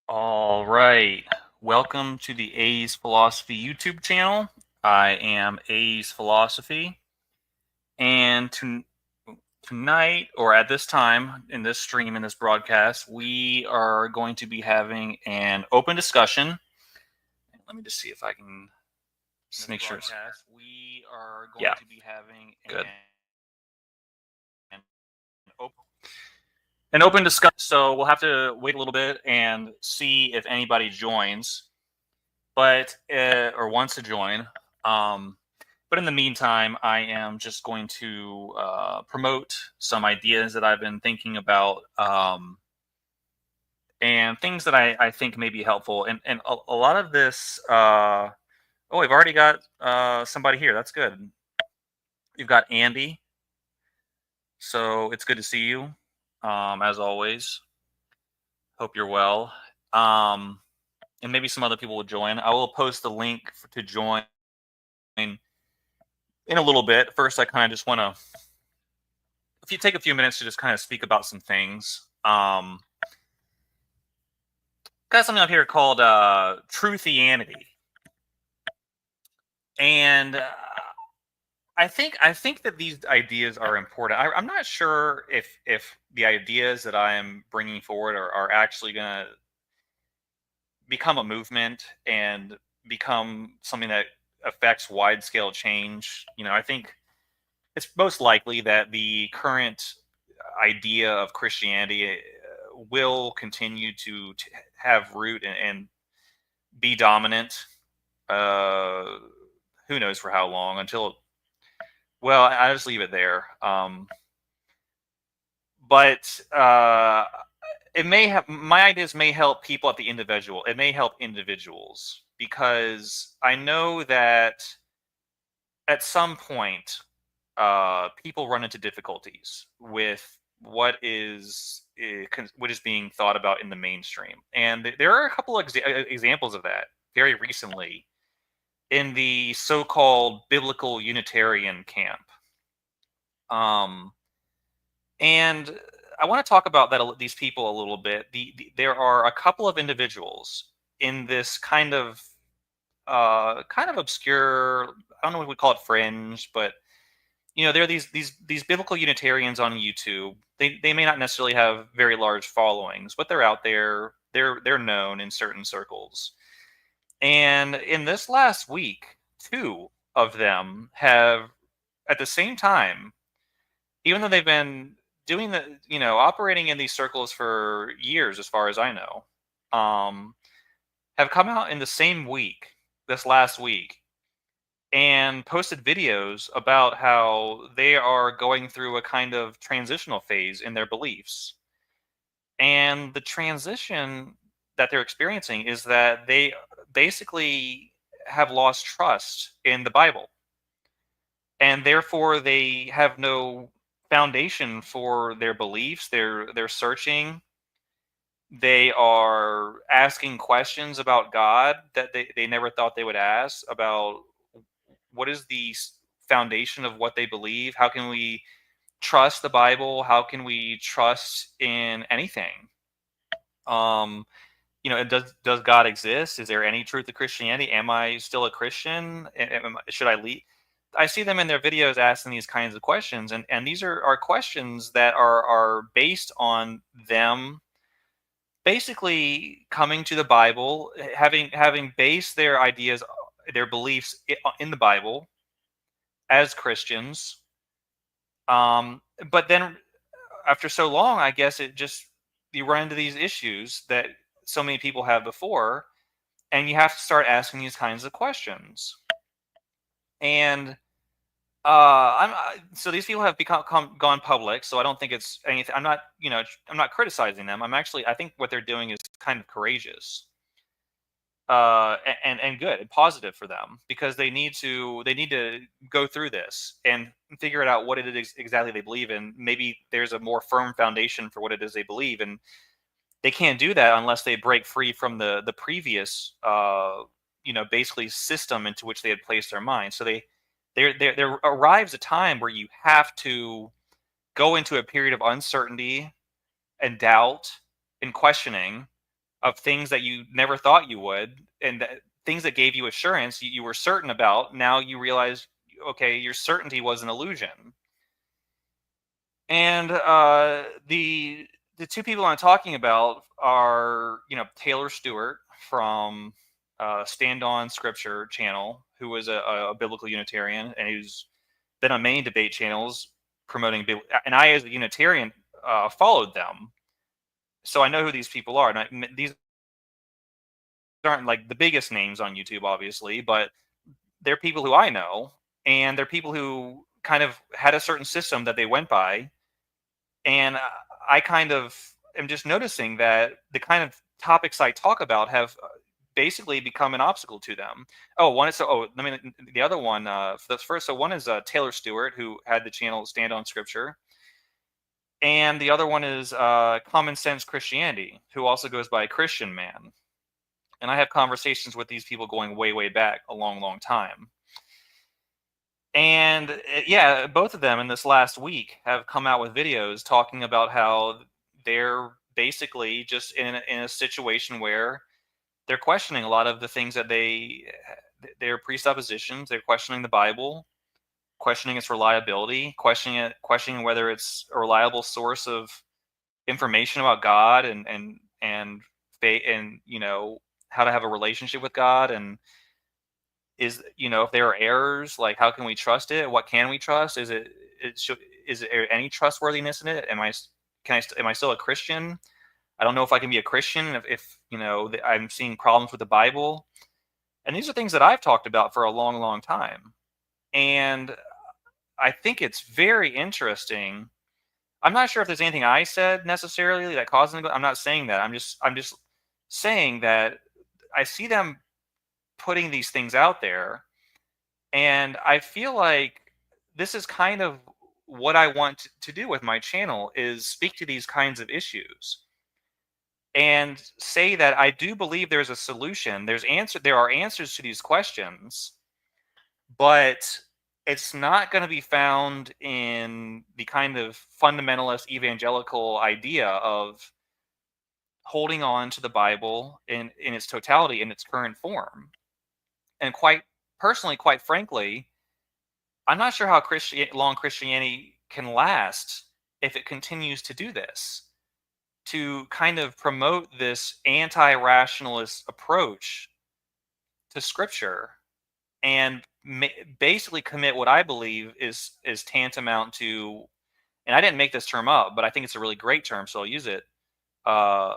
All right. Welcome to the A's Philosophy YouTube channel. I am A's Philosophy. And tonight, or at this time, in this stream, in this broadcast, we are going to be having an open discussion. Let me just see if I can just make sure. We are going Yeah, to be having good. an An open discussion. So we'll have to wait a little bit and see if anybody joins, or wants to join. But in the meantime, I am just going to promote some ideas that I've been thinking about, and things that I think may be helpful. And a lot of this. We've already got somebody here. That's good. You've got Andy. So it's good to see you, as always. Hope you're well. And maybe some other people will join. I will post the link to join in a little bit. First, I kind of just want to, if you take a few minutes to just kind of speak about some things. Got something up here called Truthianity, and I think that these ideas are important. I'm not sure if the ideas that I am bringing forward are actually going to become a movement and become something that affects wide scale change. I think it's most likely that the current idea of Christianity will continue to have root and be dominant. Who knows for how long? Well, I just leave it there. But it may have my ideas may help people at the individual. It may help individuals because I know that at some point people run into difficulties with what is being thought about in the mainstream, and there are a couple of examples of that very recently in the so-called biblical Unitarian camp. And I want to talk about these people a little bit. There are a couple of individuals in this kind of obscure. I don't know what we call it, fringe, but there are these biblical Unitarians on YouTube. They may not necessarily have very large followings, but they're out there. They're known in certain circles. And in this last week, two of them have, at the same time, even though they've been doing operating in these circles for years, as far as I know, have come out in the same week, this last week, and posted videos about how they are going through a kind of transitional phase in their beliefs. And the transition that they're experiencing is that they basically have lost trust in the Bible. And therefore they have no foundation for their beliefs. They're searching. They are asking questions about God that they never thought they would ask, about what is the foundation of what they believe. How can we trust the Bible? How can we trust in anything? Does God exist? Is there any truth to Christianity? Am I still a Christian? Should I leave? I see them in their videos asking these kinds of questions, and these are questions that are based on them basically coming to the Bible, having based their ideas, their beliefs in the Bible as Christians. But then after so long, I guess you run into these issues that so many people have before, and you have to start asking these kinds of questions. And so these people have gone public, so I don't think it's anything. I'm not criticizing them. I think what they're doing is kind of courageous, and good and positive for them, because they need to go through this and figure it out what it is exactly they believe in. Maybe there's a more firm foundation for what it is they believe, and they can't do that unless they break free from the previous basically system into which they had placed their mind. So there arrives a time where you have to go into a period of uncertainty and doubt and questioning of things that you never thought you would, and things that gave you assurance you were certain about. Now you realize, okay, your certainty was an illusion. And the two people I'm talking about are, Taylor Stewart from Stand On Scripture channel, who is a biblical Unitarian and who's been on many debate channels promoting. And I, as a Unitarian, followed them, so I know who these people are. And these aren't like the biggest names on YouTube, obviously, but they're people who I know, and they're people who kind of had a certain system that they went by. And I kind of am just noticing that the kind of topics I talk about have basically become an obstacle to them. Oh, one is the other one. The first, so one is Taylor Stewart, who had the channel Stand On Scripture, and the other one is Common Sense Christianity, who also goes by Christian Man. And I have conversations with these people going way, way back, a long, long time. And yeah, both of them in this last week have come out with videos talking about how they're basically just in a situation where they're questioning a lot of the things that their presuppositions. They're questioning the Bible, questioning its reliability, questioning whether it's a reliable source of information about God and faith, and how to have a relationship with God, and is if there are errors, like how can we trust it? What can we trust? Is there any trustworthiness in it? Am I still a Christian? I don't know if I can be a Christian if I'm seeing problems with the Bible. And these are things that I've talked about for a long, long time. And I think it's very interesting. I'm not sure if there's anything I said necessarily that caused them. I'm not saying that. I'm just saying that I see them putting these things out there, and I feel like this is kind of what I want to do with my channel, is speak to these kinds of issues and say that I do believe there's a solution. There are answers to these questions, but it's not going to be found in the kind of fundamentalist evangelical idea of holding on to the Bible in its totality, in its current form. And quite frankly, I'm not sure how long Christianity can last if it continues to do this, to kind of promote this anti-rationalist approach to Scripture, and basically commit what I believe is tantamount to, and I didn't make this term up, but I think it's a really great term, so I'll use it. Uh,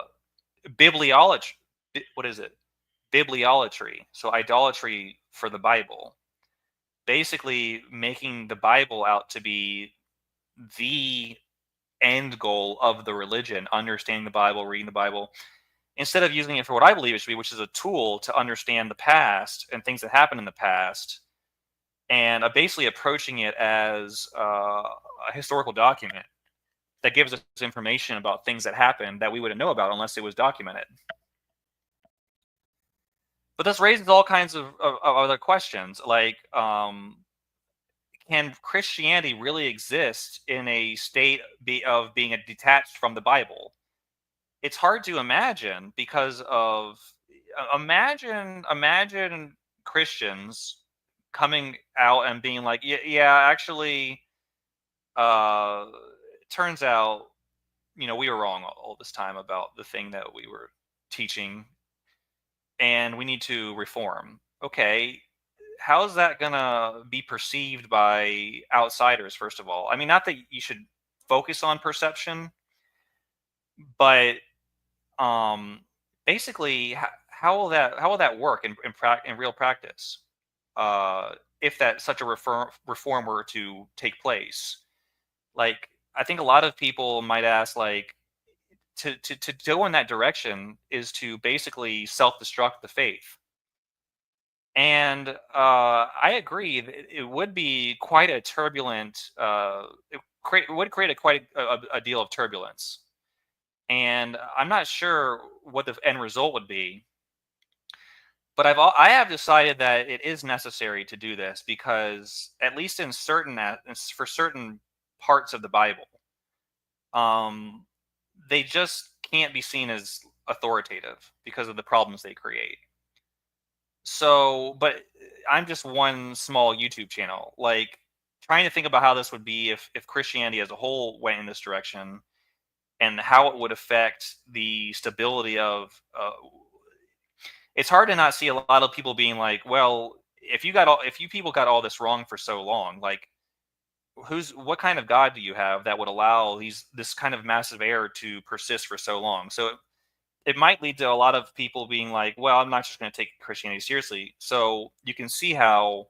bibliolatry. What is it? Bibliolatry. So idolatry for the Bible. Basically, making the Bible out to be the end goal of the religion, understanding the Bible, reading the Bible, instead of using it for what I believe it should be, which is a tool to understand the past and things that happened in the past, and basically approaching it as a historical document that gives us information about things that happened that we wouldn't know about unless it was documented. But this raises all kinds of other questions, like can Christianity really exist in a state of being detached from the Bible? It's hard to imagine because of imagine Christians coming out and being like, yeah, actually, it turns out, we were wrong all this time about the thing that we were teaching, and we need to reform. Okay, how's that gonna be perceived by outsiders? First of all, I mean, not that you should focus on perception, but basically, how will that work in real practice? If that such a reform were to take place, like, I think a lot of people might ask, like, to go in that direction is to basically self-destruct the faith. And I agree that it would be quite a turbulent. It would create a deal of turbulence, and I'm not sure what the end result would be. But I have decided that it is necessary to do this because, at least for certain parts of the Bible, um, they just can't be seen as authoritative because of the problems they create. So, but I'm just one small YouTube channel. Like, trying to think about how this would be if Christianity as a whole went in this direction, and how it would affect the stability of. It's hard to not see a lot of people being like, well, if you people got all this wrong for so long, like, what kind of God do you have that would allow this kind of massive error to persist for so long? So it might lead to a lot of people being like, well, I'm not just going to take Christianity seriously. So you can see how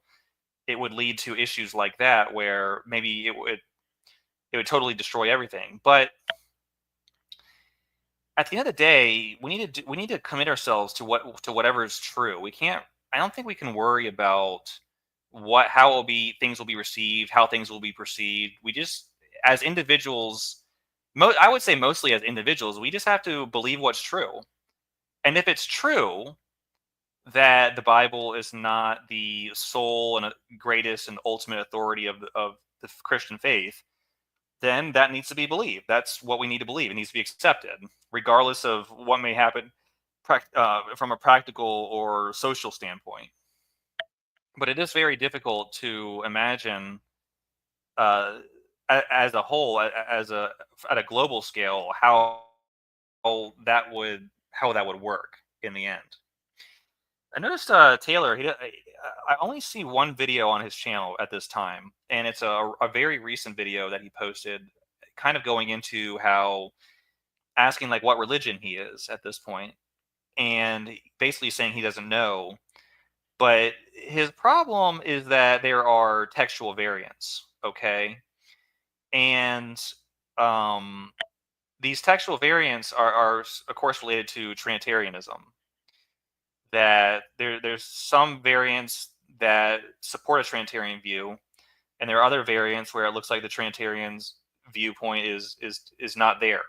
it would lead to issues like that, where maybe it would totally destroy everything. But at the end of the day, we need to commit ourselves to whatever is true. We can't. I don't think we can worry about how things will be received, how things will be perceived. We just, as individuals, I would say mostly as individuals, we just have to believe what's true. And if it's true that the Bible is not the sole and greatest and ultimate authority of the Christian faith, then that needs to be believed. That's what we need to believe. It needs to be accepted, regardless of what may happen from a practical or social standpoint. But it is very difficult to imagine, uh, as a whole, at a global scale, how that would work in the end. I noticed Taylor. I only see one video on his channel at this time, and it's a very recent video that he posted, kind of going into how asking like what religion he is at this point, and basically saying he doesn't know. But his problem is that there are textual variants. Okay, and um, these textual variants are of course related to Trinitarianism. That there's some variants that support a Trinitarian view, and there are other variants where it looks like the Trinitarian's viewpoint is not there.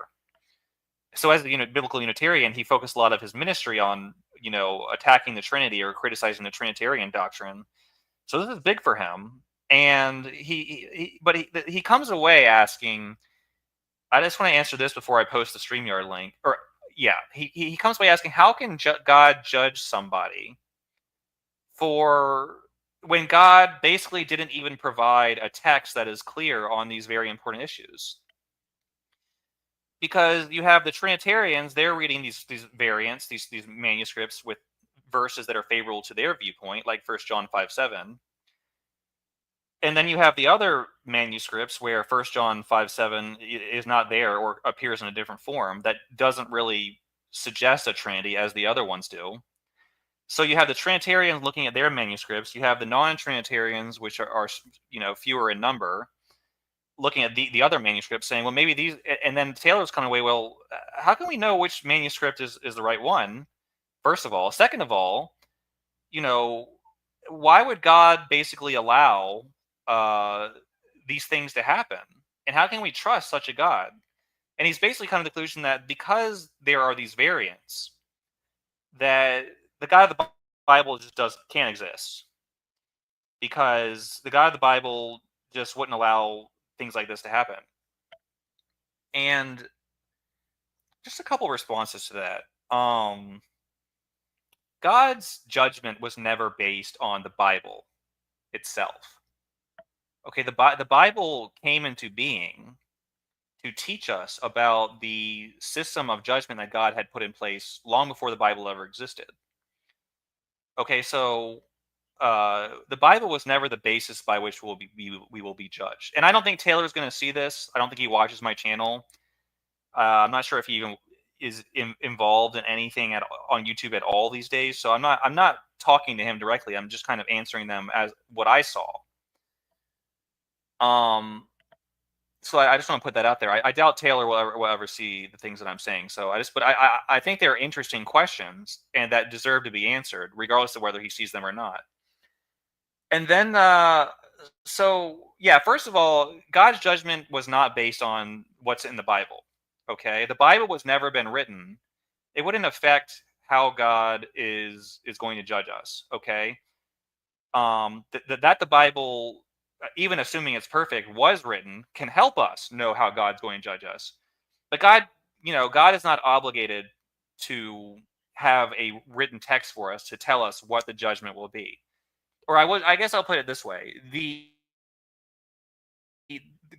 So as a biblical Unitarian, he focused a lot of his ministry on attacking the Trinity or criticizing the Trinitarian doctrine. So this is big for him, and he comes away asking. I just want to answer this before I post the StreamYard link. Or yeah, he comes away asking, how can God judge somebody for when God basically didn't even provide a text that is clear on these very important issues? Because you have the Trinitarians, they're reading these variants, these manuscripts with verses that are favorable to their viewpoint, like 1 John 5:7. And then you have the other manuscripts where 1 John 5:7 is not there or appears in a different form that doesn't really suggest a Trinity as the other ones do. So you have the Trinitarians looking at their manuscripts. You have the non-Trinitarians, which are fewer in number, looking at the other manuscripts, saying, well, maybe these. And then Taylor's coming away, well, how can we know which manuscript is the right one? First of all, second of all, why would God basically allow these things to happen? And how can we trust such a God? And he's basically come to the conclusion that because there are these variants, that the God of the Bible just can't exist, because the God of the Bible just wouldn't allow things like this to happen. And just a couple responses to that. God's judgment was never based on the Bible itself. Okay, the Bible came into being to teach us about the system of judgment that God had put in place long before the Bible ever existed. Okay, so the Bible was never the basis by which we will be judged. And I don't think Taylor's going to see this. I don't think he watches my channel. I'm not sure if he even is involved in anything on YouTube at all these days. So I'm not talking to him directly. I'm just kind of answering them as what I saw. So I just want to put that out there. I doubt Taylor will ever see the things that I'm saying. So but I think they're interesting questions and that deserve to be answered, regardless of whether he sees them or not. And then, so yeah, first of all, God's judgment was not based on what's in the Bible. Okay, the Bible was never been written. It wouldn't affect how God is going to judge us. Okay, that the Bible, even assuming it's perfect, was written, can help us know how God's going to judge us. But God is not obligated to have a written text for us to tell us what the judgment will be. Or I guess I'll put it this way: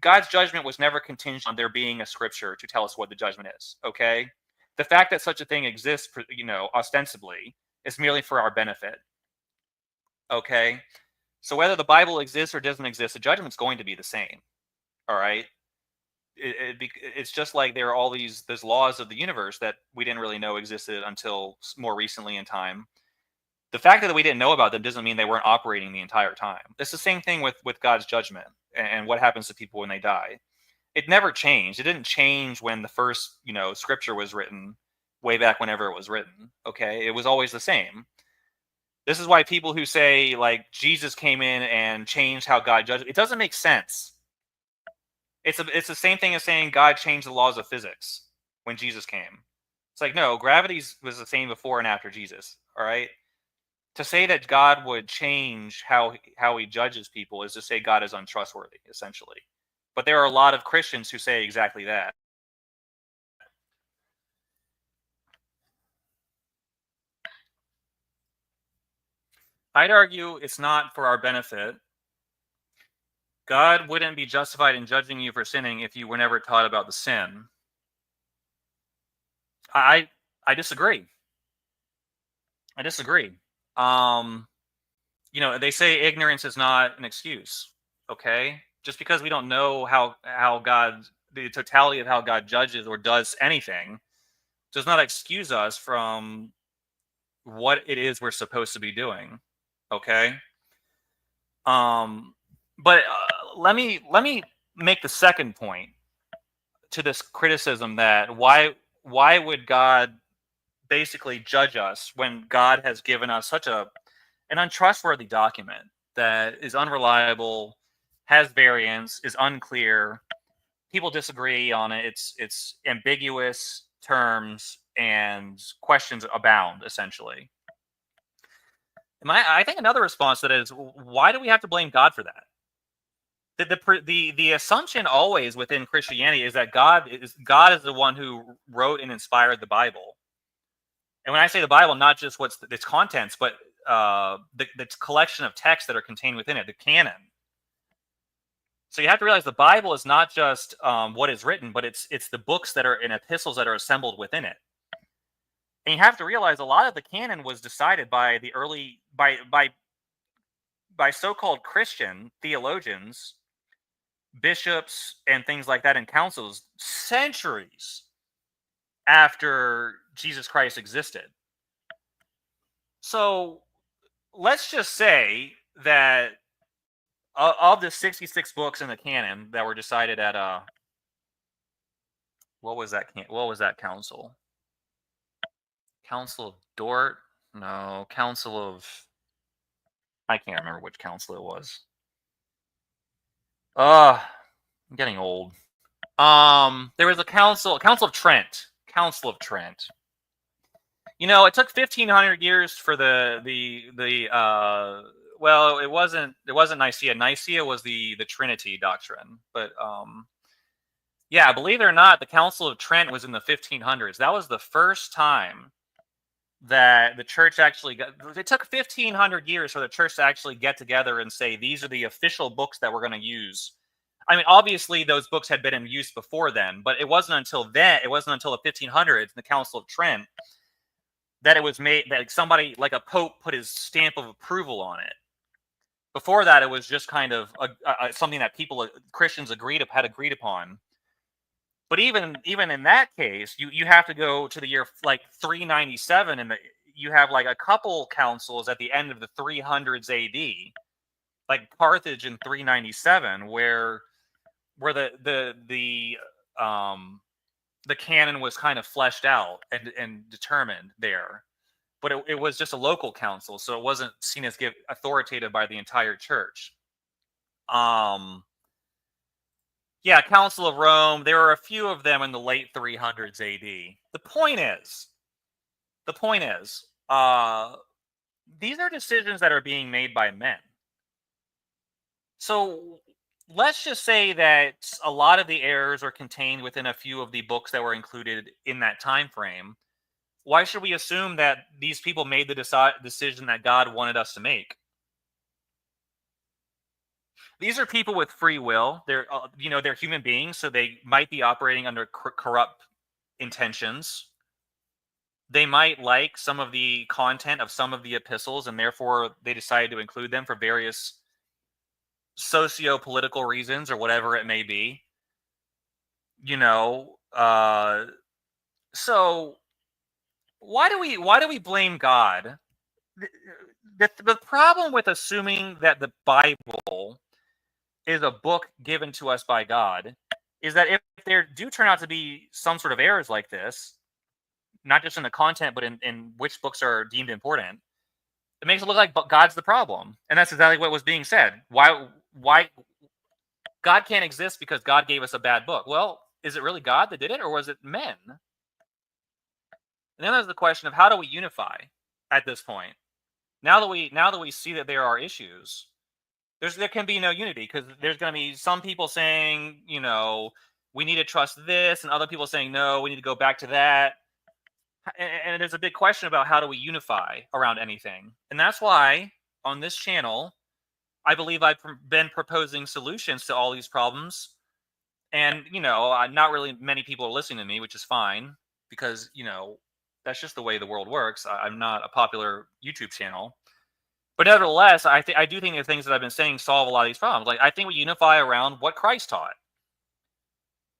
God's judgment was never contingent on there being a scripture to tell us what the judgment is. Okay, the fact that such a thing exists, ostensibly, is merely for our benefit. Okay, so whether the Bible exists or doesn't exist, the judgment's going to be the same. All right. It's just like there are all these laws of the universe that we didn't really know existed until more recently in time. The fact that we didn't know about them doesn't mean they weren't operating the entire time. It's the same thing with God's judgment and what happens to people when they die. It never changed. It didn't change when the first scripture was written, way back whenever it was written. Okay, it was always the same. This is why people who say like Jesus came in and changed how God judged, it doesn't make sense. It's the same thing as saying God changed the laws of physics when Jesus came. It's like, no, gravity was the same before and after Jesus. All right. To say that God would change how he judges people is to say God is untrustworthy, essentially. But there are a lot of Christians who say exactly that. I'd argue it's not for our benefit. God wouldn't be justified in judging you for sinning if you were never taught about the sin. I disagree. I disagree. They say ignorance is not an excuse. Okay, just because we don't know how God, the totality of how God judges or does anything, does not excuse us from what it is we're supposed to be doing. Okay. But let me make the second point to this criticism that why would God basically judge us when God has given us such an untrustworthy document that is unreliable, has variance, is unclear. People disagree on it. It's ambiguous terms and questions abound, essentially. I think another response to that is, why do we have to blame God for that? The assumption always within Christianity is that God is the one who wrote and inspired the Bible. And when I say the Bible, not just what's its contents, but the collection of texts that are contained within it, the canon. So you have to realize the Bible is not just what is written, but it's the books that are in epistles that are assembled within it. And you have to realize a lot of the canon was decided by the early by so-called Christian theologians, bishops, and things like that in councils centuries after Jesus Christ existed. So let's just say that of the 66 books in the canon that were decided at what was that council? Council of Dort? No, Council of, I can't remember which council it was. I'm getting old. There was a Council of Trent. Council of Trent. It took 1,500 years for well, it wasn't Nicaea. Nicaea was the Trinity doctrine, but yeah, believe it or not, the Council of Trent was in the 1500s. That was the first time that the church actually got. It took 1,500 years for the church to actually get together and say these are the official books that we're going to use. I mean, obviously those books had been in use before then, but it wasn't until then. It wasn't until the 1500s, the Council of Trent, that it was made that somebody like a pope put his stamp of approval on it. Before that, it was just kind of something that Christians had agreed upon. But even in that case, you have to go to the year like 397, and you have like a couple councils at the end of the 300s AD, like Carthage in 397, where the canon was kind of fleshed out and determined there. But it was just a local council, so it wasn't seen as authoritative by the entire church. Yeah, Council of Rome. There were a few of them in the late 300s AD. The point is, these are decisions that are being made by men. So let's just say that a lot of the errors are contained within a few of the books that were included in that time frame. Why should we assume that these people made the decision that God wanted us to make? These are people with free will. They're human beings, so they might be operating under corrupt intentions. They might like some of the content of some of the epistles, and therefore they decided to include them for various socio-political reasons or whatever it may be. So why do we blame God? The problem with assuming that the Bible is a book given to us by God is that if there do turn out to be some sort of errors like this, not just in the content, but in which books are deemed important, it makes it look like God's the problem. And that's exactly what was being said. Why God can't exist because God gave us a bad book? Well, is it really God that did it, or was it men? And then there's the question of how do we unify at this point? Now that we see that there are issues, there can be no unity because there's going to be some people saying, we need to trust this, and other people saying, no, we need to go back to that. And there's a big question about how do we unify around anything. And that's why on this channel, I believe I've been proposing solutions to all these problems. And, not really many people are listening to me, which is fine because, that's just the way the world works. I'm not a popular YouTube channel. But nevertheless, I do think the things that I've been saying solve a lot of these problems. Like, I think we unify around what Christ taught.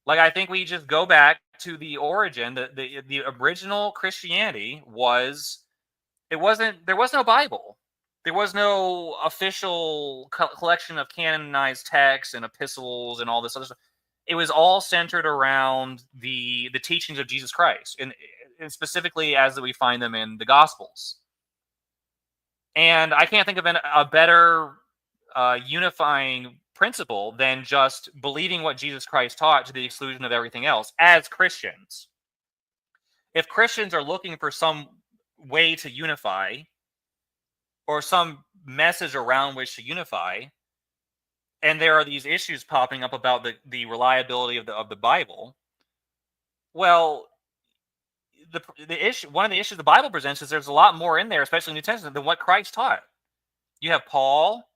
Like, I think we just go back to the origin. The original Christianity there was no Bible. There was no official collection of canonized texts and epistles and all this other stuff. It was all centered around the teachings of Jesus Christ, and specifically as we find them in the Gospels. And I can't think of a better unifying principle than just believing what Jesus Christ taught to the exclusion of everything else as Christians. If Christians are looking for some way to unify or some message around which to unify, and there are these issues popping up about the reliability of the Bible, well, one of the issues the Bible presents is there's a lot more in there, especially in the New Testament, than what Christ taught. You have Paul,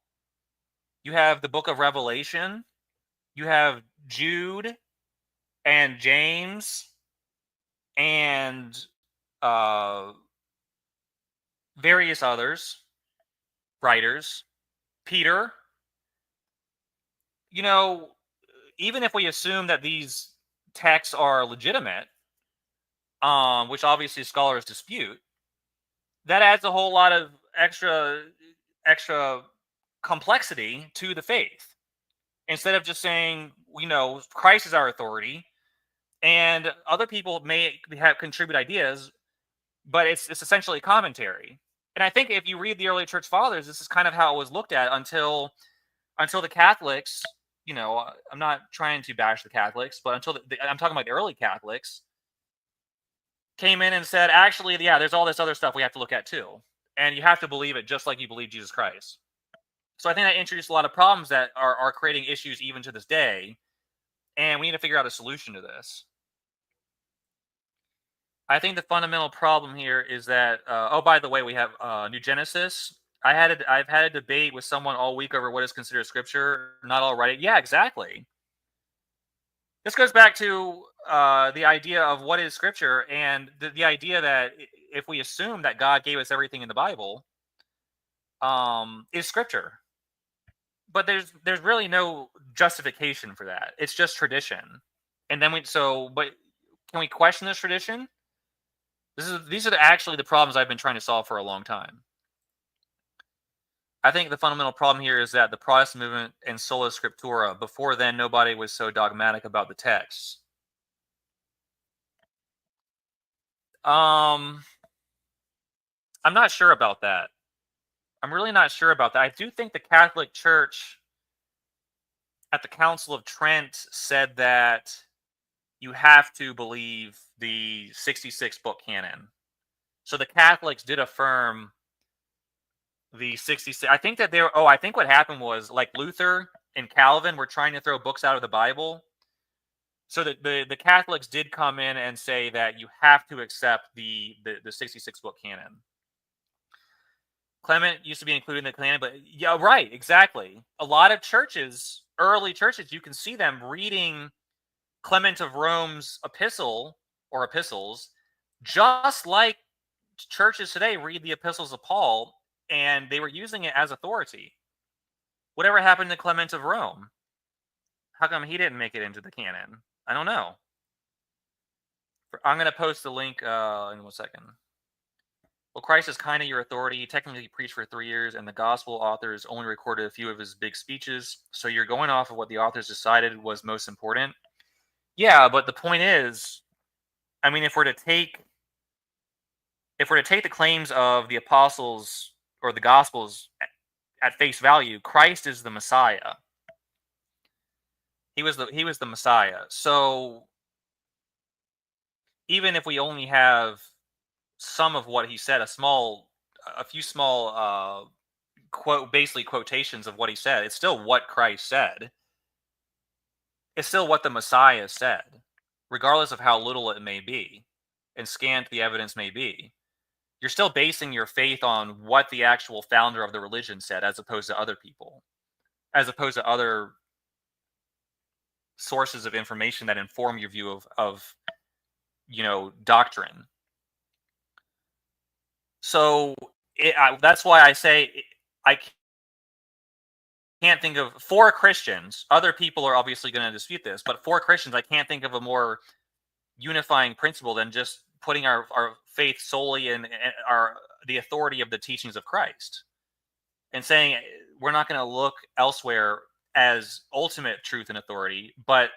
you have the book of Revelation, you have Jude and James and various others, writers, Peter. Even if we assume that these texts are legitimate, which obviously scholars dispute, that adds a whole lot of extra complexity to the faith. Instead of just saying, Christ is our authority, and other people may contribute ideas, but it's essentially commentary. And I think if you read the early church fathers, this is kind of how it was looked at until the Catholics. I'm not trying to bash the Catholics, but until I'm talking about the early Catholics came in and said, actually, yeah, there's all this other stuff we have to look at too, and you have to believe it just like you believe Jesus Christ. So I think that introduced a lot of problems that are creating issues even to this day, and we need to figure out a solution to this. I think the fundamental problem here is that, by the way, we have New Genesis. I've had a debate with someone all week over what is considered scripture. Not all right. Yeah, exactly. This goes back to the idea of what is scripture, and the idea that if we assume that God gave us everything in the Bible, is scripture. But there's really no justification for that. It's just tradition. And then but can we question this tradition? These are actually the problems I've been trying to solve for a long time. I think the fundamental problem here is that the Protestant movement and sola scriptura, before then, nobody was so dogmatic about the texts. I'm not sure about that. I'm really not sure about that. I do think the Catholic Church at the Council of Trent said that you have to believe the 66 book canon. So the Catholics did affirm the 66. I think what happened was, like, Luther and Calvin were trying to throw books out of the Bible, So the Catholics did come in and say that you have to accept the 66 book canon. Clement used to be included in the canon, but yeah, right, exactly. A lot of churches, early churches, you can see them reading Clement of Rome's epistle or epistles, just like churches today read the epistles of Paul, and they were using it as authority. Whatever happened to Clement of Rome? How come he didn't make it into the canon? I don't know. I'm going to post the link in 1 second. Well, Christ is kind of your authority. He technically preached for 3 years, and the gospel authors only recorded a few of his big speeches. So you're going off of what the authors decided was most important. Yeah, but the point is, I mean, if we're to take the claims of the apostles or the gospels at face value, Christ is the Messiah. He was the Messiah. So even if we only have some of what he said, a few small basically quotations of what he said, it's still what Christ said. It's still what the Messiah said, regardless of how little it may be and scant the evidence may be. You're still basing your faith on what the actual founder of the religion said, as opposed to other people, as opposed to other sources of information that inform your view of doctrine. So that's why I say I can't think of, for Christians, other people are obviously going to dispute this, but for Christians, I can't think of a more unifying principle than just putting our faith solely in the authority of the teachings of Christ, and saying we're not going to look elsewhere as ultimate truth and authority, but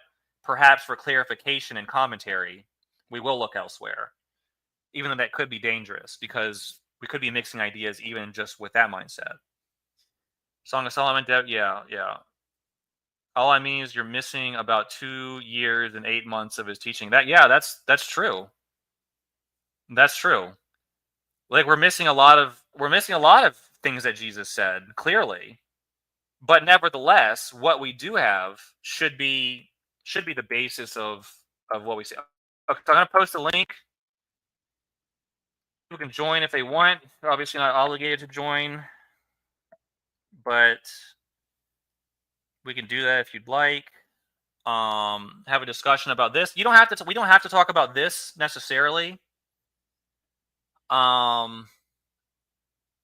perhaps for clarification and commentary, we will look elsewhere, even though that could be dangerous because we could be mixing ideas even just with that mindset. Song of Solomon, yeah. All I mean is you're missing about 2 years and 8 months of his teaching. That's true. That's true. Like we're missing a lot of things that Jesus said, clearly. But nevertheless, what we do have should be the basis of what we say. Okay, so I'm gonna post a link. People can join if they want. They're obviously not obligated to join, but we can do that if you'd like. Have a discussion about this. We don't have to talk about this necessarily.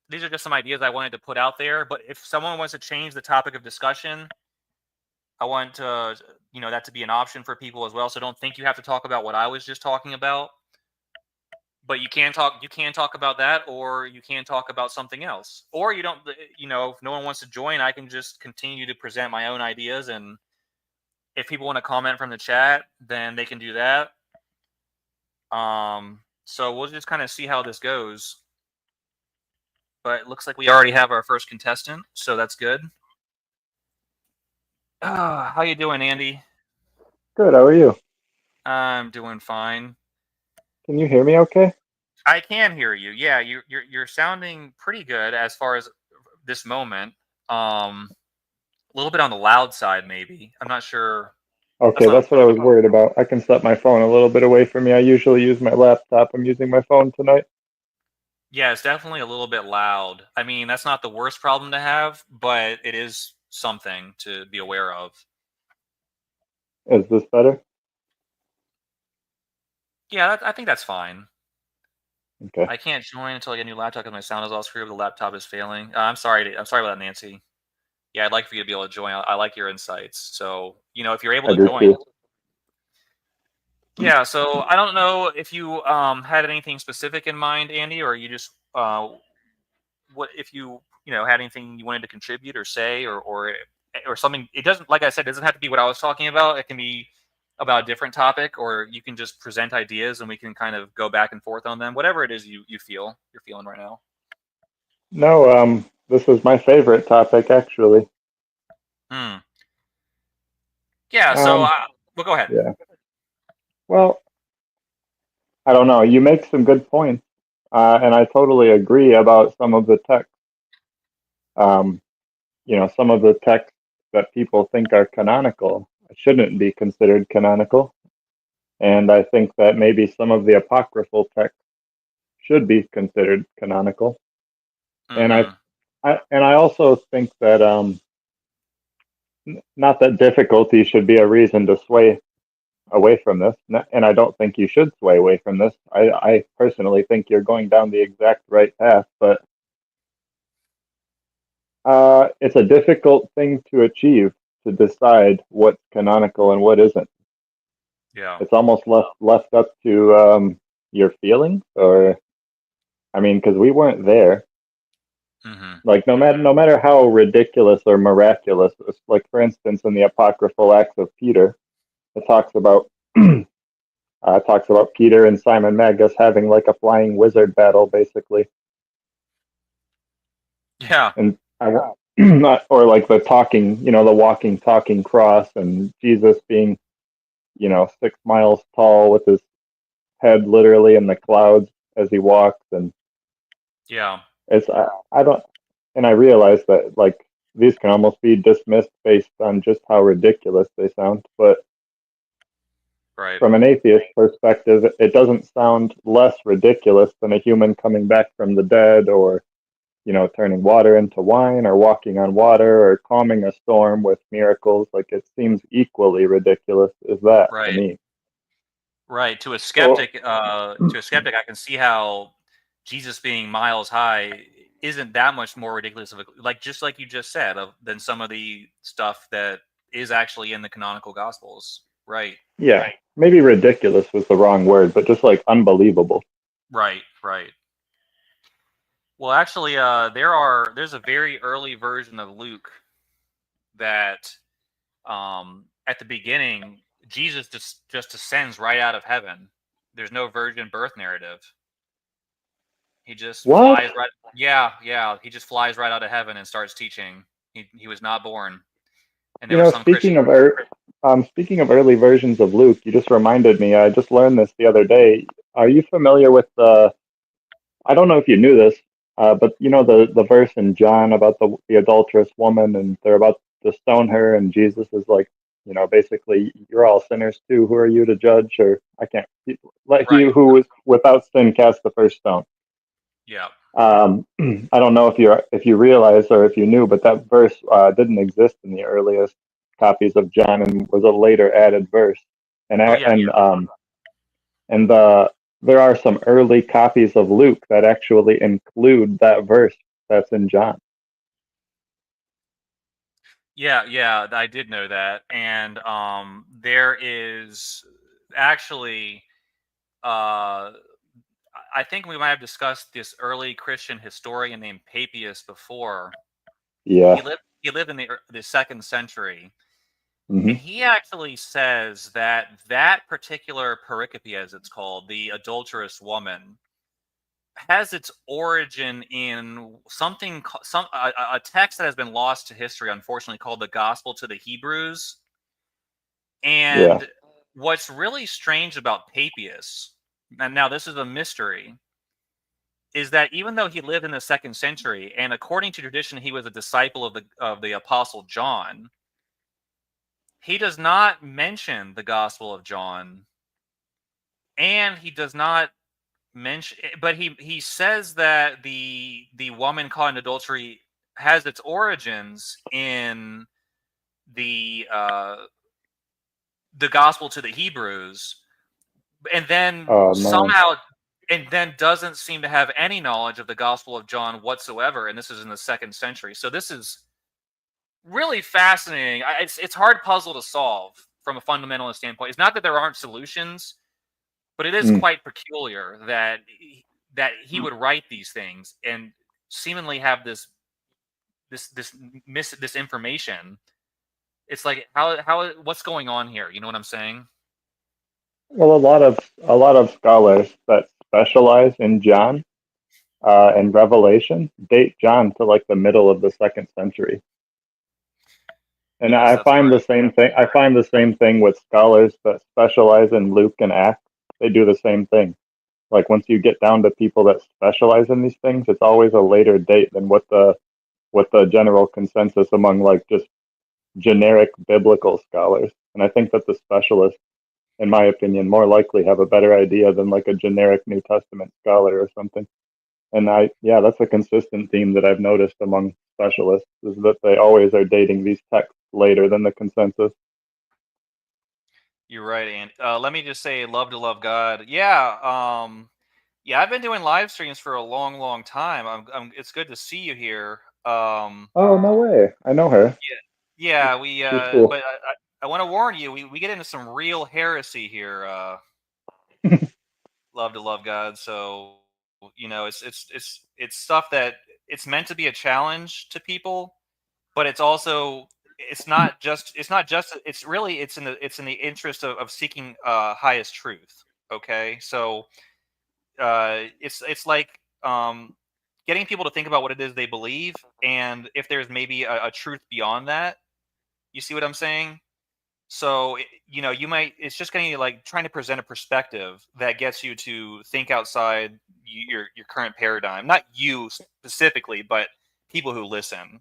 These are just some ideas I wanted to put out there. But if someone wants to change the topic of discussion, I want to, that to be an option for people as well. So don't think you have to talk about what I was just talking about. But you can talk about that, or you can talk about something else. Or you don't, if no one wants to join, I can just continue to present my own ideas. And if people want to comment from the chat, then they can do that. So we'll just kind of see how this goes. But it looks like we already have our first contestant, so that's good. How you doing, Andy? Good. How are you? I'm doing fine. Can you hear me okay? I can hear you. Yeah, you're sounding pretty good as far as this moment. A little bit on the loud side, maybe. I'm not sure. Okay, that's what I was worried about. I can set my phone a little bit away from me. I usually use my laptop. I'm using my phone tonight. Yeah, it's definitely a little bit loud. I mean, that's not the worst problem to have, but it is something to be aware of. Is this better? Yeah, I think that's fine. Okay. I can't join until I get a new laptop because my sound is all screwed up. The laptop is failing. I'm sorry about that, Nancy. Yeah, I'd like for you to be able to join. I like your insights. So, if you're able to join. Too. Yeah, so I don't know if you had anything specific in mind, Andy, or you just what if you had anything you wanted to contribute or say or something. It doesn't, like I said, it doesn't have to be what I was talking about. It can be about a different topic, or you can just present ideas and we can kind of go back and forth on them. Whatever it is you're feeling right now. No, this is my favorite topic actually. Yeah, so well, go ahead. Yeah. Well, I don't know. You make some good points, and I totally agree about some of the text. Some of the texts that people think are canonical shouldn't be considered canonical. and I think that maybe some of the apocryphal texts should be considered canonical. And Mm-hmm. I also think that not that difficulty should be a reason to sway away from this, and I don't think you should sway away from this. I personally think you're going down the exact right path, but it's a difficult thing to achieve, to decide what's canonical and what isn't. Yeah. It's almost left up to your feelings, or I mean, because we weren't there. Mm-hmm. Like no matter how ridiculous or miraculous, like for instance, in the apocryphal Acts of Peter, it talks about Peter and Simon Magus having like a flying wizard battle, basically, Yeah. and not, or like the talking, the walking, talking cross, and Jesus being, 6 miles tall with his head literally in the clouds as he walks, and Yeah. it's I don't, and I realize that like these can almost be dismissed based on just how ridiculous they sound, but Right. from an atheist perspective, it doesn't sound less ridiculous than a human coming back from the dead, or turning water into wine, or walking on water, or calming a storm with miracles. Like it seems equally ridiculous as that to Right. me. Right. To a So, skeptic, I can see how Jesus being miles high isn't that much more ridiculous of like just like you just said than some of the stuff that is actually in the canonical gospels. Right. yeah, maybe ridiculous was the wrong word, but just like unbelievable. Right. Right. Well, actually, there's a very early version of Luke that at the beginning Jesus just descends right out of heaven. There's no virgin birth narrative. He just What? flies right. Yeah, yeah. He just flies right out of heaven and starts teaching. He was not born, and there You was know, some Christian. speaking of early versions of Luke, you just reminded me. I just learned this the other day. Are you familiar with the? I don't know if you knew this, but the verse in John about the adulterous woman, and they're about to stone her, and Jesus is like, basically, you're all sinners too. Who are you to judge? Or I can't let he Right. who is without sin cast the first stone. Yeah. I don't know if you realize or if you knew, but that verse didn't exist in the earliest copies of John and was a later added verse. And Oh I, yeah. and there are some early copies of Luke that actually include that verse that's in John. Yeah. Yeah. I did know that, and there is actually uh, I think we might have discussed this early Christian historian named Papias before. Yeah. He lived in the second century. Hmm. And he actually says that that particular pericope, as it's called, the adulterous woman, has its origin in something, a text that has been lost to history, unfortunately, called the Gospel to the Hebrews. Yeah. And what's really strange about Papias, and now this is a mystery, is that even though he lived in the second century, and according to tradition, he was a disciple of the Apostle John, he does not mention the Gospel of John, and he does not mention. But he says that the woman caught in adultery has its origins in the uh, the Gospel to the Hebrews, and then Oh man. somehow, and then doesn't seem to have any knowledge of the Gospel of John whatsoever. And this is in the second century, so this is really fascinating. It's hard puzzle to solve from a fundamentalist standpoint. It's not that there aren't solutions, but it is Mm. quite peculiar that he would write these things and seemingly have this information. It's like how what's going on here? You know what I'm saying? Well, a lot of scholars that specialize in John and Revelation date John to like the middle of the second century. And Yes, I that's find the right. same thing. I find the same thing with scholars that specialize in Luke and Acts. They do the same thing. Like once you get down to people that specialize in these things, it's always a later date than what the general consensus among like just generic biblical scholars. And I think that the specialists in my opinion, more likely have a better idea than like a generic New Testament scholar or something. And yeah, that's a consistent theme that I've noticed among specialists is that they always are dating these texts later than the consensus. You're right, and let me just say, love to love God. Yeah, yeah, I've been doing live streams for a long, long time. It's good to see you here. Oh, no way. I know her. Yeah, She's cool. but I want to warn you, we get into some real heresy here. Love to love God. So it's stuff that it's meant to be a challenge to people, but it's also it's really it's in the interest of seeking highest truth. Okay, so it's like getting people to think about what it is they believe, and if there's maybe a truth beyond that. You see what I'm saying? So you might it's just going to like trying to present a perspective that gets you to think outside your current paradigm. Not you specifically, but people who listen.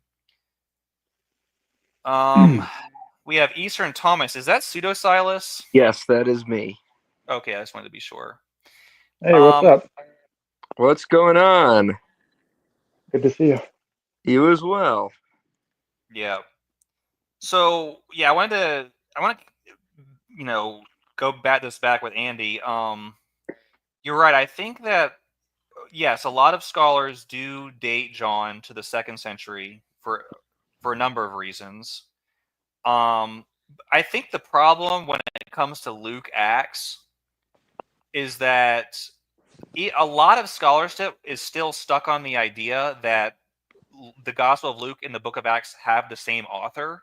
Um, we have Eastern Thomas. Is that Pseudo Silas? Yes, that is me. Okay, I just wanted to be sure. Hey, what's up? What's going on? Good to see you. You as well. Yeah. So yeah, I want to go back with Andy. You're right. I think that yes, a lot of scholars do date John to the 2nd century for a number of reasons. I think the problem when it comes to Luke Acts is that a lot of scholarship is still stuck on the idea that the Gospel of Luke and the Book of Acts have the same author.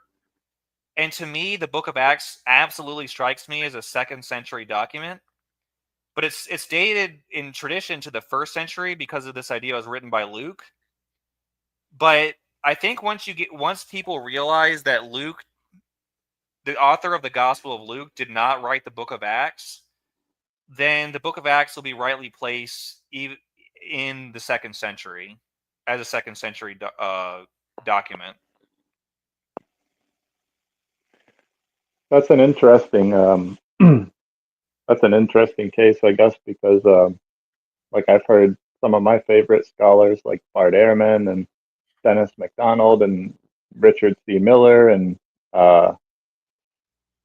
And to me, the Book of Acts absolutely strikes me as a 2nd century document. But it's dated in tradition to the 1st century because of this idea it was written by Luke. But I think once people realize that Luke, the author of the Gospel of Luke, did not write the Book of Acts, then the Book of Acts will be rightly placed in the 2nd century as a 2nd century document. That's an interesting that's an interesting case, I guess, because like I've heard some of my favorite scholars like Bart Ehrman and Dennis MacDonald and Richard C. Miller and uh,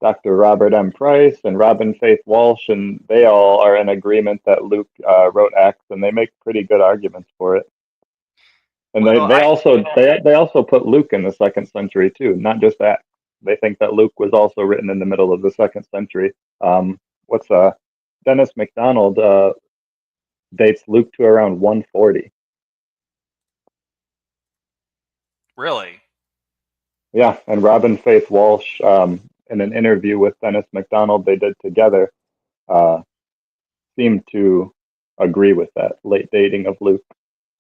Dr. Robert M. Price and Robin Faith Walsh, and they all are in agreement that Luke wrote Acts, and they make pretty good arguments for it. And Well, they also put Luke in the 2nd century too, not just Acts. They think that Luke was also written in the middle of the 2nd century. What's Dennis MacDonald dates Luke to around 140. really? Yeah, and Robin Faith Walsh, in an interview with Dennis MacDonald they did together, uh, seemed to agree with that late dating of Luke.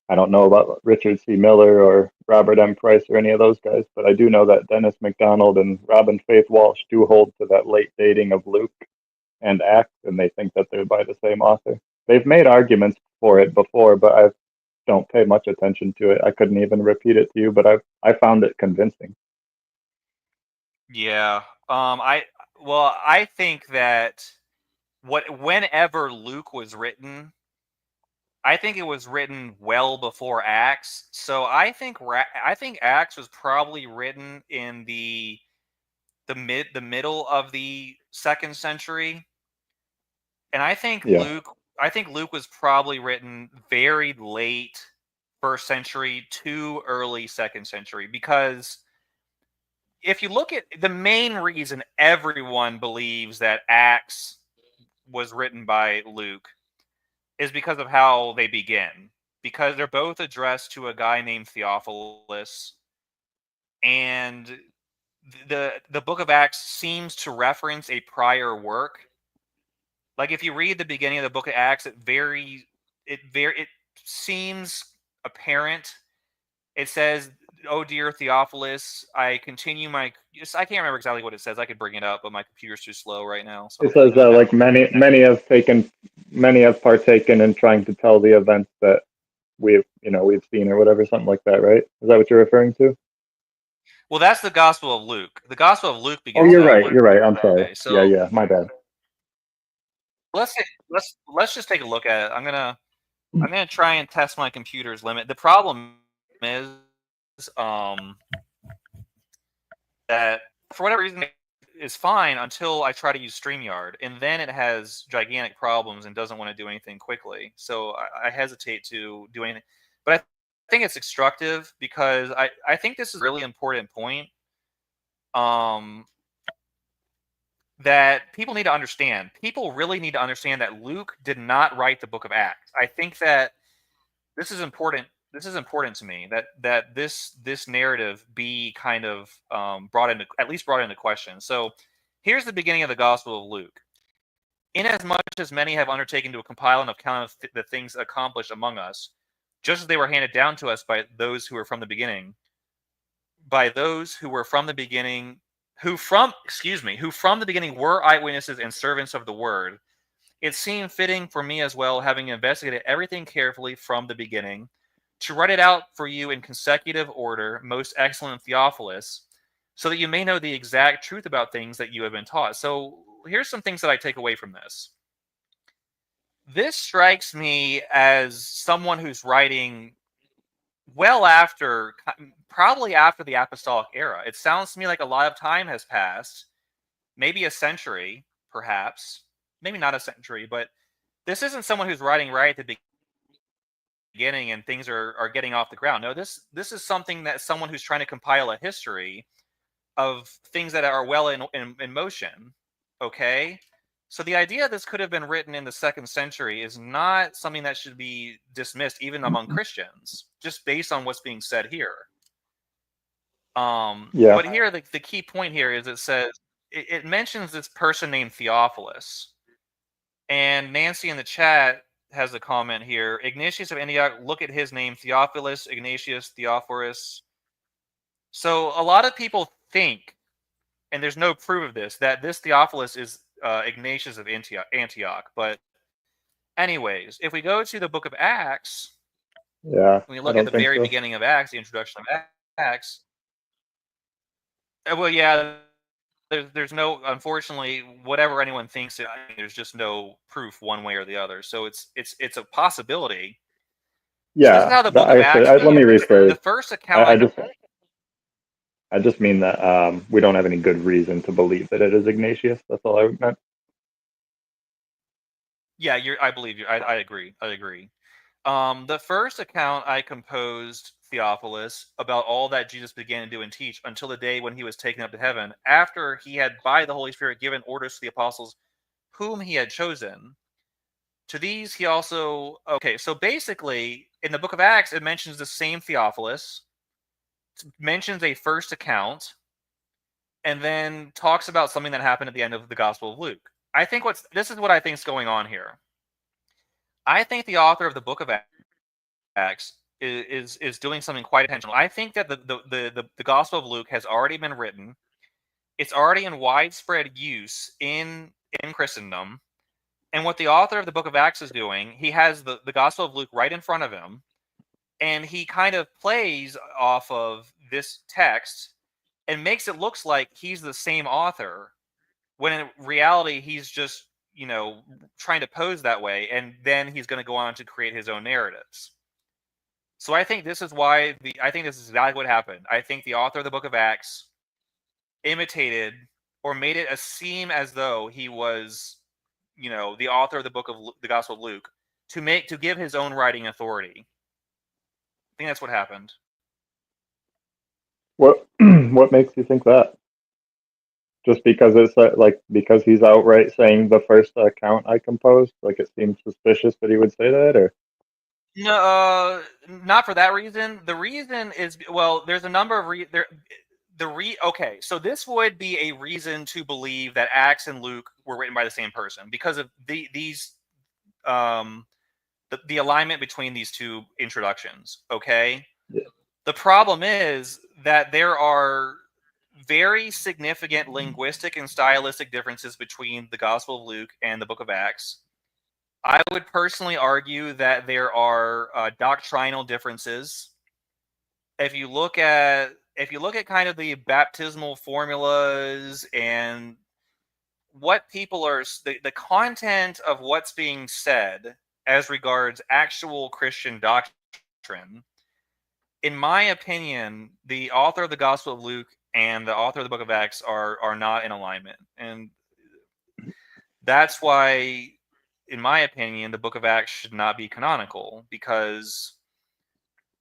I don't know about Richard C. Miller or Robert M. Price or any of those guys, but I do know that Dennis MacDonald and Robin Faith Walsh do hold to that late dating of Luke and Acts, and they think that they're by the same author. They've made arguments for it before, but I don't pay much attention to it. I couldn't even repeat it to you, but I found it convincing. Yeah. I think that whenever Luke was written, I think it was written well before Acts. So I think Acts was probably written in the middle of the 2nd century, and Yeah. I think Luke was probably written very late 1st century to early 2nd century, because if you look at the main reason everyone believes that Acts was written by Luke is because of how they begin. Because they're both addressed to a guy named Theophilus, and the book of Acts seems to reference a prior work. Like if you read the beginning of the book of Acts, it seems apparent. It says, "Oh dear Theophilus, I continue my." I can't remember exactly what it says. I could bring it up, but my computer's too slow right now, so I It don't think says I have like many have partaken in trying to tell the events that we've seen or whatever, something like that, right? Is that what you're referring to? Well, that's the Gospel of Luke. The Gospel of Luke Oh, begins you're that right. way. You're right. I'm sorry. Okay, Yeah, so yeah, my bad. let's just take a look at it. I'm gonna try and test my computer's limit. The problem is that for whatever reason is fine until I try to use StreamYard, and then it has gigantic problems and doesn't want to do anything quickly. So I hesitate to do anything. But I think it's instructive because I think this is a really important point that people need to understand. People really need to understand that Luke did not write the book of Acts. I think that this is important. This is important to me that this narrative be kind of brought into question. So here's the beginning of the Gospel of Luke. Inasmuch as many have undertaken to compile an account of the things accomplished among us, just as they were handed down to us by those who were from the beginning, by those who were from the beginning, who from the beginning were eyewitnesses and servants of the word, it seemed fitting for me as well, having investigated everything carefully from the beginning, to write it out for you in consecutive order, most excellent Theophilus, so that you may know the exact truth about things that you have been taught. So here's some things that I take away from this. This strikes me as someone who's writing well after, probably after the apostolic era. It sounds to me like a lot of time has passed, maybe a century, perhaps, maybe not a century, but this isn't someone who's writing right at the beginning and things are getting off the ground. No, this is something that someone who's trying to compile a history of things that are well in motion. Okay, so the idea this could have been written in the 2nd century is not something that should be dismissed even among Christians, just based on what's being said here. Yeah. But here the key point here is it says it mentions this person named Theophilus, and Nancy in the chat has a comment here. Ignatius of Antioch, look at his name, Theophilus, Ignatius, Theophorus. So a lot of people think, and there's no proof of this, that this Theophilus is Ignatius of Antioch. But anyways, if we go to the book of Acts, Yeah, we I look at don't the think very so. beginning of Acts, the introduction of Acts. Well, yeah, there's no, unfortunately, whatever anyone thinks, there's just no proof one way or the other. So it's a possibility. So this is Yeah, how the book of actually, Acts let me begins. rephrase. The first account I just mean that we don't have any good reason to believe that it is Ignatius. That's all I meant. Yeah, I believe you. I agree. I agree. The first account I composed, Theophilus, about all that Jesus began to do and teach until the day when he was taken up to heaven, after he had by the Holy Spirit given orders to the apostles whom he had chosen. To these he also, okay, so basically in the book of Acts it mentions the same Theophilus, mentions a first account, and then talks about something that happened at the end of the Gospel of Luke. This is what I think is going on here. I think the author of the book of Acts is doing something quite intentional. I think that the Gospel of Luke has already been written. It's already in widespread use in Christendom. And what the author of the book of Acts is doing, he has the Gospel of Luke right in front of him, and he kind of plays off of this text and makes it look like he's the same author, when in reality he's just, trying to pose that way, and then he's going to go on to create his own narratives. So I think this is exactly what happened. I think the author of the book of Acts imitated or made it seem as though he was, the author of the book of the Gospel of Luke, to give his own writing authority. I think that's what happened. What what makes you think that? Just because it's because he's outright saying the first account I composed, like it seems suspicious that he would say that, or No, not for that reason. The reason is, well, there's a number of okay, so this would be a reason to believe that Acts and Luke were written by the same person because of the alignment between these two introductions. Okay, yeah. The problem is that there are very significant linguistic and stylistic differences between the Gospel of Luke and the Book of Acts. I would personally argue that there are doctrinal differences. If you look at kind of the baptismal formulas and what people are the content of what's being said as regards actual Christian doctrine. In my opinion, the author of the Gospel of Luke and the author of the Book of Acts are not in alignment, and that's why, in my opinion, the Book of Acts should not be canonical, because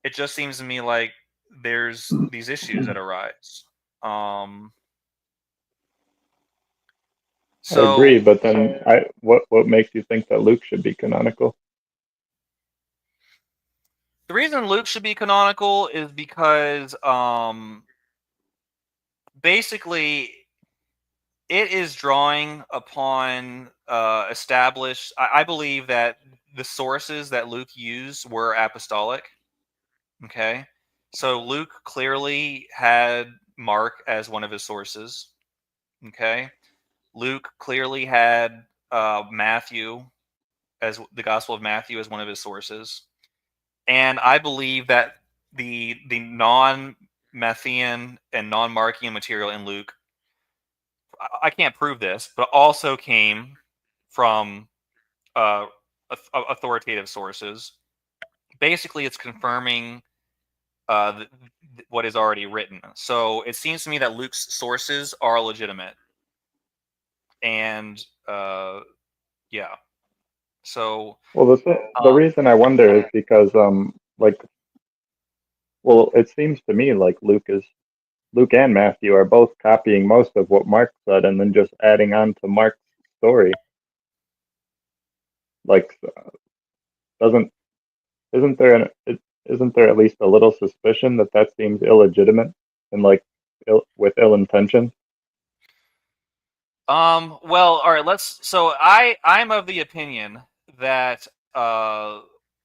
it just seems to me like there's these issues that arise. I agree, So but then what makes you think that Luke should be canonical? the reason Luke should be canonical is because basically it is drawing upon established. I believe that the sources that Luke used were apostolic. Okay, so Luke clearly had Mark as one of his sources. Okay, Luke clearly had Matthew as the Gospel of Matthew as one of his sources, and I believe that the non-Matthean and non-Markian material in Luke, I can't prove this, but also came from uh, authoritative sources. Basically, it's confirming what is already written. So it seems to me that Luke's sources are legitimate, and yeah. So Well, the reason I wonder is because like, well, it seems to me like Luke and Matthew are both copying most of what Mark said and then just adding on to Mark's story. Like, doesn't isn't there isn't there at least a little suspicion that that seems illegitimate and like with ill intention? well, all right, so I'm of the opinion that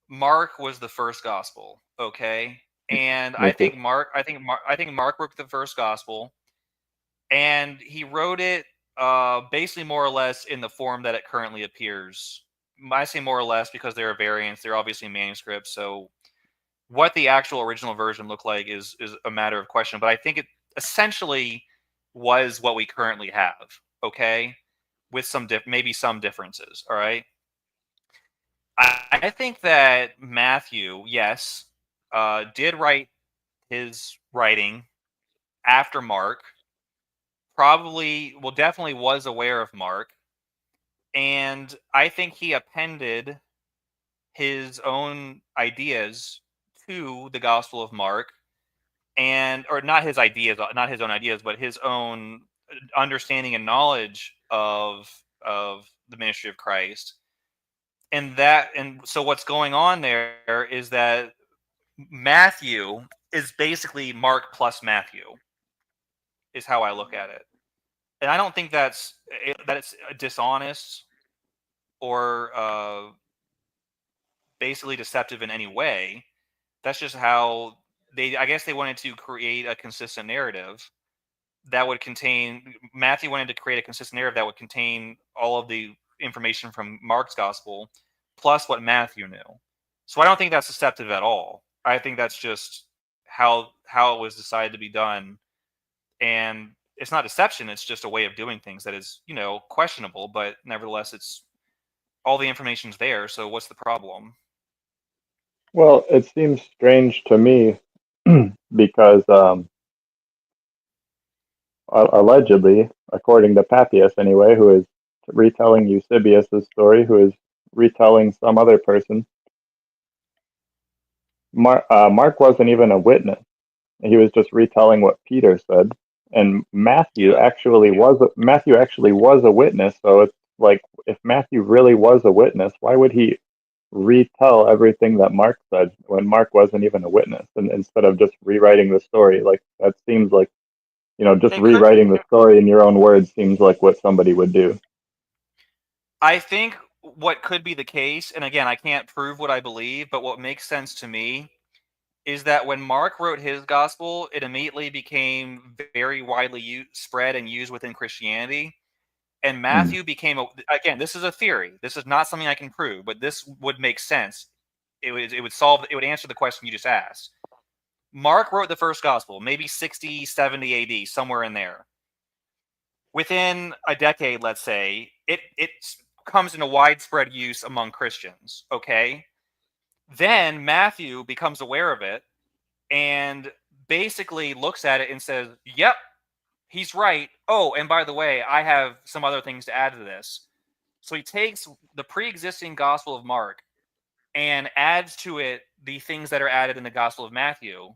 Mark was the first gospel, okay? And Me too. I think Mark wrote the first gospel, and he wrote it basically more or less in the form that it currently appears. I say more or less because there are variants, they're obviously manuscripts, so what the actual original version looked like is a matter of question, but I think it essentially was what we currently have, okay? With some maybe some differences, all right? I think that Matthew, yes, did write his writing after Mark, probably, well, definitely was aware of Mark, and I think he appended his own ideas to the Gospel of Mark, and or not his ideas, not his own ideas, but his own understanding and knowledge of the ministry of Christ. And so what's going on there is that Matthew is basically Mark plus Matthew, is how I look at it. And I don't think that it's dishonest or basically deceptive in any way. That's just how I guess they wanted to create a consistent narrative that would contain. Matthew wanted to create a consistent narrative that would contain all of the information from Mark's gospel plus what Matthew knew. So I don't think that's deceptive at all. I think that's just how it was decided to be done, and it's not deception. It's just a way of doing things that is, questionable, but nevertheless, it's all the information's there. So what's the problem? Well, it seems strange to me because allegedly, according to Papias anyway, who is retelling Eusebius's story, who is retelling some other person, Mark wasn't even a witness. He was just retelling what Peter said. And Yeah. Matthew actually was a witness. So it's like, if Matthew really was a witness, why would he retell everything that Mark said when Mark wasn't even a witness? And instead of just rewriting the story, like that seems like, just It could. rewriting the story in your own words seems like what somebody would do. I think what could be the case, and again, I can't prove what I believe, but what makes sense to me is that when Mark wrote his gospel, it immediately became very widely spread and used within Christianity. And Hmm. Matthew became, again, this is a theory. This is not something I can prove, but this would make sense. It would answer the question you just asked. Mark wrote the first gospel, maybe 60, 70 AD, somewhere in there. within a decade, let's say, it comes into widespread use among Christians. Okay, then Matthew becomes aware of it and basically looks at it and says, "Yep, he's right. Oh, and by the way, I have some other things to add to this." So he takes the pre-existing Gospel of Mark and adds to it the things that are added in the Gospel of Matthew,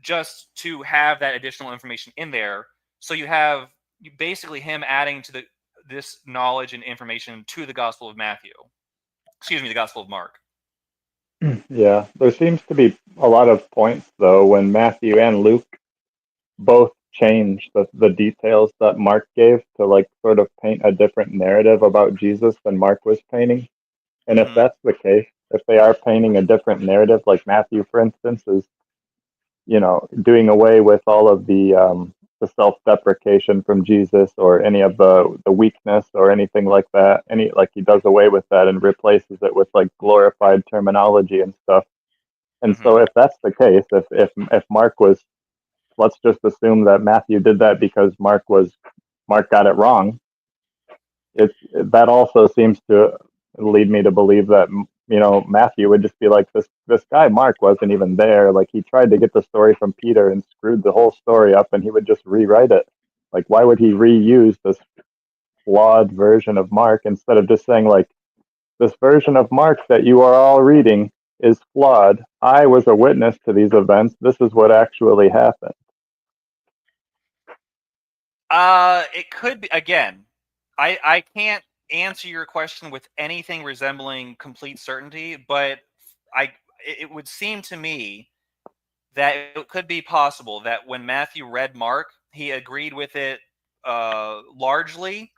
just to have that additional information in there. So you have basically him adding to this knowledge and information to the Gospel of Matthew. Excuse me, the Gospel of Mark. Yeah, there seems to be a lot of points though when Matthew and Luke both change the details that Mark gave to like sort of paint a different narrative about Jesus than Mark was painting. And if Mhm. that's the case, if they are painting a different narrative, like Matthew, for instance, is doing away with all of the self-deprecation from Jesus or any of the weakness or anything like that. Like he does away with that and replaces it with like glorified terminology and stuff. And so Mhm. if that's the case, if Mark was, let's just assume that Matthew did that because Mark got it wrong. That also seems to lead me to believe that Matthew would just be like, this guy Mark wasn't even there. Like he tried to get the story from Peter and screwed the whole story up, and he would just rewrite it. Like why would he reuse this flawed version of Mark instead of just saying like, this version of Mark that you are all reading is flawed. I was a witness to these events. This is what actually happened. It could be, again, I can't answer your question with anything resembling complete certainty, but it would seem to me that it could be possible that when Matthew read Mark, he agreed with it largely,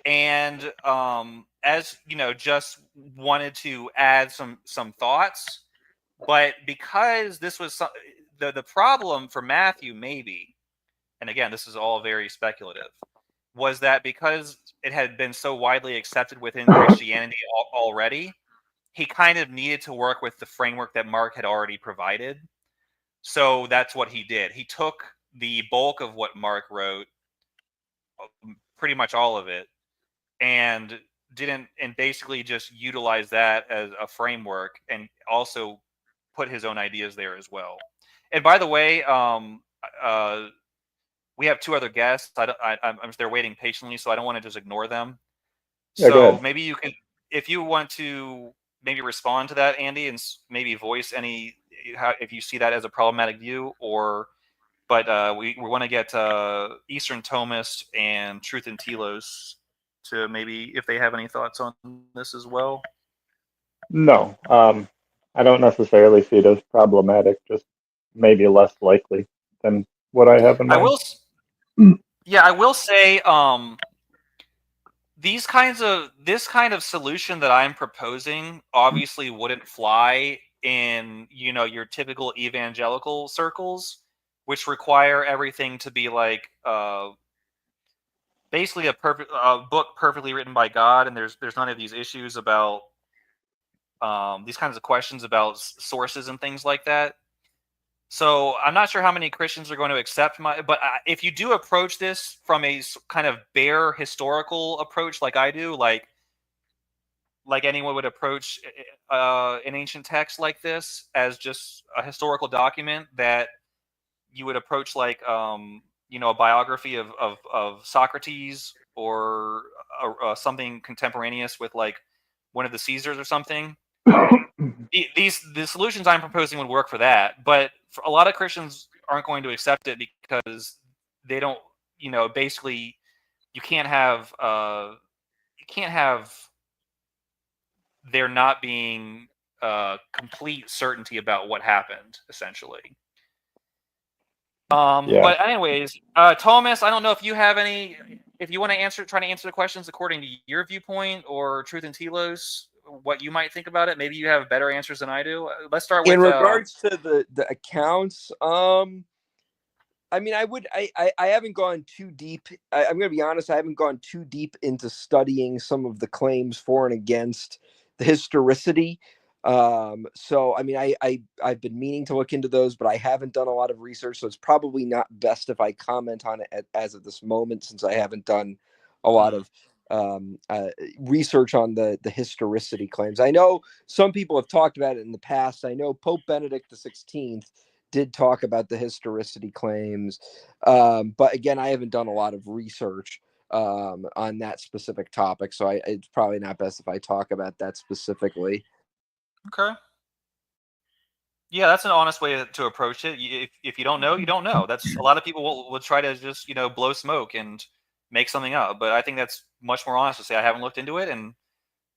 and as you know, just wanted to add some thoughts. But because this was the problem for Matthew, maybe, and again, this is all very speculative, was that because it had been so widely accepted within Christianity already, he kind of needed to work with the framework that Mark had already provided. So that's what he did. He took the bulk of what Mark wrote, pretty much all of it, and didn't and basically just utilized that as a framework and also put his own ideas there as well. And by the way, uh, we have two other guests. They're waiting patiently, so I don't want to just ignore them. Yeah, go So ahead. maybe you could, if you want to, maybe respond to that, Andy, and maybe voice any if you see that as a problematic view, or but we want to get Eastern Thomist and Truth and Telos to maybe if they have any thoughts on this as well. No, I don't necessarily see it as problematic, just maybe less likely than what I have in I mind. will, yeah, I will say, this kind of solution that I'm proposing obviously wouldn't fly in your typical evangelical circles, which require everything to be like basically a perfect book perfectly written by God, and there's none of these issues about these kinds of questions about sources and things like that. So I'm not sure how many Christians are going to accept but if you do approach this from a kind of bare historical approach, like I do, like anyone would approach an ancient text like this as just a historical document that you would approach like a biography of Socrates or something contemporaneous with like one of the Caesars or something. The solutions I'm proposing would work for that, but for a lot of Christians aren't going to accept it because they don't, basically you can't have there not being complete certainty about what happened, essentially. Yeah. But anyways, Thomas, I don't know if you have any, if you want to try to answer the questions according to your viewpoint, or Truth and Telos, what you might think about it. Maybe you have better answers than I do. Let's start with In regards to the accounts, I mean, I haven't gone too deep. I'm going to be honest. I haven't gone too deep into studying some of the claims for and against the historicity So I mean, I've been meaning to look into those, but I haven't done a lot of research, so it's probably not best if I comment on it as of this moment, since I haven't done a lot of research on the historicity claims. I know some people have talked about it in the past. I know Pope Benedict XVI did talk about the historicity claims, but again, I haven't done a lot of research on that specific topic, so it's probably not best if I talk about that specifically. Okay. Yeah, that's an honest way to approach it. If you don't know, you don't know. That's a lot of people will try to just blow smoke and make something up. But I think that's much more honest to say I haven't looked into it, and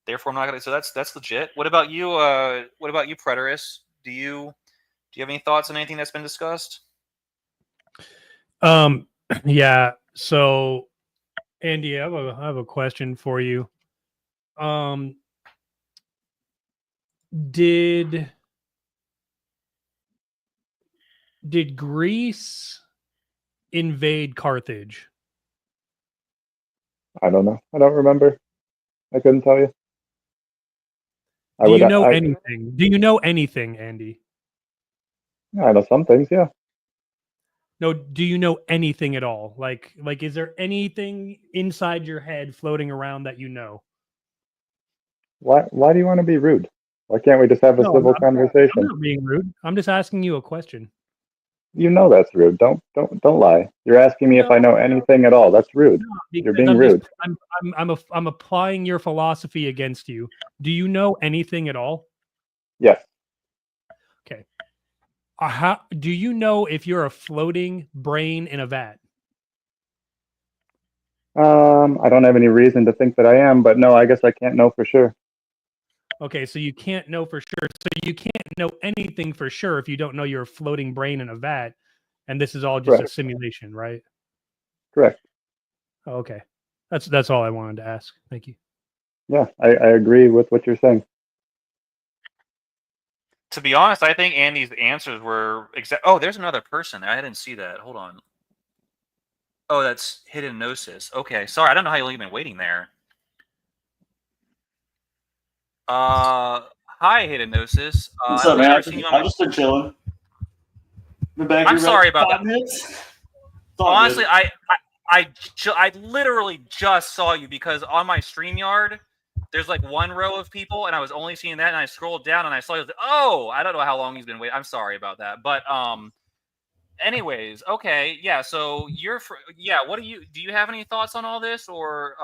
therefore I'm not gonna. So that's legit. What about you? What about you, Preterist? Do you have any thoughts on anything that's been discussed? Yeah. So, Andy, I have a question for you. Did Greece invade Carthage? I don't know. I don't remember. I couldn't tell you. Do you know anything? Do you know anything, Andy? I know some things, yeah. No, do you know anything at all? Like, is there anything inside your head floating around that you know? Why do you want to be rude? Why can't we just have a civil conversation? I'm not being rude. I'm just asking you a question. You know that's rude. Don't lie. You're asking me if I know anything at all. That's rude. You're being rude. I'm applying your philosophy against you. Do you know anything at all? Yes. Okay. How do you know if you're a floating brain in a vat? I don't have any reason to think that I am, but no, I guess I can't know for sure. Okay, so you can't know for sure. So you can't know anything for sure if you don't know you're a floating brain in a vat, and this is all just a simulation, right? Correct. Oh, okay. That's all I wanted to ask. Thank you. Yeah, I agree with what you're saying. To be honest, I think Andy's answers were exact. Oh, there's another person. I didn't see that. Hold on. Oh, that's Hidden Gnosis. Okay, sorry. I don't know how long you've been waiting there. Hi, Hidden Gnosis. What's up, man? I've just been chilling. I'm sorry about that. Minutes. Honestly, I literally just saw you because on my StreamYard, there's like one row of people, and I was only seeing that, and I scrolled down and I saw you. Oh, I don't know how long he's been waiting. I'm sorry about that, but anyways, okay, yeah. So what do you have any thoughts on all this, or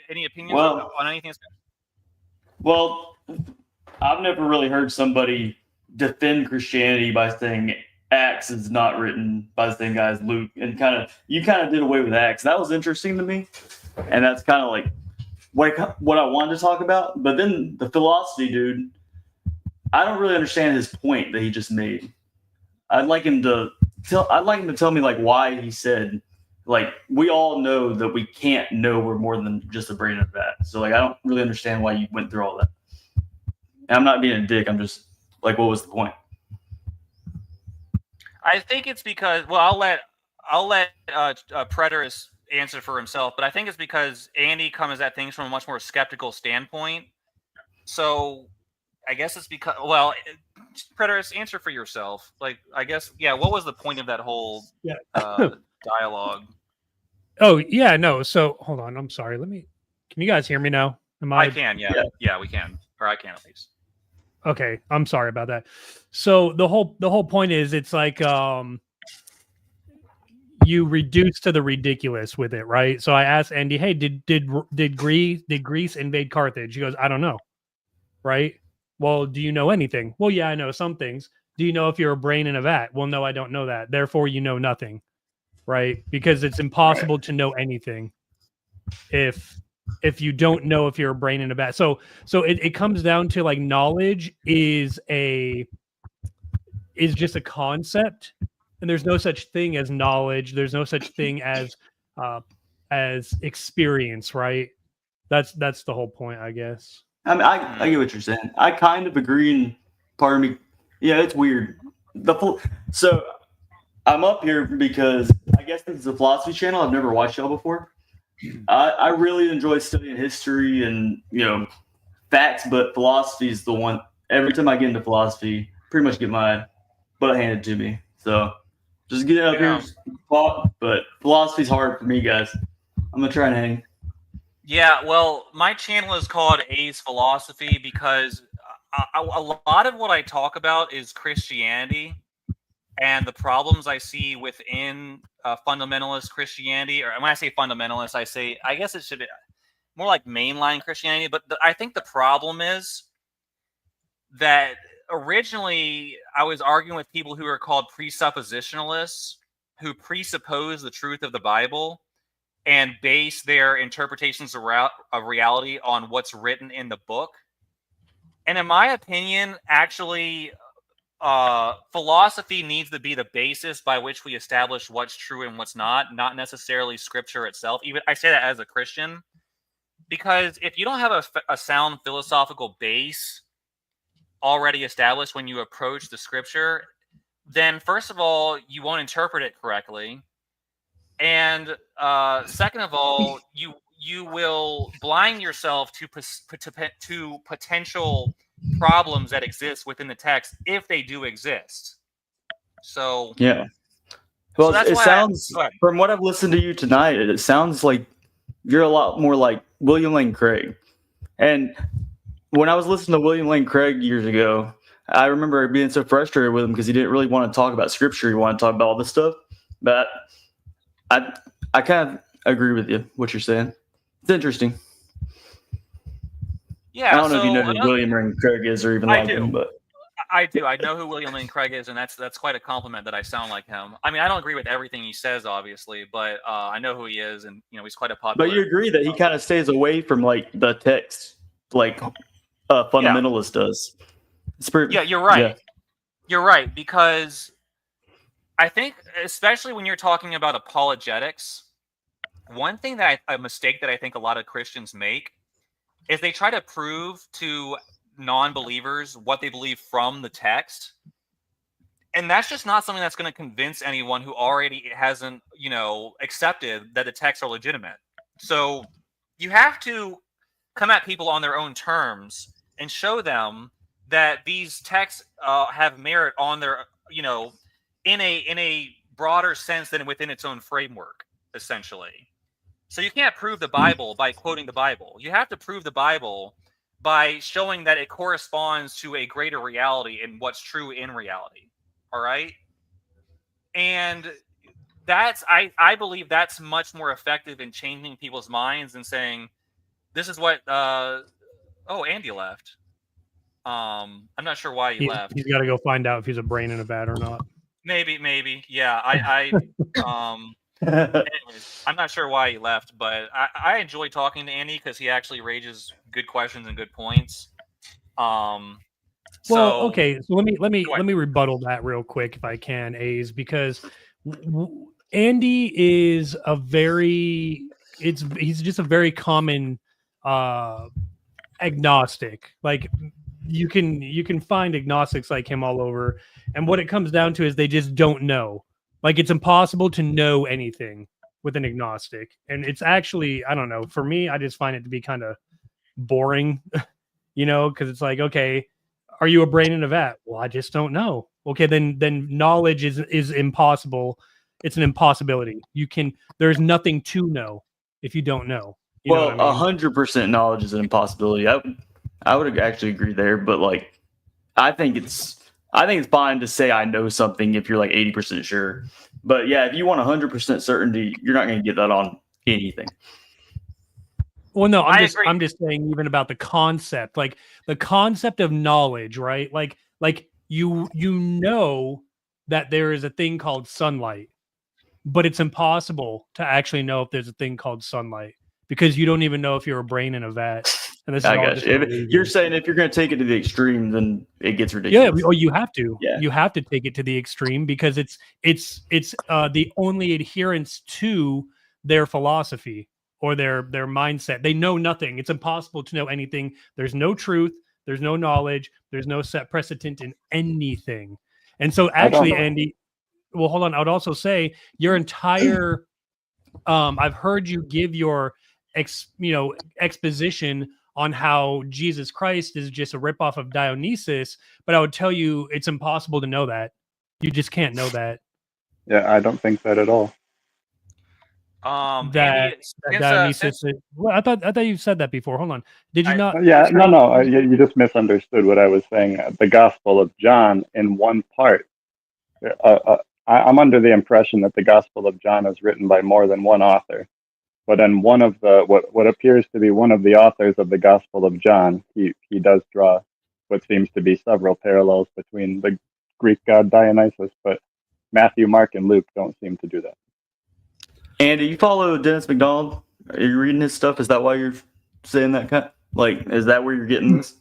any opinions on anything? Well, I've never really heard somebody defend Christianity by saying Acts is not written by the same guy as Luke, and you did away with Acts. That was interesting to me, and that's kind of like what I wanted to talk about. But then the philosophy dude, I don't really understand his point that he just made. I'd like him to tell me like why he said, like, we all know that we can't know we're more than just a brain in a vat. So like I don't really understand why you went through all that. And I'm not being a dick. I'm just like, what was the point? I think it's because I'll let Preterist answer for himself, but I think it's because Andy comes at things from a much more skeptical standpoint. So I guess it's because Preterist, answer for yourself. Like, I guess, what was the point of that whole dialogue? Oh yeah, no. So hold on. I'm sorry. Can you guys hear me now? I can. Yeah, we can, or I can at least. Okay, I'm sorry about that. So the whole point is it's like you reduce to the ridiculous with it, right? So I asked Andy, hey, did Greece invade Carthage? He goes, I don't know. Right? Well, do you know anything? Well, yeah, I know some things. Do you know if you're a brain in a vat? Well, no, I don't know that. Therefore, you know nothing. Right? Because it's impossible to know anything if you don't know if you're a brain in a vat. So it comes down to like knowledge is just a concept, and there's no such thing as knowledge. There's no such thing as experience, right? That's the whole point, I guess. I mean, I get what you're saying. I kind of agree, and part of me, yeah, it's weird. So I'm up here because I guess this is a philosophy channel. I've never watched y'all before. I really enjoy studying history and facts, but philosophy is the one every time I get into philosophy, pretty much get my butt handed to me. So just get up here, talk. But philosophy's hard for me, guys. I'm gonna try and hang. Yeah, well, my channel is called A's Philosophy because a lot of what I talk about is Christianity and the problems I see within fundamentalist Christianity. Or when I say fundamentalist, I guess it should be more like mainline Christianity. But I think the problem is that originally I was arguing with people who are called presuppositionalists, who presuppose the truth of the Bible and base their interpretations of reality on what's written in the book. And in my opinion, actually, philosophy needs to be the basis by which we establish what's true and what's not necessarily scripture itself. Even I say that as a Christian, because if you don't have a sound philosophical base already established when you approach the scripture, then first of all, you won't interpret it correctly. And second of all, you will blind yourself to potential problems that exist within the text if they do exist. So yeah. Well, so it sounds from what I've listened to you tonight, it sounds like you're a lot more like William Lane Craig. And when I was listening to William Lane Craig years ago, I remember being so frustrated with him because he didn't really want to talk about scripture. He wanted to talk about all this stuff. But I kind of agree with you, what you're saying. It's interesting. Yeah, I don't know if you know who William Lane Craig is or even like him, but I do. I know who William Lane Craig is, and that's quite a compliment that I sound like him. I mean, I don't agree with everything he says, obviously, but I know who he is, and he's quite a popular. But you agree that he kind of stays away from like the text, like a fundamentalist does. It's pretty, yeah, you're right. Yeah. You're right, because I think, especially when you're talking about apologetics, one thing a mistake that I think a lot of Christians make is they try to prove to non-believers what they believe from the text. And that's just not something that's going to convince anyone who already hasn't, accepted that the texts are legitimate. So you have to come at people on their own terms and show them that these texts have merit on their, in a broader sense than within its own framework, essentially. So you can't prove the Bible by quoting the Bible. You have to prove the Bible by showing that it corresponds to a greater reality and what's true in reality. All right? And I believe that's much more effective in changing people's minds than saying, this is what Andy left. I'm not sure why he left. He's got to go find out if he's a brain in a vat or not. Maybe. Yeah, anyways, I'm not sure why he left, but I enjoy talking to Andy because he actually raises good questions and good points. Okay, so let me rebuttal that real quick if I can, A's, because Andy is he's just a very common agnostic. Like you can find agnostics like him all over, and what it comes down to is they just don't know. Like it's impossible to know anything with an agnostic, and it's actually, I don't know, for me, I just find it to be kind of boring, because it's like, okay, are you a brain in a vat? Well, I just don't know. Okay, then knowledge is impossible. It's an impossibility. There's nothing to know if you don't know. Well, 100% knowledge is an impossibility. I would actually agree there, but like, I think it's fine to say I know something if you're like 80% sure. But yeah, if you want 100% certainty, you're not going to get that on anything. Well, no, I'm just saying even about the concept, like the concept of knowledge, right? Like you know that there is a thing called sunlight, but it's impossible to actually know if there's a thing called sunlight because you don't even know if you're a brain in a vat. And this I got you. You're saying if you're going to take it to the extreme, then it gets ridiculous. Yeah, you have to. Yeah. You have to take it to the extreme because it's the only adherence to their philosophy or their mindset. They know nothing. It's impossible to know anything. There's no truth. There's no knowledge. There's no set precedent in anything. And so actually, Andy, well, hold on. I would also say your entire, I've heard you give your exposition on how Jesus Christ is just a ripoff of Dionysus, but I would tell you it's impossible to know that. You just can't know that. Yeah, I don't think that at all. Andy, since, Dionysus. Well, I thought you said that before. Hold on. Did you not? Yeah, no. You just misunderstood what I was saying. The Gospel of John, in one part, I'm under the impression that the Gospel of John is written by more than one author. But in one of the what appears to be one of the authors of the Gospel of John, he does draw what seems to be several parallels between the Greek god Dionysus, but Matthew, Mark, and Luke don't seem to do that. Andy, you follow Dennis McDonald? Are you reading his stuff? Is that why you're saying that? Like, is that where you're getting this?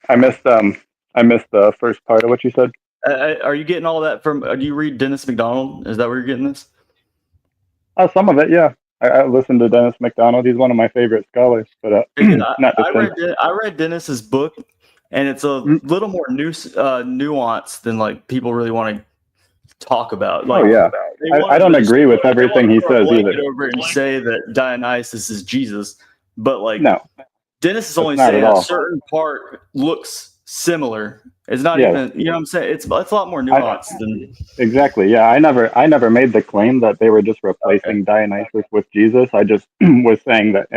I missed the first part of what you said. Are you getting all that from? Do you read Dennis McDonald? Is that where you're getting this? Some of it, yeah. I listened to Dennis McDonald. He's one of my favorite scholars, but I read Dennis's book, and it's a little more nuanced than like people really want to talk about. Like, oh yeah, I don't agree with everything he says either. Over and say that Dionysus is Jesus, but like no, Dennis is only saying a certain part looks similar. It's not even, you know what I'm saying? It's a lot more nuanced than exactly. Yeah, I never made the claim that they were just replacing Dionysus with Jesus. I just was saying that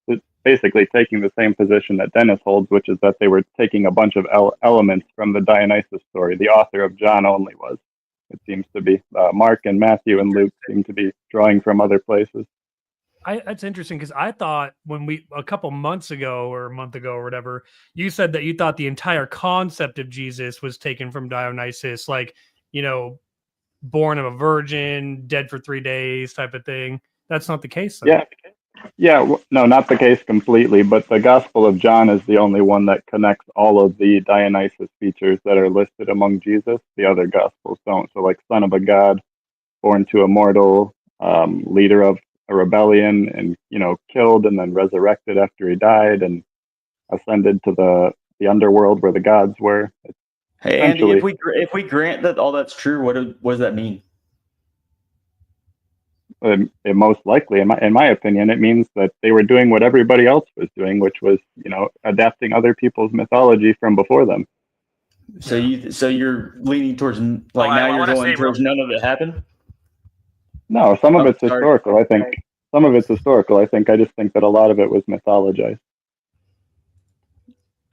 it's basically taking the same position that Dennis holds, which is that they were taking a bunch of elements from the Dionysus story. The author of John only was. It seems to be Mark and Matthew and Luke seem to be drawing from other places. That's interesting because I thought when a couple months ago or a month ago or whatever, you said that you thought the entire concept of Jesus was taken from Dionysus, like, born of a virgin, dead for 3 days type of thing. That's not the case, though. Yeah. No, not the case completely, but the Gospel of John is the only one that connects all of the Dionysus features that are listed among Jesus. The other Gospels don't. So, like, son of a god, born to a mortal, leader of a rebellion, and killed and then resurrected after he died and ascended to the underworld where the gods were. Hey Andy, if we grant that all that's true, what does that mean? It most likely, in my opinion, it means that they were doing what everybody else was doing, which was adapting other people's mythology from before them. So you're leaning towards you're going towards none of it happened. No, some of it's historical. I think some of it's historical. I just think that a lot of it was mythologized.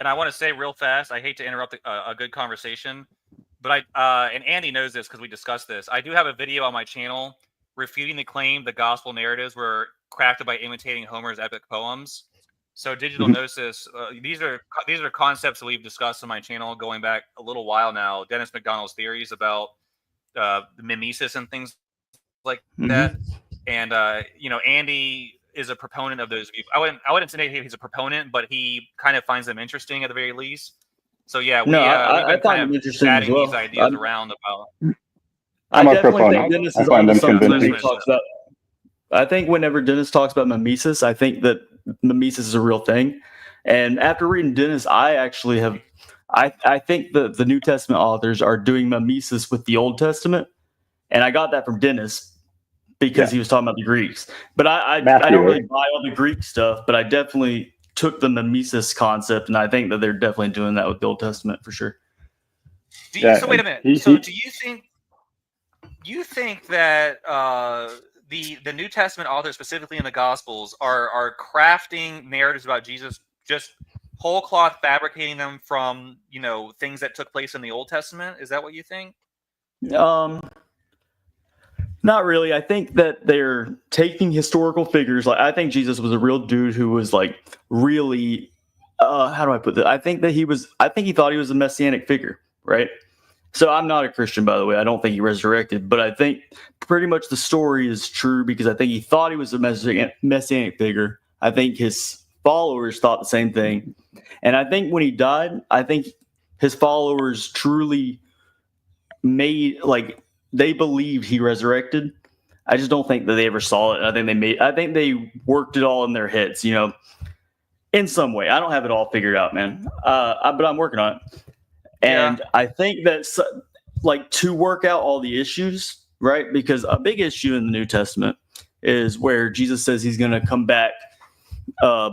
And I want to say real fast, I hate to interrupt a good conversation, but and Andy knows this because we discussed this. I do have a video on my channel refuting the claim the gospel narratives were crafted by imitating Homer's epic poems. So digital gnosis, these are concepts that we've discussed on my channel going back a little while now. Dennis McDonald's theories about the mimesis and things like that. And Andy is a proponent of those views. I wouldn't say he's a proponent, but he kind of finds them interesting at the very least. So yeah, I find them interesting as well. These ideas around about. I'm a proponent. I find them convincing. I think whenever Dennis talks about mimesis, I think that mimesis is a real thing. And after reading Dennis, I actually have, I think that the New Testament authors are doing mimesis with the Old Testament. And I got that from Dennis because he was talking about the Greeks. But I don't really buy all the Greek stuff, but I definitely took the mimesis concept, and I think that they're definitely doing that with the Old Testament for sure. So wait a minute. So do you think that the New Testament authors, specifically in the Gospels, are crafting narratives about Jesus, just whole cloth fabricating them from things that took place in the Old Testament? Is that what you think? Not really. I think that they're taking historical figures. Like, I think Jesus was a real dude who was like really, how do I put that? I think he thought he was a messianic figure, right? So I'm not a Christian, by the way. I don't think he resurrected, but I think pretty much the story is true because I think he thought he was a messianic figure. I think his followers thought the same thing. And I think when he died, I think his followers truly they believed he resurrected. I just don't think that they ever saw it. I think they worked it all in their heads, in some way. I don't have it all figured out, man. But I'm working on it. And I think that to work out all the issues, right? Because a big issue in the New Testament is where Jesus says he's going to come back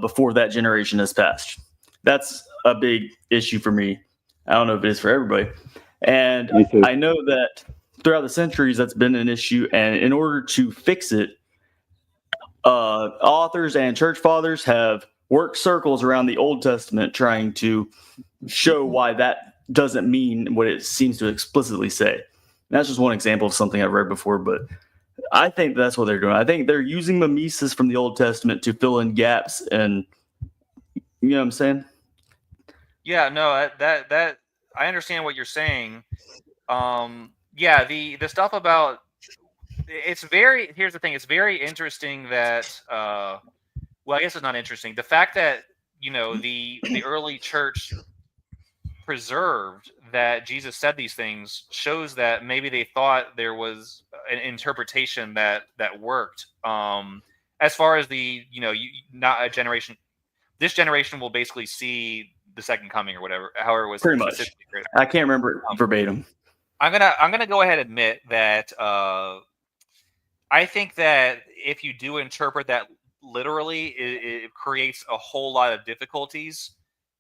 before that generation has passed. That's a big issue for me. I don't know if it is for everybody. And Me too. I know that throughout the centuries, that's been an issue. And in order to fix it, authors and church fathers have worked circles around the Old Testament trying to show why that doesn't mean what it seems to explicitly say. And that's just one example of something I've read before, but I think that's what they're doing. I think they're using mimesis from the Old Testament to fill in gaps, and you know what I'm saying? Yeah, no, that I understand what you're saying. Yeah, the stuff about it's very. Here's the thing. It's very interesting that. Well, I guess it's not interesting. The fact that the early church preserved that Jesus said these things shows that maybe they thought there was an interpretation that worked. As far as not a generation, this generation will basically see the second coming or whatever, however it was Pretty much. specifically written. I can't remember it verbatim. I'm gonna go ahead and admit that I think that if you do interpret that literally, it creates a whole lot of difficulties.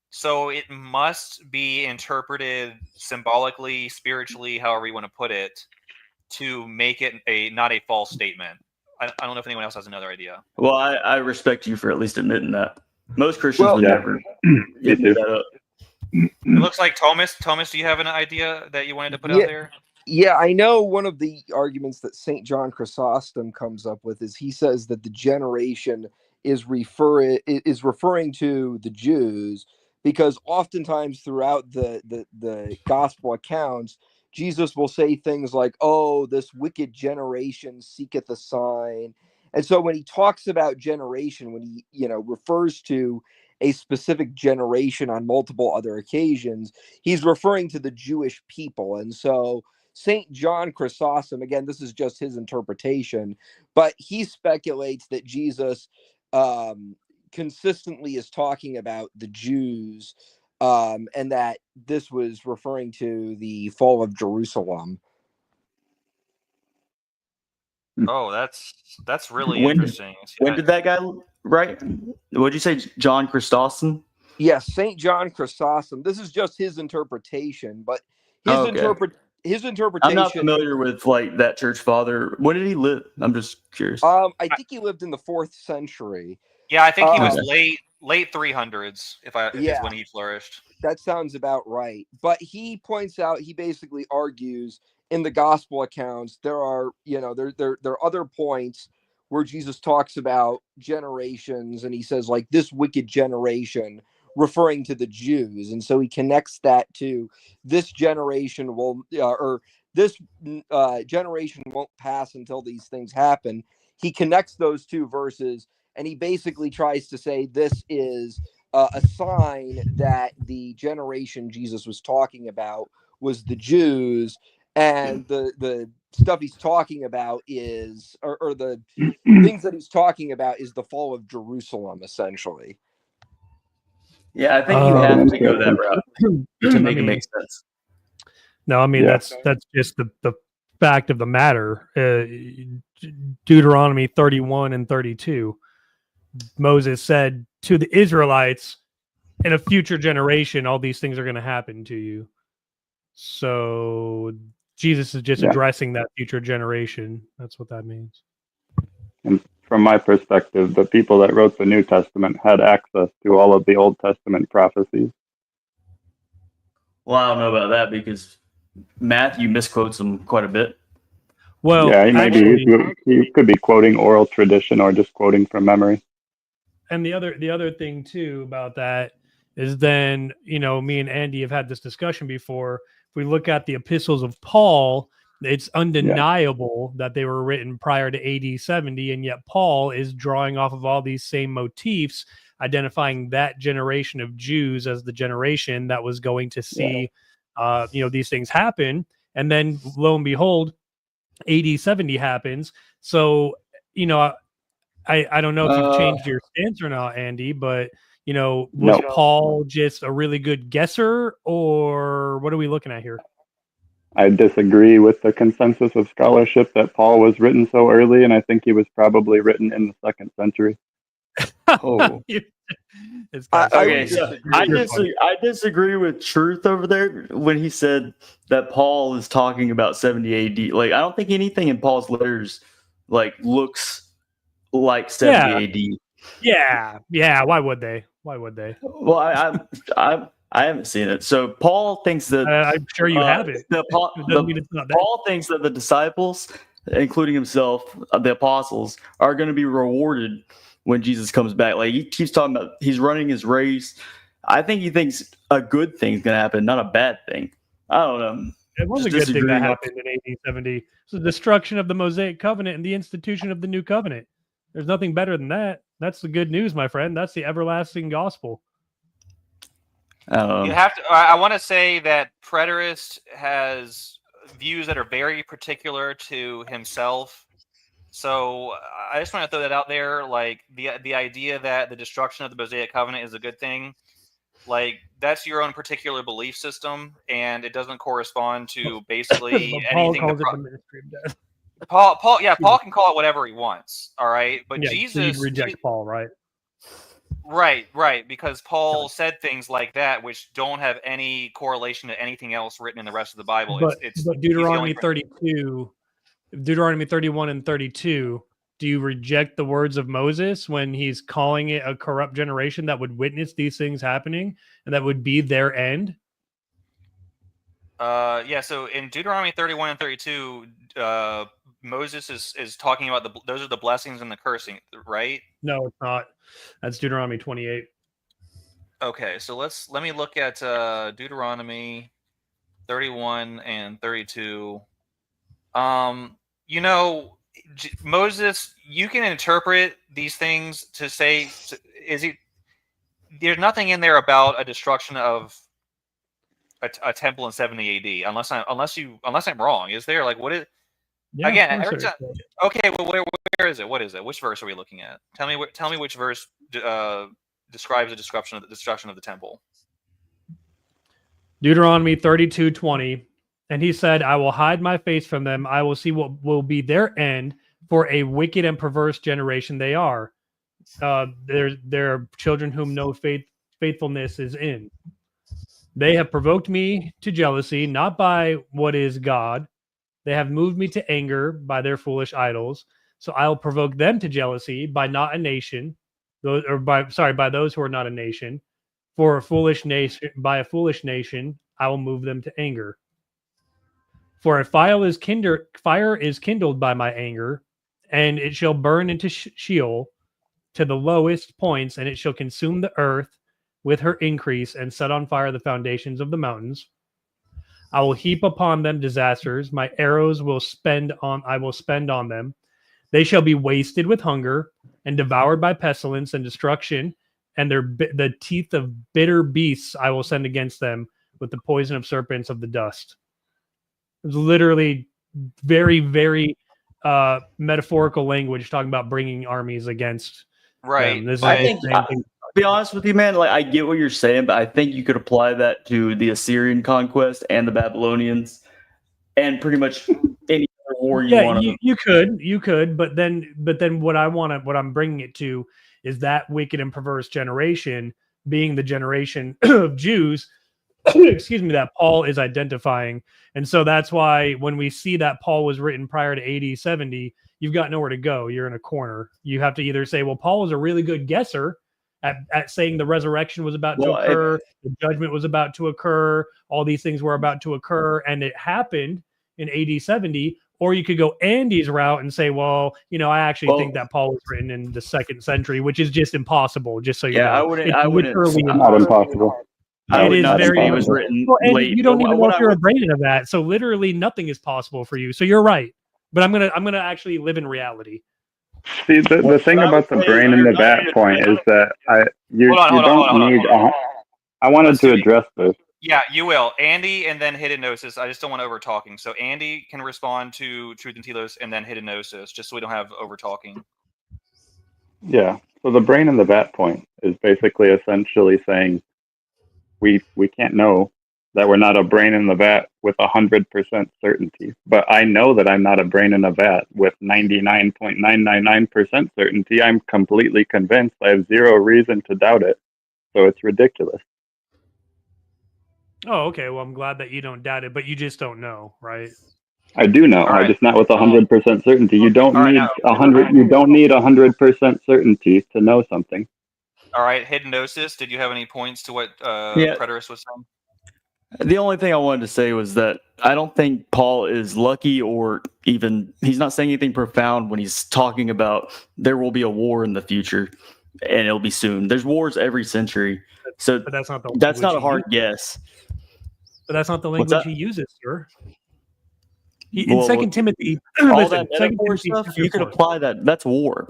So it must be interpreted symbolically, spiritually, however you want to put it, to make it not a false statement. I don't know if anyone else has another idea. Well, I respect you for at least admitting that. Most Christians Well, would yeah. never Me give too. that up. It looks like Thomas, do you have an idea that you wanted to put out there? Yeah, I know one of the arguments that St. John Chrysostom comes up with is he says that the generation is referring to the Jews, because oftentimes throughout the gospel accounts, Jesus will say things like, "Oh, this wicked generation seeketh a sign." And so when he talks about generation, when he refers to a specific generation on multiple other occasions, he's referring to the Jewish people. And so St. John Chrysostom, again, this is just his interpretation, but he speculates that Jesus consistently is talking about the Jews, and that this was referring to the fall of Jerusalem. Oh, that's really When- interesting. When did that guy write? What'd you say, John Chrysostom? Yes, St. John Chrysostom. This is just his interpretation, but his Okay. his interpretation. I'm not familiar with like that church father. When did he live? I'm just curious. I think he lived in the 4th century. Yeah, I think he was Okay. late 300s, is when he flourished. That sounds about right. But he points out, he basically argues in the gospel accounts, there are other points where Jesus talks about generations, and he says, like, this wicked generation, referring to the Jews. And so he connects that to this generation generation won't pass until these things happen. He connects those two verses, and he basically tries to say this is a sign that the generation Jesus was talking about was the Jews, and the stuff he's talking about is, or the things that he's talking about is the fall of Jerusalem, essentially. Yeah, I think you have to go that route to make it mean, make sense. No, I mean Yeah. that's just the fact of the matter. Deuteronomy 31 and 32. Moses said to the Israelites, in a future generation, all these things are going to happen to you. So Jesus is just addressing that future generation. That's what that means. And from my perspective, the people that wrote the New Testament had access to all of the Old Testament prophecies. Well, I don't know about that because Matthew misquotes them quite a bit. Well, yeah, he could be quoting oral tradition or just quoting from memory. And the other thing too about that is then, me and Andy have had this discussion before. If we look at the epistles of Paul, it's undeniable that they were written prior to AD 70, and yet Paul is drawing off of all these same motifs, identifying that generation of Jews as the generation that was going to see, these things happen. And then lo and behold, AD 70 happens. So, I don't know if you've changed your stance or not, Andy, but was Paul just a really good guesser, or what are we looking at here? I disagree with the consensus of scholarship that Paul was written so early, and I think he was probably written in the 2nd century. Oh. It's Okay, so I disagree with Truth over there when he said that Paul is talking about 70 AD. Like, I don't think anything in Paul's letters like looks like 70 AD. Yeah. Why would they? Well, I haven't seen it. So Paul thinks that I'm sure you haven't. Doesn't mean it's not there. Paul thinks that the disciples, including himself, the apostles, are going to be rewarded when Jesus comes back. Like, he keeps talking about he's running his race. I think he thinks a good thing's going to happen, not a bad thing. I don't know. It was a good thing that happened in 1870. It's the destruction of the Mosaic covenant and the institution of the new covenant. There's nothing better than that. That's the good news, my friend. That's the everlasting gospel. You have to. I want to say that preterist has views that are very particular to himself. So I just want to throw that out there. Like the idea that the destruction of the Mosaic covenant is a good thing. Like, that's your own particular belief system, and it doesn't correspond to basically Paul anything. calls it the ministry of death. Paul can call it whatever he wants. All right, but Jesus reject Paul, right? Right, because Paul said things like that which don't have any correlation to anything else written in the rest of the Bible. But Deuteronomy 32, Deuteronomy 31 and 32, do you reject the words of Moses when he's calling it a corrupt generation that would witness these things happening and that would be their end? Yeah, so in Deuteronomy 31 and 32, Moses is talking about those are the blessings and the cursing, right? No, it's not. That's Deuteronomy 28. Okay, so let me look at Deuteronomy 31 and 32. Moses, you can interpret these things to say, there's nothing in there about a destruction of a temple in 70 AD, unless I'm wrong. Is there? Like, what is? Yeah, again, every time. Okay, well, where is it? What is it? Which verse are we looking at? Tell me which verse describes the destruction of the temple. Deuteronomy 32:20, and he said, "I will hide my face from them. I will see what will be their end, for a wicked and perverse generation they are. They're children whom no faithfulness is in. They have provoked me to jealousy, not by what is God. They have moved me to anger by their foolish idols. So I'll provoke them to jealousy by not a nation, by those who are not a nation. For a foolish nation, I will move them to anger. For a fire is kindled by my anger, and it shall burn into Sheol to the lowest points, and it shall consume the earth with her increase and set on fire the foundations of the mountains. I will heap upon them disasters. My arrows I will spend on them. They shall be wasted with hunger and devoured by pestilence and destruction, and the teeth of bitter beasts I will send against them with the poison of serpents of the dust." It's literally very, very metaphorical language talking about bringing armies against them. To be honest with you, man, like, I get what you're saying, but I think you could apply that to the Assyrian conquest and the Babylonians and pretty much any other war you want. You could, but then what I'm bringing it to is that wicked and perverse generation being the generation of Jews, excuse me, that Paul is identifying. And so that's why when we see that Paul was written prior to AD 70, you've got nowhere to go. You're in a corner. You have to either say, well, Paul was a really good guesser at saying the resurrection was about to occur, the judgment was about to occur, all these things were about to occur, and it happened in AD 70. Or you could go Andy's route and say, well, I actually think that Paul was written in the 2nd century, which is just impossible, just so you know. I wouldn't. Not impossible. It is very. It was written late. You don't even know if you're a brain of that. So literally nothing is possible for you. So you're right. But I'm gonna actually live in reality. See, the thing about the brain in the vat point is that you don't need. I wanted to address this. Yeah, you will. Andy and then Hidden Gnosis. I just don't want over talking. So Andy can respond to Truth and Telos and then Hidden Gnosis, just so we don't have over talking. Yeah. So the brain in the vat point is basically essentially saying we can't know that we're not a brain in the vat with 100% certainty. But I know that I'm not a brain in a vat with 99.999% certainty. I'm completely convinced. I have zero reason to doubt it. So it's ridiculous. Oh, okay. Well, I'm glad that you don't doubt it, but you just don't know, right? I do know. All right. I just not with 100% certainty. You don't All right, need now- 100. You don't need 100% certainty to know something. All right, Hidden-Gnosis, did you have any points to what Yeah. Preterist was saying? The only thing I wanted to say was that I don't think Paul is lucky, or even he's not saying anything profound when he's talking about there will be a war in the future and it'll be soon. There's wars every century. So But that's not the that's not a language hard he uses. guess. But that's not the What's language that? he uses, sir. In Well, Second Timothy, all listen, that 2 metaphor Timothy stuff, chapter you could 4. apply that. That's war.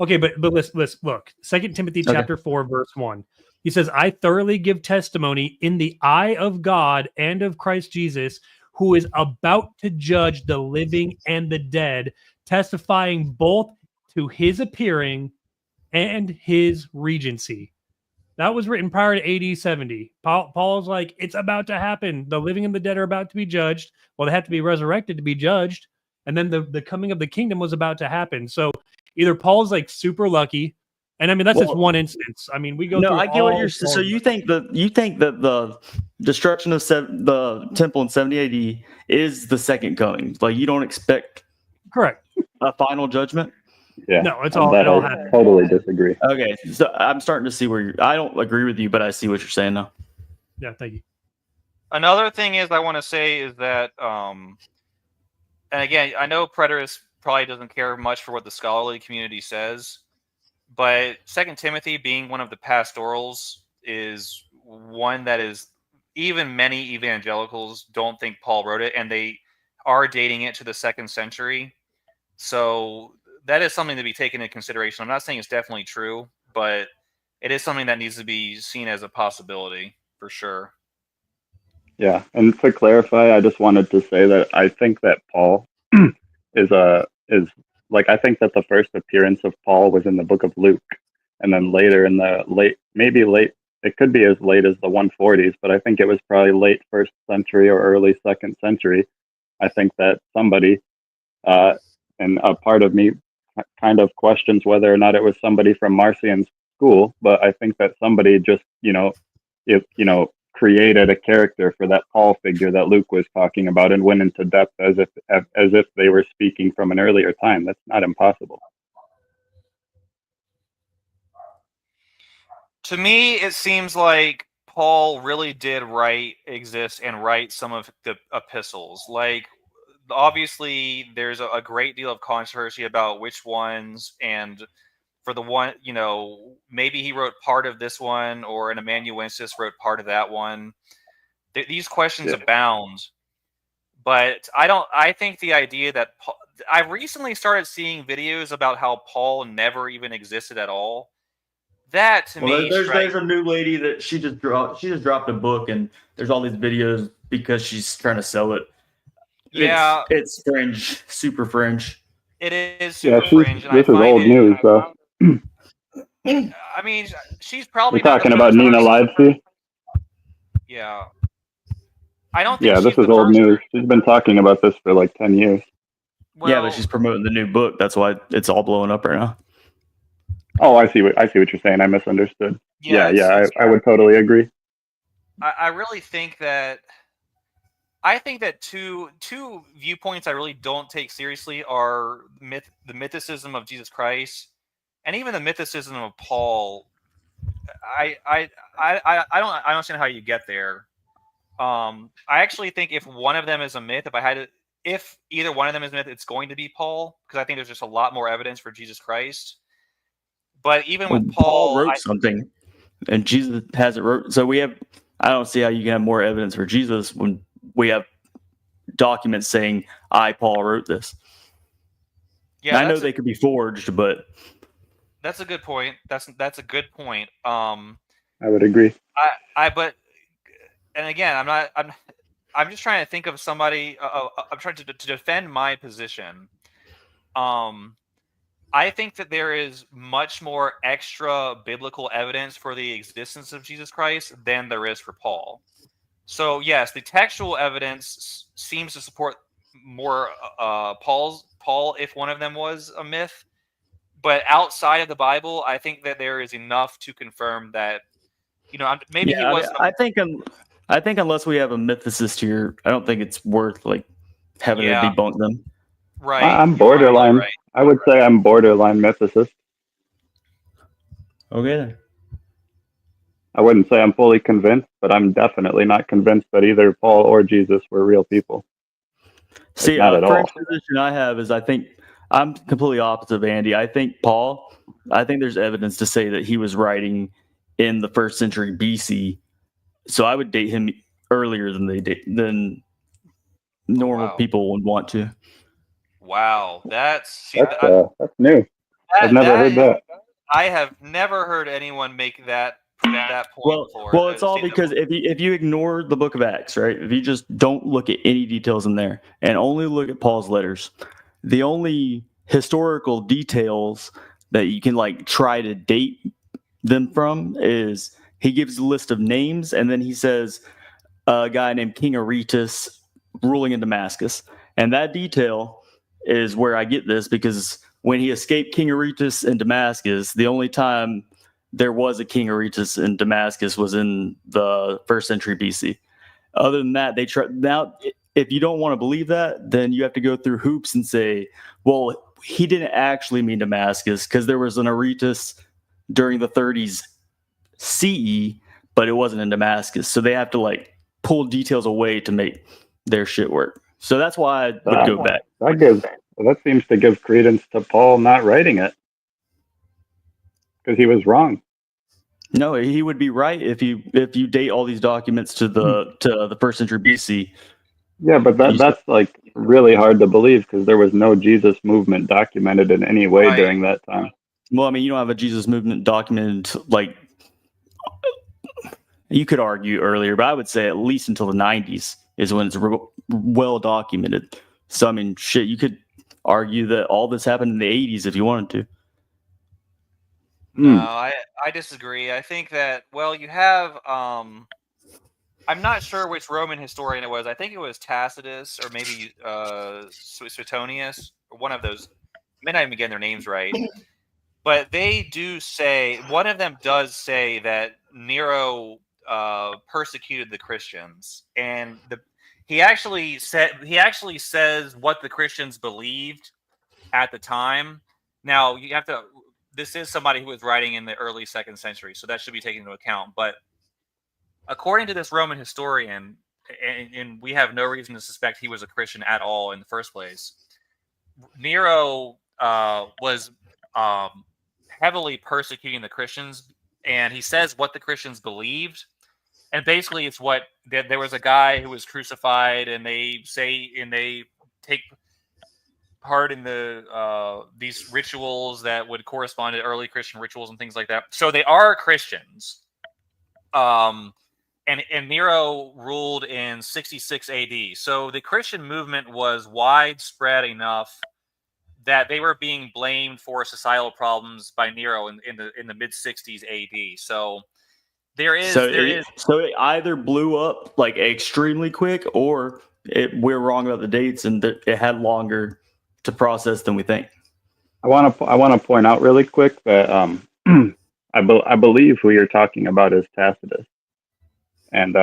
Okay, but let's look. 2 Timothy Okay. chapter 4, verse 1. He says, I thoroughly give testimony in the eye of God and of Christ Jesus, who is about to judge the living and the dead, testifying both to his appearing and his regency. That was written prior to AD 70. Paul's like, it's about to happen. The living and the dead are about to be judged. Well, they have to be resurrected to be judged. And then the coming of the kingdom was about to happen. So either Paul's like super lucky, and I mean that's just Well, one instance. I mean, we go No, through I get what all you're saying. So Paul's- you think that the destruction of the temple in 70 AD is the second coming? Like, you don't expect correct. a final judgment? Yeah. No, it's on all that it all I happened. totally disagree. Okay, so I'm starting to see where I don't agree with you, but I see what you're saying now. Yeah, thank you. Another thing is I want to say is that, and again, I know Preterist probably doesn't care much for what the scholarly community says, but 2 Timothy being one of the pastorals is one that is, even many evangelicals don't think Paul wrote it, and they are dating it to the 2nd century. So that is something to be taken into consideration. I'm not saying it's definitely true, but it is something that needs to be seen as a possibility for sure. Yeah, and to clarify, I just wanted to say that I think that Paul is like, I think that the first appearance of Paul was in the book of Luke, and then later in the late, it could be as late as the 140s, but I think it was probably late 1st century or early 2nd century. I think that somebody, and a part of me kind of questions whether or not it was somebody from Marcion's school, but I think that somebody just, created a character for that Paul figure that Luke was talking about and went into depth as if they were speaking from an earlier time. That's not impossible. To me, it seems like Paul really did exist and write some of the epistles. Like, obviously, there's a great deal of controversy about which ones, and for the one, maybe he wrote part of this one, or an amanuensis wrote part of that one. These questions abound, but I think the idea that I recently started seeing videos about how Paul never even existed at all. That to me, there's a new lady that she just dropped a book, and there's all these videos because she's trying to sell it. Yeah, it's fringe, super fringe. It is super Yeah, fringe, and this I is find old news, though. I mean, she's probably We're talking about Nina Livesey. Yeah, I don't think. Yeah, this she's is the old first. news. She's been talking about this for like 10 years. Well, yeah, but she's promoting the new book. That's why it's all blowing up right now. Oh, I see what you're saying. I misunderstood. I would totally agree. I really think that. I think that two viewpoints I really don't take seriously are the mythicism of Jesus Christ, and even the mythicism of Paul. I don't understand how you get there. I actually think if one of them is a myth, if either one of them is a myth, it's going to be Paul, because I think there's just a lot more evidence for Jesus Christ. But even with Paul wrote something, and Jesus hasn't wrote. So I don't see how you can have more evidence for Jesus when we have documents saying Paul wrote this. Yeah, I know they could be forged, but that's a good point. That's a good point. I would agree. But and again, I'm just trying to think of somebody. I'm trying to defend my position. I think that there is much more extra biblical evidence for the existence of Jesus Christ than there is for Paul. So yes, the textual evidence seems to support more Paul if one of them was a myth. But outside of the Bible, I think that there is enough to confirm that maybe he Yeah, I mean, wasn't. I think unless we have a mythicist here, I don't think it's worth like having to Yeah, debunk them. right. I'm You're probably borderline. right. I would say I'm borderline mythicist. Okay then. I wouldn't say I'm fully convinced, but I'm definitely not convinced that either Paul or Jesus were real people. Like, See, not at current all. position I have is I think I'm completely opposite of Andy. I think Paul. I think there's evidence to say that he was writing in the 1st century BC. So I would date him earlier than Oh normal wow, people would want to. wow. That's new. I've never That heard is. that. I have never heard anyone make that point before. Well, it's all Say that. because if you ignore the Book of Acts, right? If you just don't look at any details in there and only look at Paul's letters, the only historical details that you can like try to date them from is he gives a list of names and then he says a guy named King Aretas ruling in Damascus, and that detail is where I get this because when he escaped King Aretas in Damascus, the only time there was a King Aretas in Damascus was in the 1st century BC. Other than that, they try now. If you don't want to believe that, then you have to go through hoops and say, well, he didn't actually mean Damascus because there was an Aretas during the 30s CE, but it wasn't in Damascus. So they have to like pull details away to make their shit work. So that's why I would go back. That seems to give credence to Paul not writing it because he was wrong. No, he would be right if you date all these documents to the 1st century BC. Yeah, but that's like really hard to believe because there was no Jesus movement documented in any way Right. during that time. Well, I mean, you don't have a Jesus movement documented like you could argue earlier, but I would say at least until the 90s is when it's well documented. So, I mean, shit, you could argue that all this happened in the 80s if you wanted to. No, I disagree. I think that you have I'm not sure which Roman historian it was. I think it was Tacitus or maybe Suetonius or one of those. I may not even get their names right. But they do say one of them does say that Nero persecuted the Christians, and he actually says what the Christians believed at the time. Now you have to. This is somebody who was writing in the early 2nd century, so that should be taken into account. But according to this Roman historian, and we have no reason to suspect he was a Christian at all in the first place, Nero was heavily persecuting the Christians, and he says what the Christians believed. And basically, it's what there was a guy who was crucified, and they take part in these rituals that would correspond to early Christian rituals and things like that. So they are Christians. And Nero ruled in 66 AD. So the Christian movement was widespread enough that they were being blamed for societal problems by Nero in the mid 60s AD. So there is So it either blew up like extremely quick, or we're wrong about the dates and that it had longer to process than we think. I want to point out really quick that I believe who you're talking about is Tacitus, and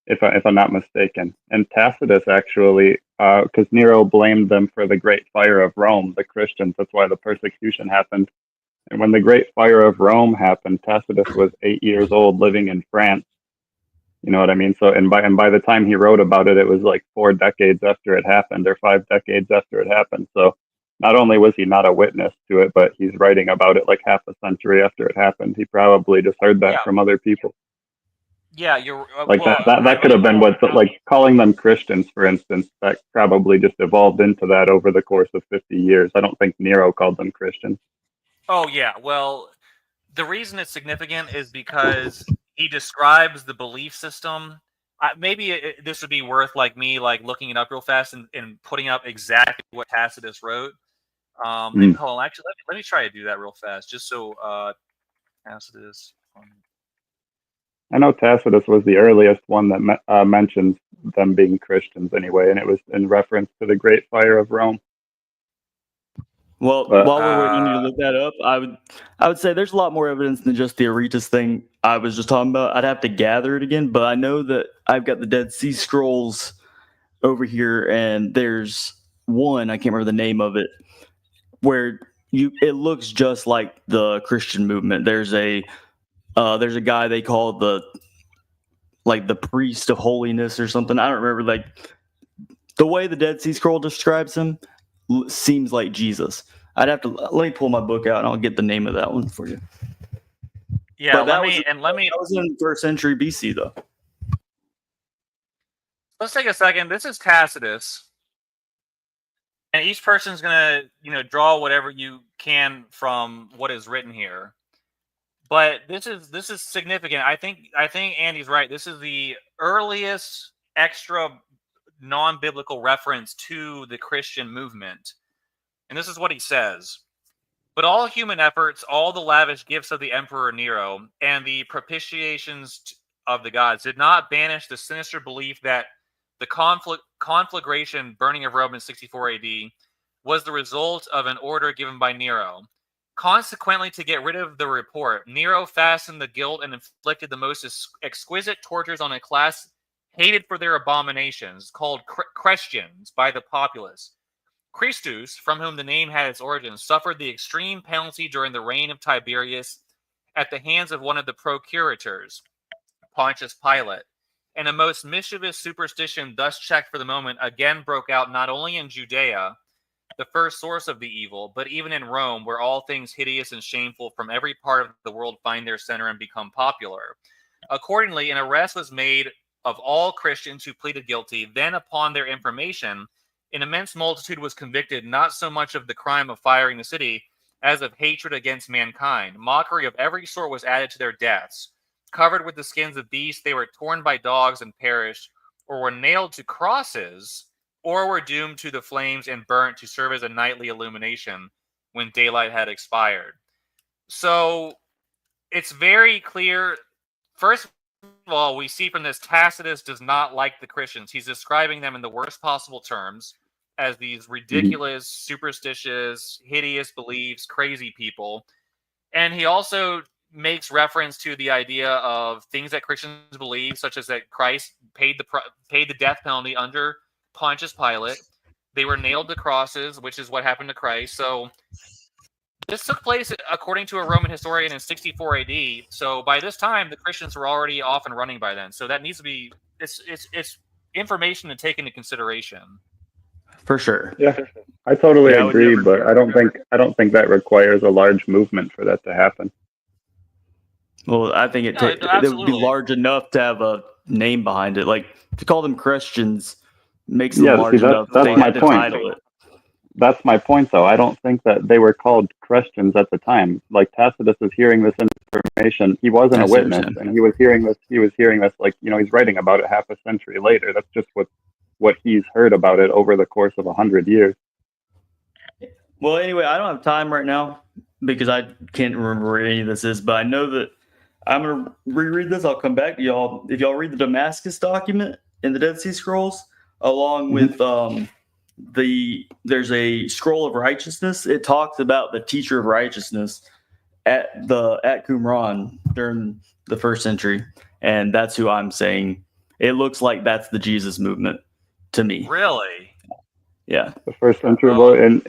if I'm not mistaken, and Tacitus actually because Nero blamed them for the Great Fire of Rome, the Christians. That's why the persecution happened. And when the Great Fire of Rome happened, Tacitus was 8 years old, living in France. You know what I mean? So, and by the time he wrote about it, it was like 4 decades after it happened, or 5 decades after it happened. So, not only was he not a witness to it, but he's writing about it like half a century after it happened. He probably just heard that from other people. Yeah, you're like that could have been what, like calling them Christians, for instance, that probably just evolved into that over the course of 50 years. I don't think Nero called them Christians. Oh yeah, well, the reason it's significant is because he describes the belief system. Maybe this would be worth me looking it up real fast and putting up exactly what Tacitus wrote. Hold on, actually, let me try to do that real fast, just so Tacitus. I know Tacitus was the earliest one that mentions them being Christians anyway, and it was in reference to the Great Fire of Rome. Well, But while we're waiting you to look that up, I would say there's a lot more evidence than just the Aretas thing I was just talking about. I'd have to gather it again, but I know that I've got the Dead Sea Scrolls over here, and there's one, I can't remember the name of it, where it looks just like the Christian movement. There's a guy they call the priest of holiness or something. I don't remember, like the way the Dead Sea Scroll describes him seems like Jesus. I'd have to let me pull my book out and I'll get the name of that one for you. Yeah, But that was in 1st century BC though. Let's take a second. This is Tacitus, and each person's gonna, draw whatever you can from what is written here. But this is significant. I think Andy's right. This is the earliest extra non-biblical reference to the Christian movement. And this is what he says. But all human efforts, all the lavish gifts of the Emperor Nero, and the propitiations of the gods did not banish the sinister belief that the conflagration burning of Rome in 64 AD was the result of an order given by Nero. Consequently, to get rid of the report, Nero fastened the guilt and inflicted the most exquisite tortures on a class hated for their abominations, called Christians by the populace. Christus, from whom the name had its origin, suffered the extreme penalty during the reign of Tiberius at the hands of one of the procurators, Pontius Pilate. And a most mischievous superstition, thus checked for the moment, again broke out not only in Judea, the first source of the evil, but even in Rome, where all things hideous and shameful from every part of the world find their center and become popular. Accordingly, an arrest was made of all Christians who pleaded guilty. Then, upon their information, an immense multitude was convicted, not so much of the crime of firing the city, as of hatred against mankind. Mockery of every sort was added to their deaths. Covered with the skins of beasts, they were torn by dogs and perished, or were nailed to crosses, or were doomed to the flames and burnt to serve as a nightly illumination when daylight had expired. So it's very clear. First of all, we see from this, Tacitus does not like the Christians. He's describing them in the worst possible terms as these ridiculous, superstitious, hideous beliefs, crazy people. And he also makes reference to the idea of things that Christians believe, such as that Christ paid the death penalty under Pontius Pilate. They were nailed to crosses, which is what happened to Christ. So this took place, according to a Roman historian, in 64 AD. So by this time, the Christians were already off and running by then. So that needs to be it's information to take into consideration. For sure. Yeah, I totally agree, but I don't think that requires a large movement for that to happen. Well, I think it would be large enough to have a name behind it. Like, to call them Christians makes them large enough that they had to title it. That's my point, though. I don't think that they were called Christians at the time. Like, Tacitus was hearing this information. He wasn't a witness, and he was hearing this. Like, he's writing about it half a century later. That's just what he's heard about it over the course of 100 years. Well, anyway, I don't have time right now because I can't remember where any of this is, but I know that I'm going to reread this. I'll come back to y'all. If y'all read the Damascus document in the Dead Sea Scrolls, along with there's a scroll of righteousness. It talks about the teacher of righteousness at Qumran during the 1st century, and that's who I'm saying. It looks like that's the Jesus movement to me. Really? Yeah. The 1st century, and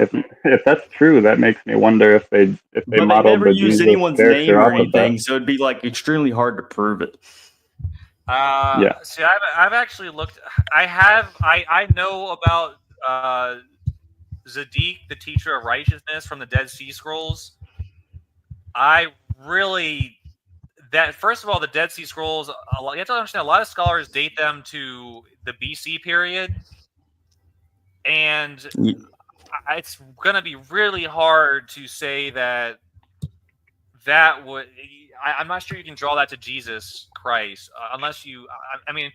if that's true, that makes me wonder if they modeled never the use Jesus anyone's name or anything, that. so it'd be like extremely hard to prove it. Yeah. See, I've actually looked. I know about Zadik, the teacher of righteousness, from the Dead Sea Scrolls. First of all, the Dead Sea Scrolls, you have to understand, a lot of scholars date them to the BC period. And it's going to be really hard to say that would... I'm not sure you can draw that to Jesus Christ, unless you... I mean,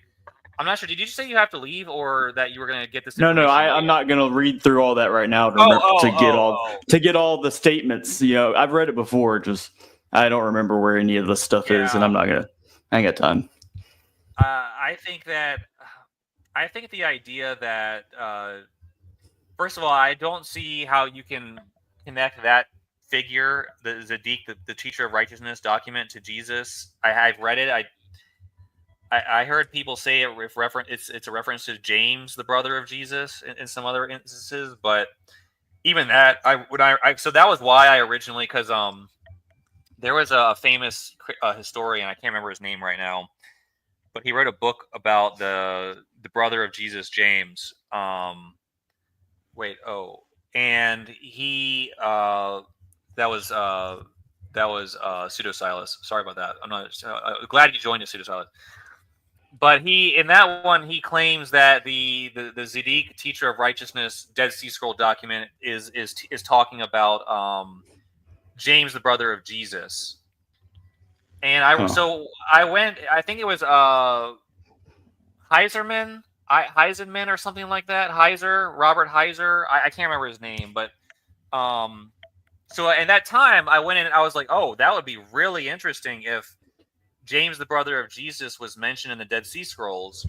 I'm not sure. Did you say you have to leave, or that you were going to get this? No, I'm not going to read through all that right now to get all the statements. I've read it before. Just I don't remember where any of the stuff is, and I'm not going to I ain't got time. I think the idea that first of all, I don't see how you can connect that figure, the Zadik, the teacher of righteousness document, to Jesus. I've read it. I heard people say it's a reference to James, the brother of Jesus, in some other instances, but even that, so that was why I originally, because there was a famous historian, I can't remember his name right now, but he wrote a book about the brother of Jesus, James. And he that was Pseudo-Silas. Sorry about that. I'm not glad you joined us, Pseudo-Silas. But in that one, he claims that the Zadik teacher of righteousness Dead Sea Scroll document is talking about James, the brother of Jesus. And I went. I think it was Heiserman or something like that. Robert Heiser. I can't remember his name, but so at that time I went in and I was like, oh, that would be really interesting if James, the brother of Jesus, was mentioned in the Dead Sea Scrolls.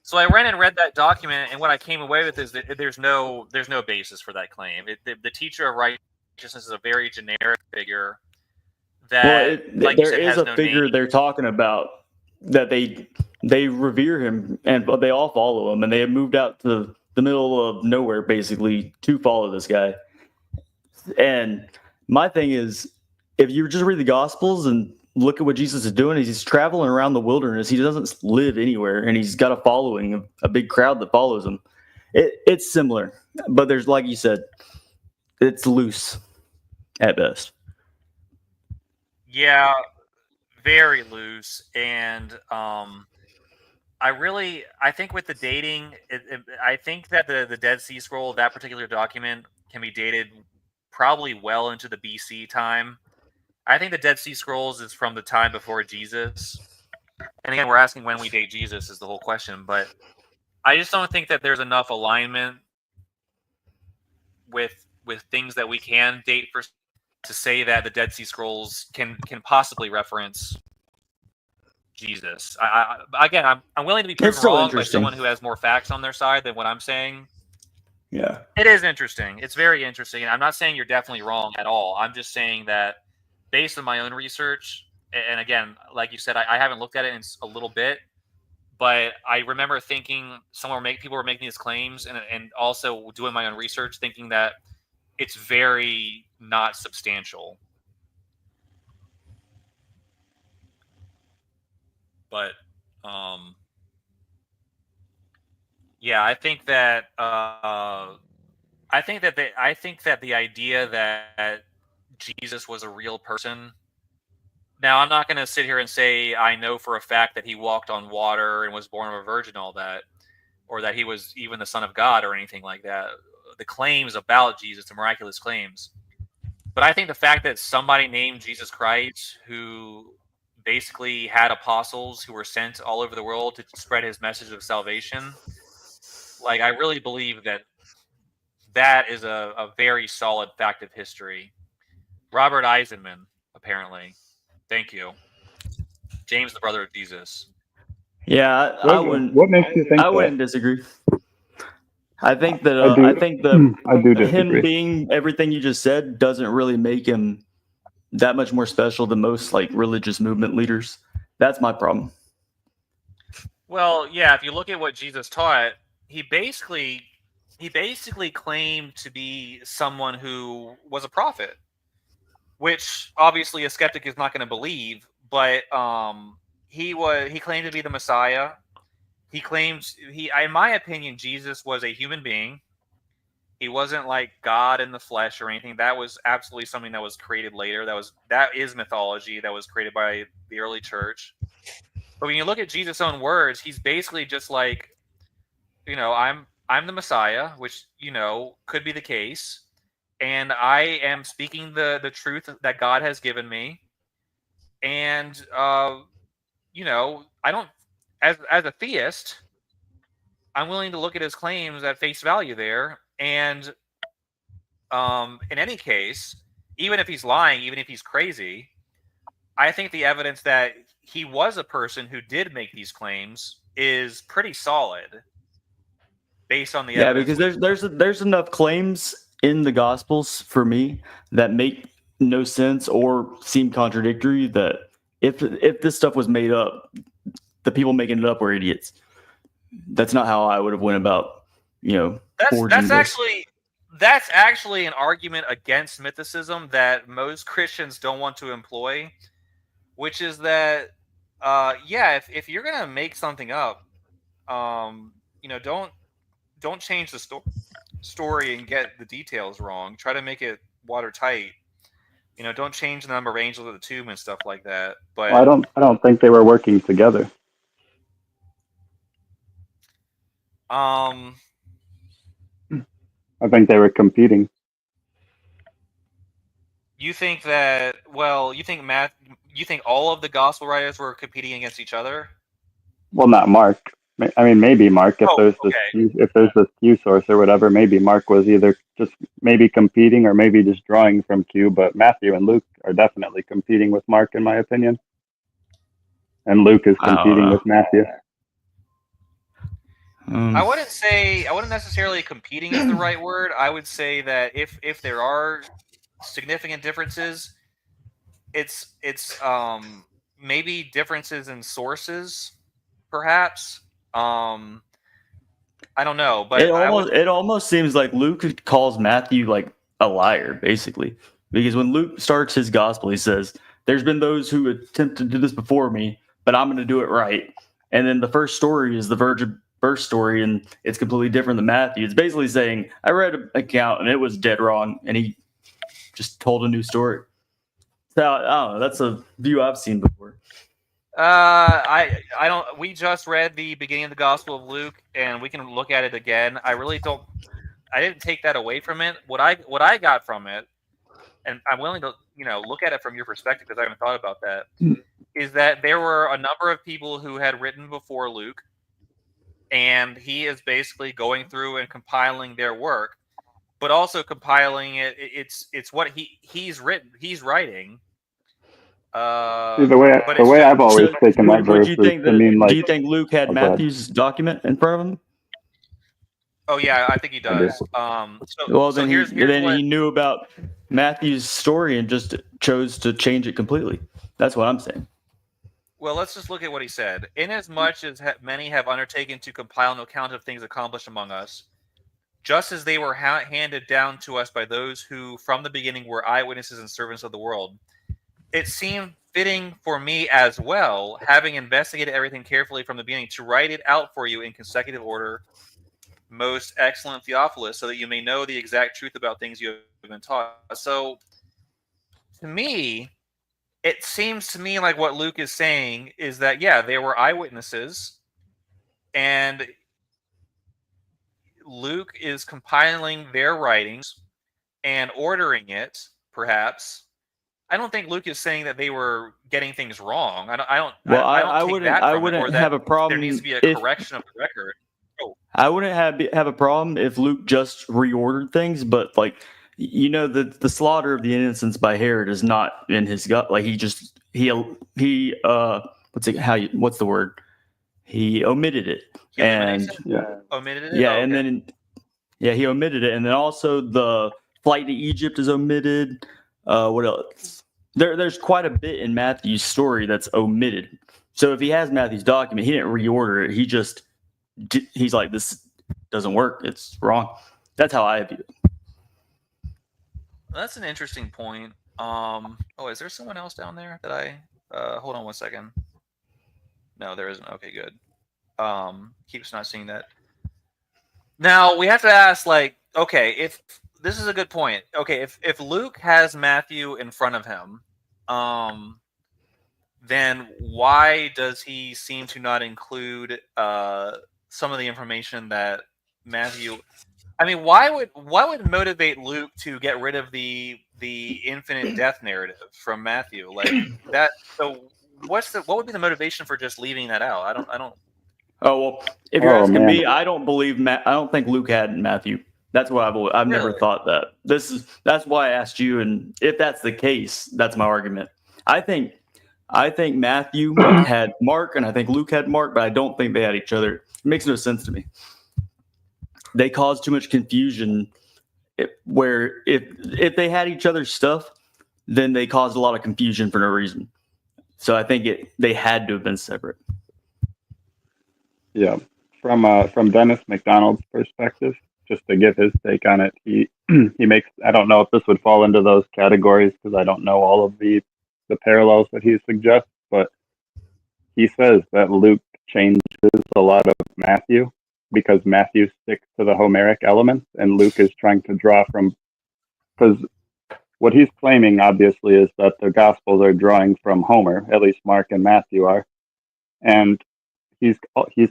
So I ran and read that document, and what I came away with is that there's no basis for that claim. The teacher of righteousness is a very generic figure. That, like you said, there is has a no figure name. they're talking about that they revere him, and they all follow him, and they have moved out to the middle of nowhere basically to follow this guy. And my thing is, if you just read the Gospels and look at what Jesus is doing, he's traveling around the wilderness. He doesn't live anywhere, and he's got a following, a big crowd that follows him. It's similar, but there's, like you said, it's loose at best. Yeah, very loose. And I think with the dating, I think that the Dead Sea Scroll, that particular document, can be dated probably well into the BC time. I think the Dead Sea Scrolls is from the time before Jesus. And again, we're asking when we date Jesus is the whole question, but I just don't think that there's enough alignment with things that we can date for to say that the Dead Sea Scrolls can possibly reference Jesus. Again, I'm willing to be proven wrong by someone who has more facts on their side than what I'm saying. Yeah, it is interesting. It's very interesting. I'm not saying you're definitely wrong at all. I'm just saying that based on my own research, and again, like you said, I haven't looked at it in a little bit, but I remember thinking people were making these claims, and also doing my own research, thinking that it's very not substantial. But yeah, I think that the idea that Jesus was a real person. Now, I'm not going to sit here and say I know for a fact that he walked on water and was born of a virgin, all that, or that he was even the Son of God or anything like that. The claims about Jesus, the miraculous claims. But I think the fact that somebody named Jesus Christ, who basically had apostles who were sent all over the world to spread his message of salvation, like, I really believe that is a very solid fact of history. Robert Eisenman, apparently. Thank you. James, the brother of Jesus. Yeah, I wouldn't. What makes you think I wouldn't that? disagree. I think that I do disagree. him being everything you just said doesn't really make him that much more special than most like religious movement leaders. That's my problem. Well, yeah, if you look at what Jesus taught, he basically claimed to be someone who was a prophet, which obviously a skeptic is not going to believe. But he claimed to be the Messiah. He claims in my opinion, Jesus was a human being. He wasn't like God in the flesh or anything. That was absolutely something that was created later. That is mythology that was created by the early church. But when you look at Jesus' own words, he's basically just like, I'm the Messiah, which, could be the case. And I am speaking the truth that God has given me. And, I don't, as a theist, I'm willing to look at his claims at face value there. And in any case, even if he's lying, even if he's crazy, I think the evidence that he was a person who did make these claims is pretty solid based on the evidence. Because there's enough claims in the Gospels for me that make no sense or seem contradictory. That if this stuff was made up, the people making it up were idiots. That's not how I would have went about, forging this. That's actually an argument against mythicism that most Christians don't want to employ, which is that, if you're gonna make something up, don't change the story and get the details wrong. Try to make it watertight. Don't change the number of angels at the tomb and stuff like that. But well, I don't think they were working together. I think they were competing. You think that? Well, you think all of the gospel writers were competing against each other? Well, not Mark. I mean, maybe Mark. If there's this Q source or whatever, maybe Mark was either just maybe competing or maybe just drawing from Q. But Matthew and Luke are definitely competing with Mark, in my opinion. And Luke is competing with Matthew. I wouldn't necessarily competing is the right word. I would say that if there are significant differences, it's maybe differences in sources, perhaps. I don't know, but it almost seems like Luke calls Matthew like a liar, basically, because when Luke starts his gospel, he says, "There's been those who attempted to do this before me, but I'm going to do it right." And then the first story is the virgin birth story, and it's completely different than Matthew. It's basically saying, I read an account and it was dead wrong, and he just told a new story. So I don't know. That's a view I've seen before. I don't. We just read the beginning of the Gospel of Luke, and we can look at it again. I really don't. I didn't take that away from it. What I got from it, and I'm willing to look at it from your perspective because I haven't thought about that, is that there were a number of people who had written before Luke, and he is basically going through and compiling their work, but also compiling it. It's what he's written. He's writing. The way I've always taken that verse is to mean like. Do you think Luke had Matthew's document in front of him? Oh yeah, I think he does. He knew about Matthew's story and just chose to change it completely. That's what I'm saying. Well, let's just look at what he said. Inasmuch as many have undertaken to compile an account of things accomplished among us, just as they were handed down to us by those who from the beginning were eyewitnesses and servants of the world, it seemed fitting for me as well, having investigated everything carefully from the beginning, to write it out for you in consecutive order, most excellent Theophilus, so that you may know the exact truth about things you have been taught. So, to me, it seems to me like what Luke is saying is that, there were eyewitnesses, and Luke is compiling their writings and ordering it, perhaps. I don't think Luke is saying that they were getting things wrong. I wouldn't have a problem. There needs to be a correction of the record. I wouldn't have a problem if Luke just reordered things, but the slaughter of the innocents by Herod is not in his gut. Like what's the word? He omitted it. Omitted it. Yeah, and he omitted it, and then also the flight to Egypt is omitted. What else? There's quite a bit in Matthew's story that's omitted. So if he has Matthew's document, he didn't reorder it. He's like, this doesn't work. It's wrong. That's how I view it. That's an interesting point. Is there someone else down there that I? Hold on one second. No, there isn't. Okay, good. Keeps not seeing that. Now we have to ask, if this is a good point. Okay, if Luke has Matthew in front of him, then why does he seem to not include some of the information that Matthew? I mean, why would motivate Luke to get rid of the infinite death narrative from Matthew like that? So what would be the motivation for just leaving that out? I don't. Oh well, if you're asking me, I don't think Luke had Matthew. That's what I've never thought that. That's why I asked you, and if that's the case, that's my argument. I think I think Matthew had Mark, and I think Luke had Mark, but I don't think they had each other. It makes no sense to me. They caused too much confusion. Where if they had each other's stuff, then they caused a lot of confusion for no reason. So I think they had to have been separate. Yeah, from Dennis McDonald's perspective, just to give his take on it, he he makes. I don't know if this would fall into those categories because I don't know all of the parallels that he suggests, but he says that Luke changes a lot of Matthew because Matthew sticks to the Homeric elements, and Luke is trying to draw from. Because what he's claiming, obviously, is that the Gospels are drawing from Homer, at least Mark and Matthew are, and he's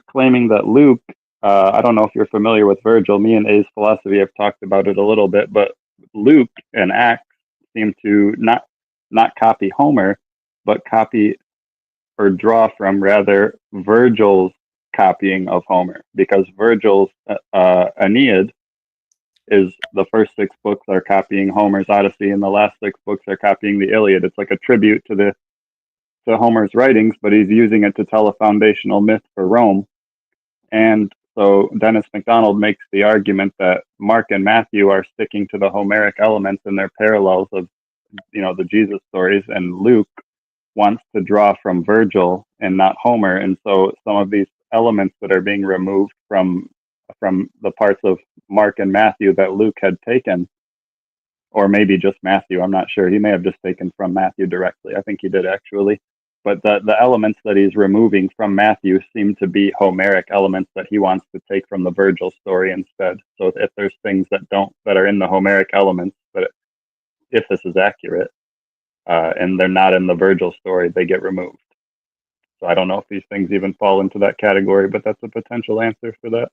claiming that Luke. I don't know if you're familiar with Virgil. Me and A's philosophy have talked about it a little bit, but Luke and Acts seem to not copy Homer, but copy or draw from rather Virgil's copying of Homer, because Virgil's Aeneid is the first 6 books are copying Homer's Odyssey, and the last 6 books are copying the Iliad. It's like a tribute to Homer's writings, but he's using it to tell a foundational myth for Rome. And so Dennis MacDonald makes the argument that Mark and Matthew are sticking to the Homeric elements in their parallels of, the Jesus stories, and Luke wants to draw from Virgil and not Homer. And so some of these elements that are being removed from the parts of Mark and Matthew that Luke had taken, or maybe just Matthew, I'm not sure. He may have just taken from Matthew directly. I think he did actually. But the elements that he's removing from Matthew seem to be Homeric elements that he wants to take from the Virgil story instead. So if there's things that are in the Homeric elements, but if this is accurate, and they're not in the Virgil story, they get removed. So I don't know if these things even fall into that category, but that's a potential answer for that.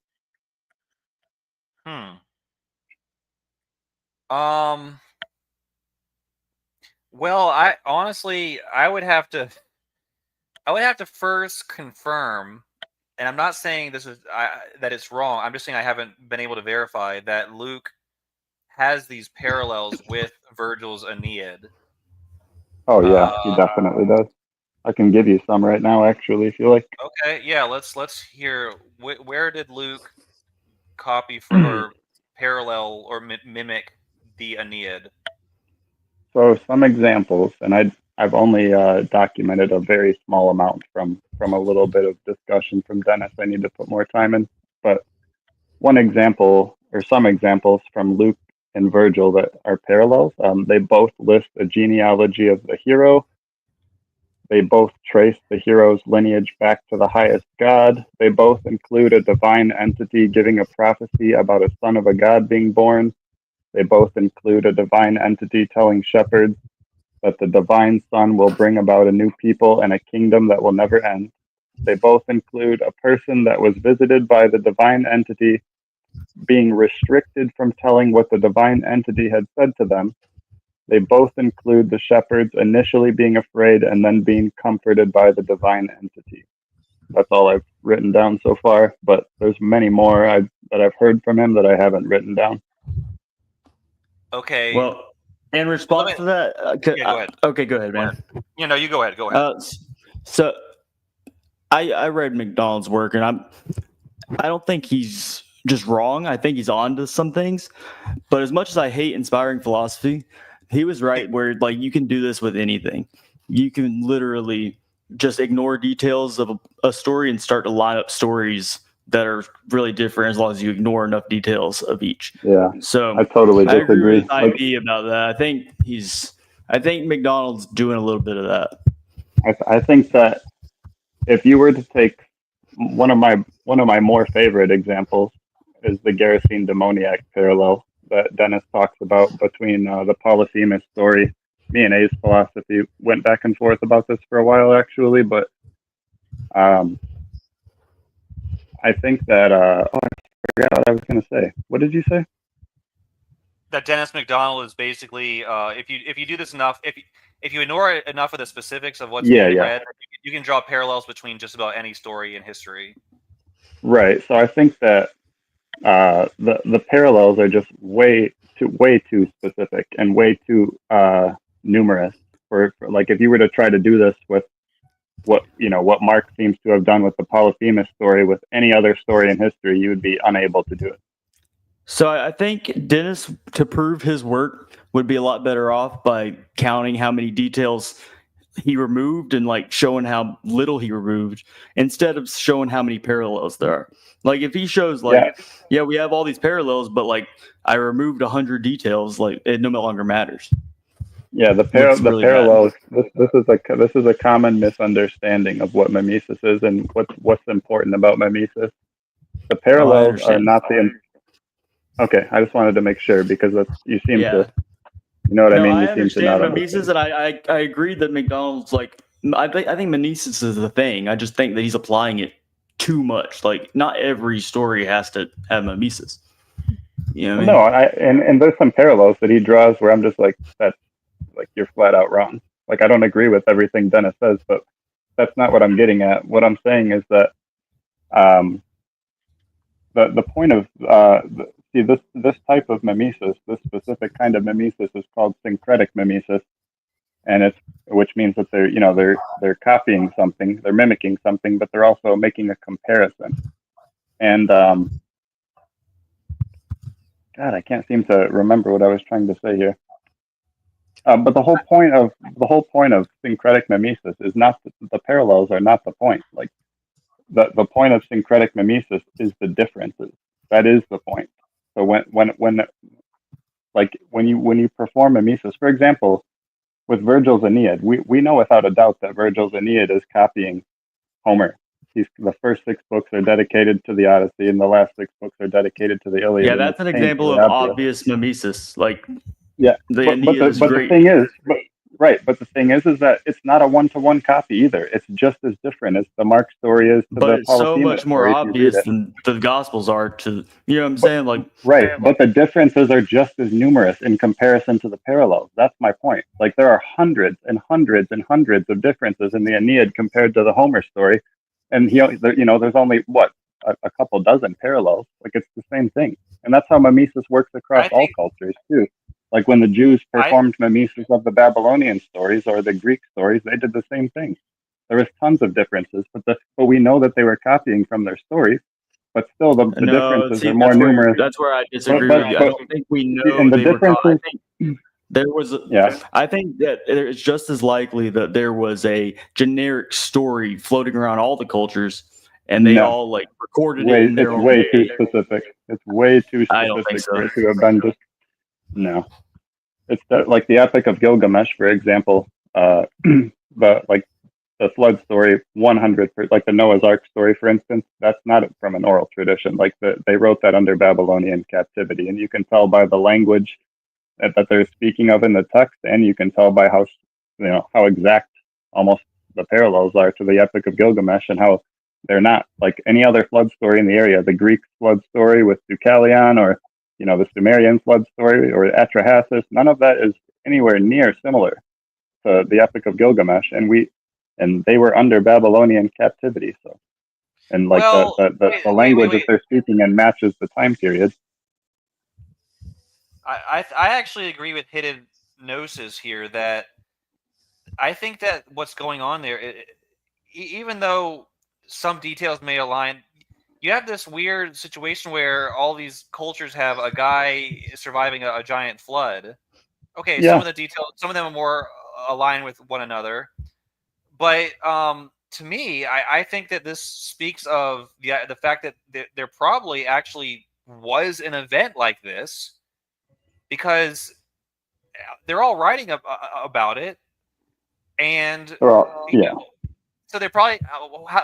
Well, I honestly, I would have to first confirm, and I'm not saying that it's wrong. I'm just saying I haven't been able to verify that Luke has these parallels with Virgil's Aeneid. Oh yeah, he definitely does. I can give you some right now, actually, if you like. Okay, yeah, let's hear. Where did Luke copy from or parallel or mimic the Aeneid? So some examples, and I've only documented a very small amount from a little bit of discussion from Dennis. I need to put more time in, but one example or some examples from Luke and Virgil that are parallels. They both list a genealogy of the hero. They both trace the hero's lineage back to the highest god. They both include a divine entity giving a prophecy about a son of a god being born. They both include a divine entity telling shepherds that the divine son will bring about a new people and a kingdom that will never end. They both include a person that was visited by the divine entity being restricted from telling what the divine entity had said to them. They both include the shepherds initially being afraid and then being comforted by the divine entity. That's all I've written down so far, but there's many more that I've heard from him that I haven't written down. Okay. Well, in response to that, yeah, go ahead. Okay, go ahead, man. You go ahead. Go ahead. So, I read McDonald's work, and I don't think he's just wrong. I think he's on to some things. But as much as I hate inspiring philosophy, he was right where you can do this with anything. You can literally just ignore details of a story and start to line up stories that are really different as long as you ignore enough details of each. Yeah. So I totally disagree. I agree with IP about that. I think McDonald's doing a little bit of that. I think that if you were to take one of my more favorite examples is the Gerasene demoniac parallel that Dennis talks about between the Polyphemus story. Me and A's philosophy went back and forth about this for a while, actually, but I think that I forgot what I was going to say. What did you say? That Dennis MacDonald is basically if you do this enough, if you ignore enough of the specifics of what's being read, you can draw parallels between just about any story in history. Right. So I think that the parallels are just way too specific and way too numerous. for like if you were to try to do this with what what Mark seems to have done with the Polyphemus story with any other story in history, you would be unable to do it. So I think Dennis, to prove his work, would be a lot better off by counting how many details he removed and like showing how little he removed instead of showing how many parallels there are. Like if he shows like, yeah, we have all these parallels, but like I removed 100 details, like it no longer matters. Yeah, the really parallels. This is a common misunderstanding of what mimesis is and what's important about mimesis. The parallels are not the. Okay, I just wanted to make sure because you seem to, you know what I mean. I You seem to not understand mimesis, and I agree that McDonald's like I think mimesis is the thing. I just think that he's applying it too much. Like not every story has to have mimesis. You know what I mean? No, and there's some parallels that he draws where I'm just like that's like you're flat out wrong. Like I don't agree with everything Dennis says, but that's not what I'm getting at. What I'm saying is that the point of see this type of mimesis, this specific kind of mimesis is called syncretic mimesis, and which means that they're copying something, they're mimicking something, but they're also making a comparison. And God, I can't seem to remember what I was trying to say here. But the whole point of syncretic mimesis is not the parallels are not the point. Like the point of syncretic mimesis is the differences. That is the point. So when you perform mimesis, for example, with Virgil's Aeneid, we know without a doubt that Virgil's Aeneid is copying Homer. The first 6 books are dedicated to the Odyssey, and the last 6 books are dedicated to the Iliad. Yeah, that's an example of obvious mimesis. Like, yeah, the thing is that it's not a one-to-one copy either. It's just as different as the Mark story is to but the it's so Polyphemus much more story, obvious than the Gospels are to, you know what I'm saying? Like, right, but the differences are just as numerous in comparison to the parallels. That's my point. Like there are hundreds and hundreds and hundreds of differences in the Aeneid compared to the Homer story, and there's only a couple dozen parallels. Like it's the same thing, and that's how mimesis works across all cultures too. Like when the Jews performed mimesis of the Babylonian stories or the Greek stories, they did the same thing. There was tons of differences, but we know that they were copying from their stories. But still, the differences are more numerous. That's where I disagree with you. I don't think we know the differences. I think that it's just as likely that there was a generic story floating around all the cultures, and they all like recorded it in their own way. Too specific. It's way too specific. I don't think so. For it to have been just no. It's like the Epic of Gilgamesh, for example. The flood story, 100%, like the Noah's Ark story, for instance, that's not from an oral tradition. Like they wrote that under Babylonian captivity, and you can tell by the language that they're speaking of in the text, and you can tell by how exact almost the parallels are to the Epic of Gilgamesh, and how they're not like any other flood story in the area. The Greek flood story with Deucalion, or the Sumerian flood story, or Atrahasis, none of that is anywhere near similar to the Epic of Gilgamesh, and they were under Babylonian captivity. So, and like the language that they're speaking in matches the time period. I actually agree with Hidden Gnosis here that I think that what's going on there, even though some details may align, you have this weird situation where all these cultures have a guy surviving a giant flood. Okay, some of the details, some of them are more aligned with one another. But to me, I think that this speaks of the fact that there probably actually was an event like this, because they're all writing about it, and so they're probably.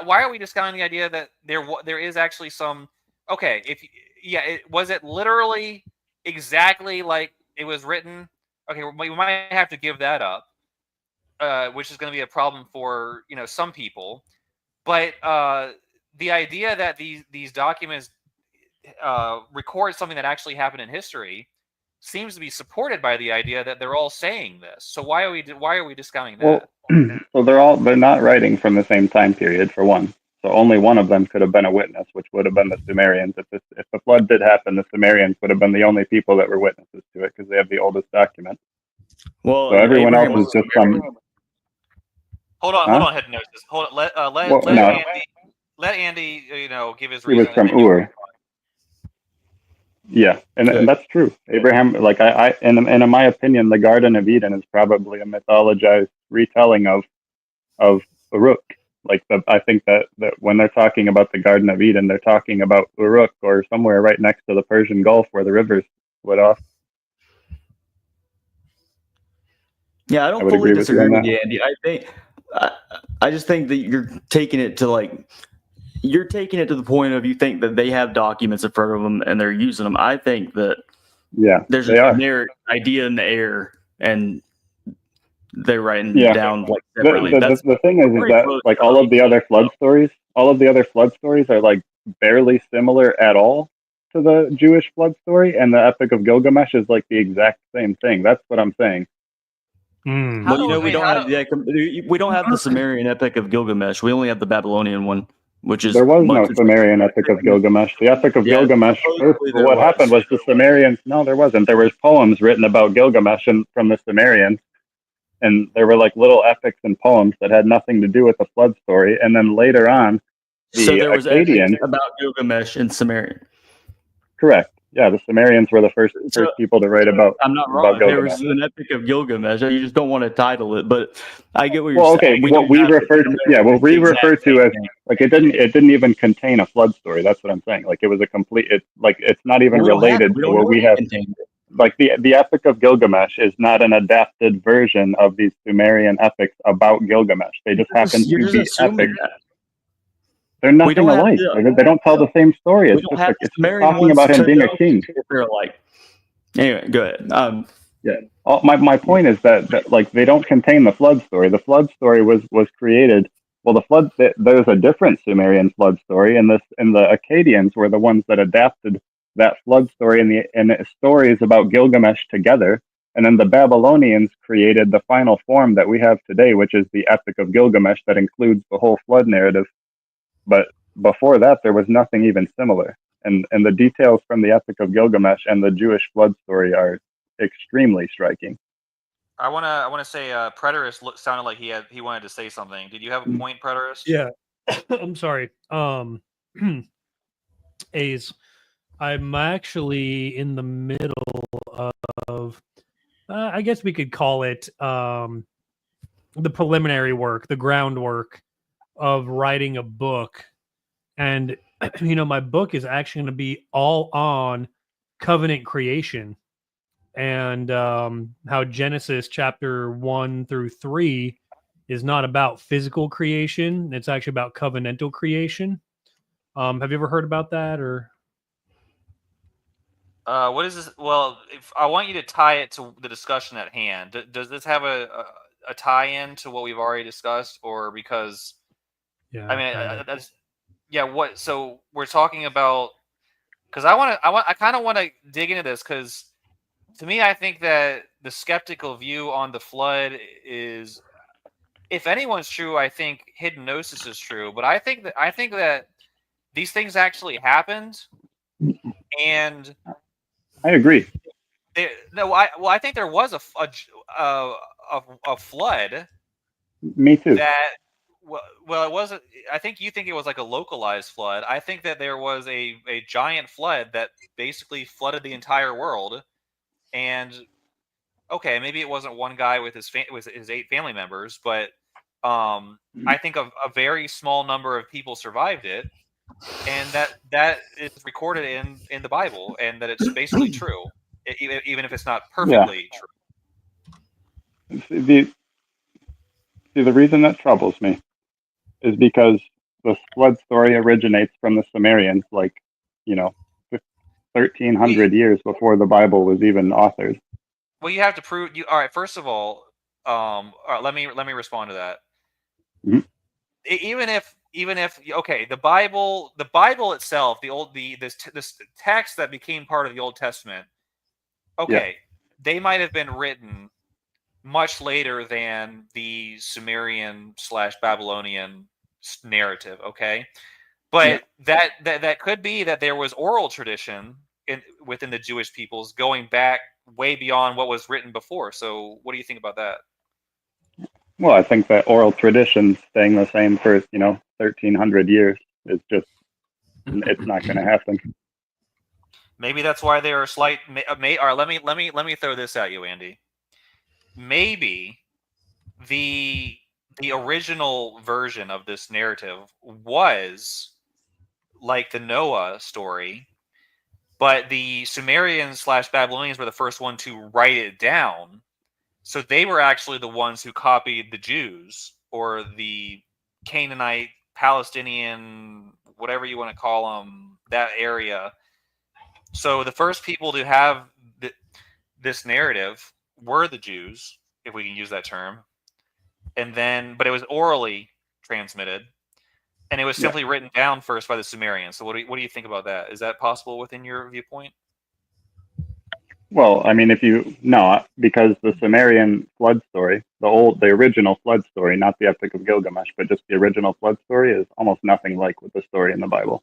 Why are we discounting the idea that there is actually some? Okay, was it literally exactly like it was written? Okay, we might have to give that up. Which is going to be a problem for some people, but the idea that these documents record something that actually happened in history seems to be supported by the idea that they're all saying this. So why are we discounting that? Well, they're not writing from the same time period, for one. So only one of them could have been a witness, which would have been the Sumerians. If the flood did happen, the Sumerians would have been the only people that were witnesses to it because they have the oldest document. Well, So everyone else Abraham is just some. Hold on, Hypnosis. Hold on. Well, Let no, Andy. Let Andy, give his he was reason, and from then you. Ur. Yeah, and Okay. that's true. Abraham, like in my opinion, the Garden of Eden is probably a mythologized retelling of Uruk. Like I think that when they're talking about the Garden of Eden, they're talking about Uruk or somewhere right next to the Persian Gulf where the rivers split off. Yeah, I I don't would fully agree with you disagree on with that. you, Andy. I just think that you're taking it to the point of you think that they have documents in front of them and they're using them. I think that Yeah, there's they a are. generic idea in the air and they're writing Yeah. down like separately. The thing is very that close like to all of the other flood so. stories, are like barely similar at all to the Jewish flood story, and the Epic of Gilgamesh is like the exact same thing. That's what I'm saying. Mm. Well, we don't have the Sumerian Epic of Gilgamesh. We only have the Babylonian one, which is There was much no Sumerian Epic of Gilgamesh. The Epic of Yeah, Gilgamesh. supposedly there What was. happened was the Sumerians. No, there wasn't. There was poems written about Gilgamesh from the Sumerians, and there were like little epics and poems that had nothing to do with the flood story. And then later on, So the there was epics Akkadians. about Gilgamesh in Sumerian. Correct. Yeah, the Sumerians were the first So people to write about. I'm not wrong. There was an Epic of Gilgamesh. You just don't want to title it, but I get what you're saying. What we refer to as like it didn't even contain a flood story. That's what I'm saying. Like it was a complete. It's not even related to what we have. Like the Epic of Gilgamesh is not an adapted version of these Sumerian epics about Gilgamesh. They just happen to be epics. They're nothing alike. They don't tell the same story. It's just like, it's just talking about him being a king. They're alike. Anyway, go ahead. Yeah. My point is that like they don't contain the flood story. The flood story was created. Well, there's a different Sumerian flood story, and the Akkadians were the ones that adapted that flood story and the stories about Gilgamesh together. And then the Babylonians created the final form that we have today, which is the Epic of Gilgamesh that includes the whole flood narrative. But before that, there was nothing even similar. And the details from the Epic of Gilgamesh and the Jewish flood story are extremely striking. I wanna say Preterist sounded like he wanted to say something. Did you have a point, Preterist? Yeah. I'm sorry. A's. I'm actually in the middle of I guess we could call it the preliminary work, the groundwork of writing a book. And my book is actually going to be all on covenant creation and how Genesis chapter 1 through 3 is not about physical creation. It's actually about covenantal creation. Have you ever heard about that? Or what is this? Well, if I want you to tie it to the discussion at hand, does this have a tie-in to what we've already discussed, or because? Yeah, I mean, that's yeah. What? So we're talking about because I kind of want to dig into this because to me, I think that the skeptical view on the flood is, if anyone's true, I think hidden gnosis is true. But I think that these things actually happened, and I agree. I think there was a flood. Me too. That well, it wasn't. I think you think it was like a localized flood. I think that there was a giant flood that basically flooded the entire world, and okay, maybe it wasn't one guy with his 8 family members, but I think a very small number of people survived it, and that is recorded in the Bible, and that it's basically true, even if it's not perfectly true. The reason that troubles me is because the flood story originates from the Sumerians, 1,300 years before the Bible was even authored. Well, you have to prove you. All right. First of all, let me respond to that. Mm-hmm. Even if okay, the Bible itself, this text that became part of the Old Testament. Okay, they might have been written much later than the Sumerian / Babylonian narrative. Okay, but that could be that there was oral tradition within the Jewish peoples going back way beyond what was written before. So what do you think about that? Well, I think that oral tradition staying the same for 1,300 years is just it's not going to happen. Maybe that's why there are slight. All right, let me throw this at you, Andy. Maybe the original version of this narrative was like the Noah story, but the Sumerians / Babylonians were the first one to write it down. So they were actually the ones who copied the Jews or the Canaanite, Palestinian, whatever you want to call them, that area. So the first people to have this narrative were the Jews, if we can use that term. And then, but it was orally transmitted, and it was simply written down first by the Sumerians. So what do you think about that? Is that possible within your viewpoint? Well, I mean, because the Sumerian flood story, the original flood story, not the Epic of Gilgamesh, but just the original flood story, is almost nothing like with the story in the Bible.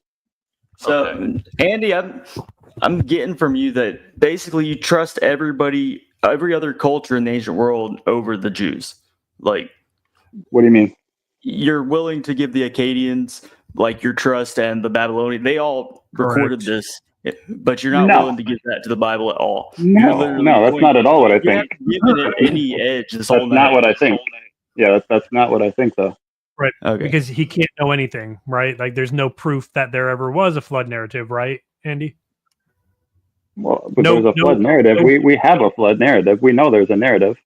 So, Okay. Andy, I'm getting from you that basically you trust every other culture in the ancient world over the Jews. Like, what do you mean? You're willing to give the Akkadians like your trust, and the Babylonians, they all recorded this, but you're not willing to give that to the Bible at all. No, that's not at all what I think. Giving it any edge this whole That's not what I think. Yeah, that's not what I think, though. Right. Okay. Because he can't know anything, right? Like there's no proof that there ever was a flood narrative, right, Andy? Well, but there's a flood narrative. We have a flood narrative. We know there's a narrative.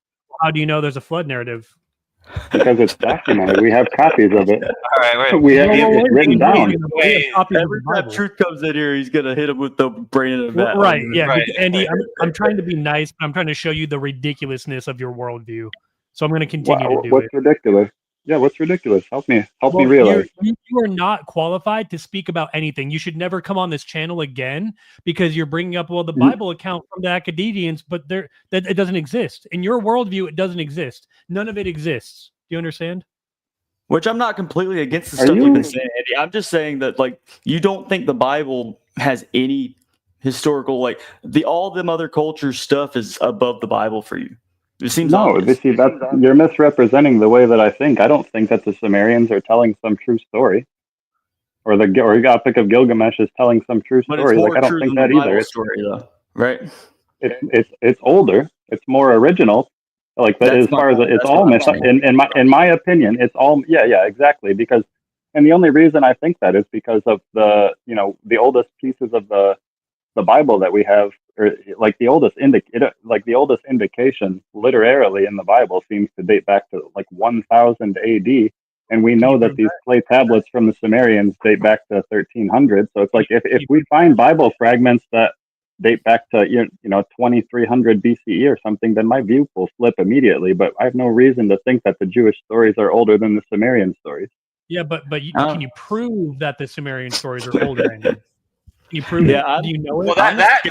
How do you know there's a flood narrative? Because it's documented. We have copies of it. All right, wait. We have it written down. Every time truth comes in here, he's gonna hit him with the brain of that. Right, yeah. Right. Andy, I'm trying to be nice, but I'm trying to show you the ridiculousness of your worldview. So I'm going to continue to do what's it. ridiculous? Yeah, what's ridiculous? Help me Well, realize. You are not qualified to speak about anything. You should never come on this channel again because you're bringing up, well, the Bible account from the Academians, but that it doesn't exist. In your worldview, it doesn't exist. None of it exists. Do you understand? Which I'm not completely against the stuff you've been saying, Andy. I'm just saying that, like, you don't think the Bible has any historical, like, all them other cultures stuff is above the Bible for you. It seems obvious. You're misrepresenting the way that I think. I don't think that the Sumerians are telling some true story, or the Epic of Gilgamesh is telling some true story. But it's more I don't true think than that the either. Bible story, though, right? It's older. It's more original. Like, but as far as it's all in my opinion, it's all exactly, because, and the only reason I think that is because of the oldest pieces of the Bible that we have, or like the oldest indication literarily in the Bible seems to date back to like 1000 AD, and we know that these clay tablets from the Sumerians date back to 1300. So it's like if we find Bible fragments that date back to 2300 BCE or something, then my view will flip immediately. But I have no reason to think that the Jewish stories are older than the Sumerian stories. Yeah, but can you prove that the Sumerian stories are older? Andy? Can you prove it? Do you know it? Well, that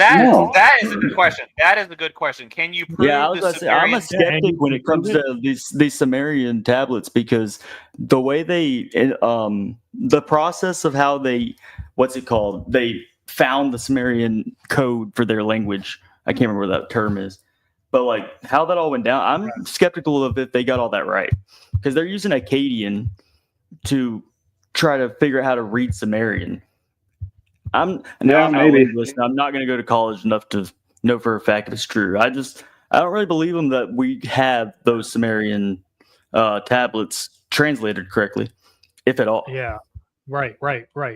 is a good question. That is a good question. Can you prove? Yeah, I was going to say, I'm a skeptic when it comes to these Sumerian tablets, because the way the process of how they found the Sumerian code for their language. I can't remember what that term is, but like how that all went down, I'm skeptical of if they got all that right, because they're using Akkadian to try to figure out how to read Sumerian. I'm not going to go to college enough to know for a fact if it's true. I don't really believe them that we have those Sumerian tablets translated correctly, if at all. Yeah. Right.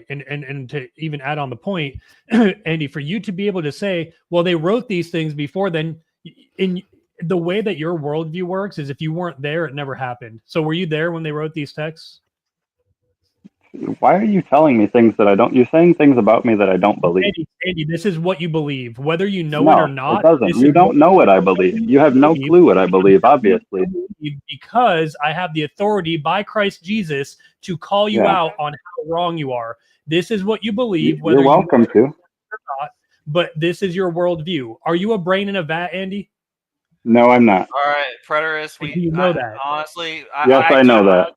And to even add on the point, Andy, for you to be able to say, well, they wrote these things before then, in the way that your worldview works is if you weren't there, it never happened. So were you there when they wrote these texts? Why are you telling me things that I don't? You're saying things about me that I don't believe. Andy, this is what you believe, whether you know it or not. It doesn't. You don't know what I believe. You have no clue what I believe, obviously. Because I have the authority by Christ Jesus to call you out on how wrong you are. This is what you believe. You're welcome to. Or not, but this is your worldview. Are you a brain in a vat, Andy? No, I'm not. All right, preterist. You know that. Honestly, I know that.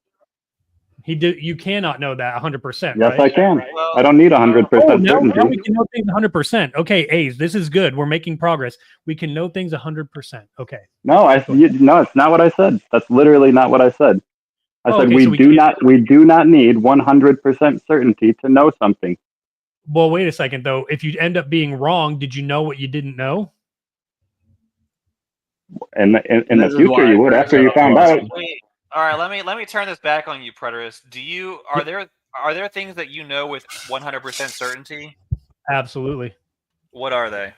He did. You cannot know that 100%. Yes, right? I can. Well, I don't need 100% Oh, now certainty. we can know things 100%. Okay, A's, this is good. We're making progress. We can know things 100%. Okay. No, no, it's not what I said. That's literally not what I said. I said Okay, we so we do can't. not need 100% certainty to know something. Well, wait a second though. If you end up being wrong, did you know what you didn't know? And in the This is future, why you would after you found out. Wait, all right, let me turn this back on you, Preterist. Are there things that you know with 100% certainty? Absolutely. What are they?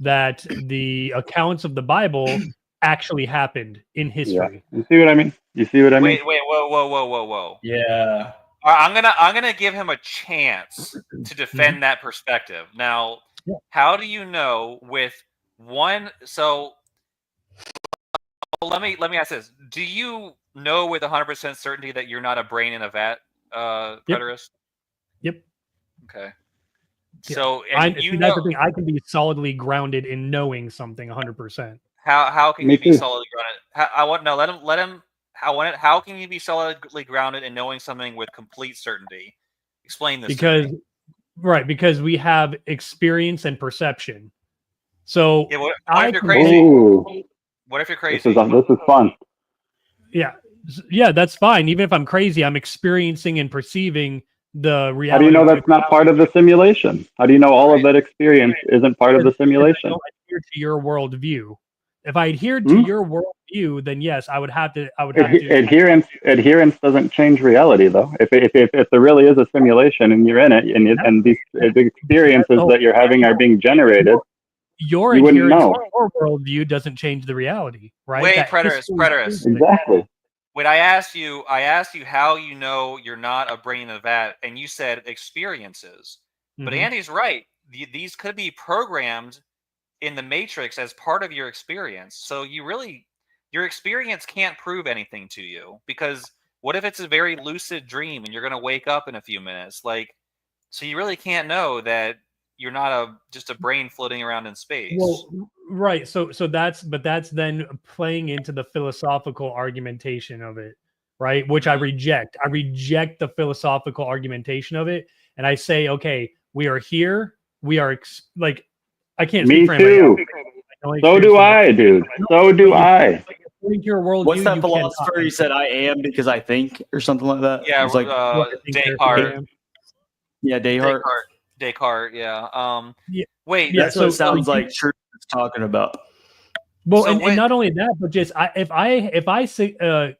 That the accounts of the Bible actually happened in Yeah, history. you see what I mean? You see what I mean? Wait, whoa. Yeah. All right, I'm gonna give him a chance to defend that perspective. Now, Yeah. how do you know with one? So, let me ask this: do you know with 100% certainty that you're not a brain in a vat, Preterist? Yep. Okay. Yeah. So, I and you see, that's know the thing. I can be solidly grounded in knowing something 100%. how can Me you be too. solidly grounded? I want no. Let him. How can you be solidly grounded in knowing something with complete certainty? Explain this to me. Because we have experience and perception. So Yeah, what I if you're can crazy? say, Ooh, What if you're this crazy? is fun. yeah, that's fine. Even if I'm crazy, I'm experiencing and perceiving the reality. How do you know that's not part of the simulation? How do you know all of that experience isn't part of the Because I simulation? don't adhere to your worldview. If I adhered to your worldview, then yes, I would have to. Adherence doesn't change reality, though. If there really is a simulation and you're in it, and the experiences that you're having are being generated, your you wouldn't adherence know. to your worldview doesn't change the reality, right? Wait, That Preterist. history- Exactly. Wait, I asked you how you know you're not a brain in a vat, and you said experiences. But Mhm. Andy's right. These could be programmed in the matrix as part of your experience. So your experience can't prove anything to you, because what if it's a very lucid dream and you're going to wake up in a few minutes? So you really can't know that you're not just a brain floating around in space. Well, right. So that's then playing into the philosophical argumentation of it, right? Which I reject. I reject the philosophical argumentation of it, and I say, okay, we are here. We are I can't speak Me for anybody too. else. So do I, dude. So do I. According to your worldview, What's that you cannot. philosopher? He said, "I am because I think," or something like that. Yeah, It's like, What I think therefore I Descartes. am. yeah, Descartes. Descartes, yeah. Yeah. Wait, Yeah, That's what it sounds you- like. Truth is talking about. Well, So and not only that, but just if I say,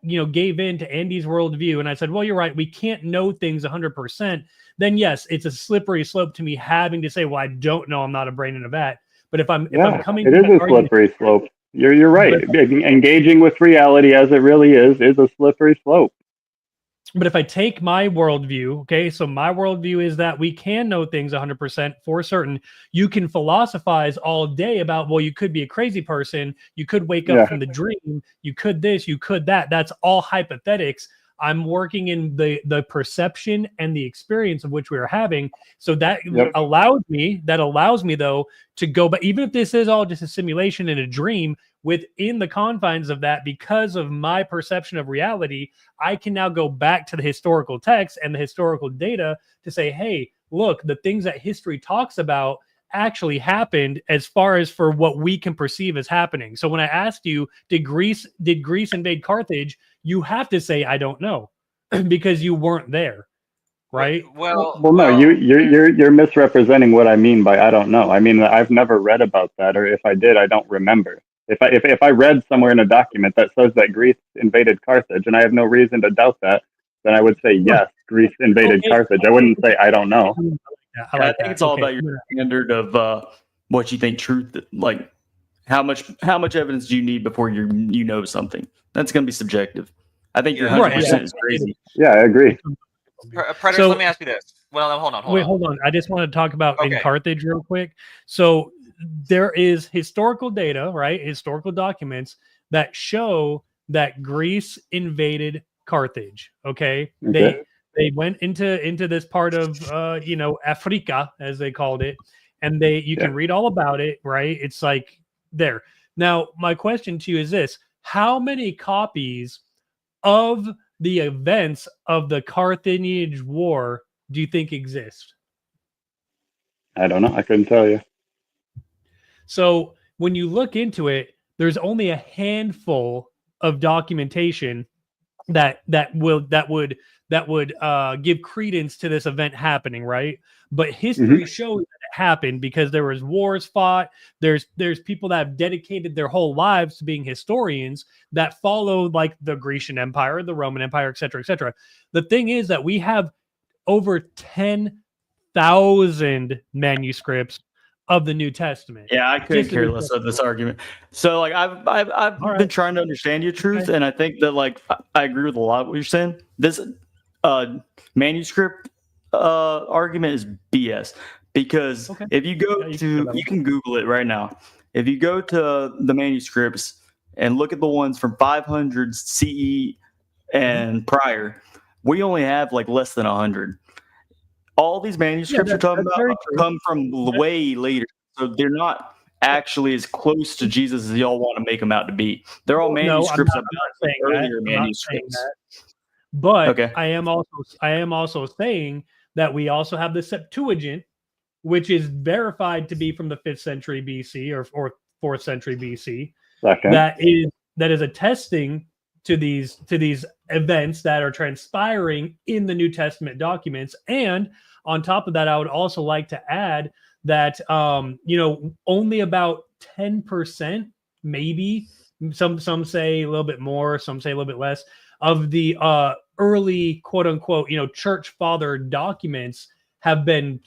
gave in to Andy's worldview and I said, well, you're right, we can't know things 100%. Then yes, it's a slippery slope to me having to say, well, I don't know, I'm not a brain in a vat. But if I'm coming, it is a slippery slope. You're right. Engaging with reality as it really is a slippery slope. But if I take my worldview, okay, so my worldview is that we can know things 100% for certain. You can philosophize all day about, well, you could be a crazy person. You could wake up from the dream. You could this, you could that. That's all hypothetics. I'm working in the perception and the experience of which we are having. So that allows me, though, to go, but even if this is all just a simulation and a dream, within the confines of that, because of my perception of reality, I can now go back to the historical text and the historical data to say, hey, look, the things that history talks about actually happened as far as for what we can perceive as happening. So when I asked you, did Greece invade Carthage? You have to say, I don't know, because you weren't there. Right. Well, no, you're misrepresenting what I mean by I don't know. I mean, I've never read about that, or if I did, I don't remember. If I read somewhere in a document that says that Greece invaded Carthage, and I have no reason to doubt that, then I would say yes, Greece invaded Carthage. I wouldn't say I don't know. I think it's all about your standard of what you think truth. Like how much evidence do you need before you know something? That's going to be subjective. I think your 100% is crazy. Yeah, I agree. Predators, let me ask you this. Well, hold on. I just want to talk about in Carthage real quick. So there is historical data, right? Historical documents that show that Greece invaded Carthage. Okay. They went into this part of Africa, as they called it, and you can read all about it, right? It's like there. Now, my question to you is this: how many copies of the events of the Carthage War do you think exist? I don't know. I couldn't tell you. So when you look into it, there's only a handful of documentation that would give credence to this event happening, right? But history shows that it happened because there was wars fought. There's people that have dedicated their whole lives to being historians that followed like the Grecian Empire, the Roman Empire, et cetera, et cetera. The thing is that we have over 10,000 manuscripts of the New Testament. Yeah, I couldn't care less of this argument. So, like, I've been trying to understand your truth, and I think that, like, I agree with a lot of what you're saying. This manuscript argument is BS because if you go you can Google it right now. If you go to the manuscripts and look at the ones from 500 CE and prior, we only have like less than 100. All these manuscripts you're talking about come from way later, so they're not actually as close to Jesus as y'all want to make them out to be. They're all manuscripts about earlier manuscripts. But I am also saying that we also have the Septuagint, which is verified to be from the 5th century BC or 4th century BC. That is attesting to these events that are transpiring in the New Testament documents. And on top of that, I would also like to add that only about 10%, maybe some say a little bit more, some say a little bit less, of the early quote unquote church father documents have been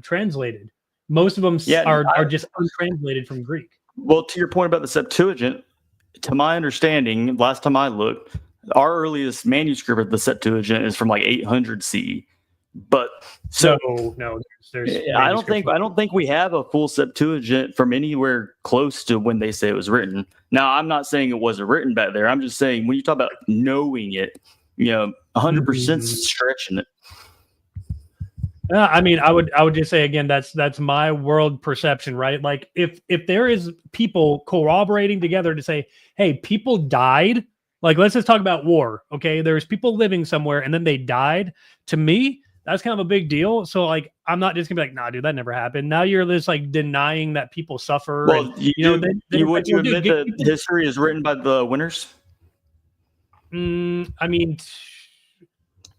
translated. Most of them are just untranslated from Greek. Well, to your point about the Septuagint, to my understanding, last time I looked, our earliest manuscript of the Septuagint is from like 800 CE. But so no, I don't think we have a full Septuagint from anywhere close to when they say it was written. Now, I'm not saying it wasn't written back there. I'm just saying when you talk about knowing it, 100% stretching it. I mean, I would just say again, that's my world perception, right? Like if there is people corroborating together to say, hey, people died. Like, let's just talk about war. Okay. There's people living somewhere and then they died. To me, that's kind of a big deal. So like, I'm not just gonna be like, nah, dude, that never happened. Now you're just like denying that people suffer. Well, would you admit that history is written by the winners? I mean,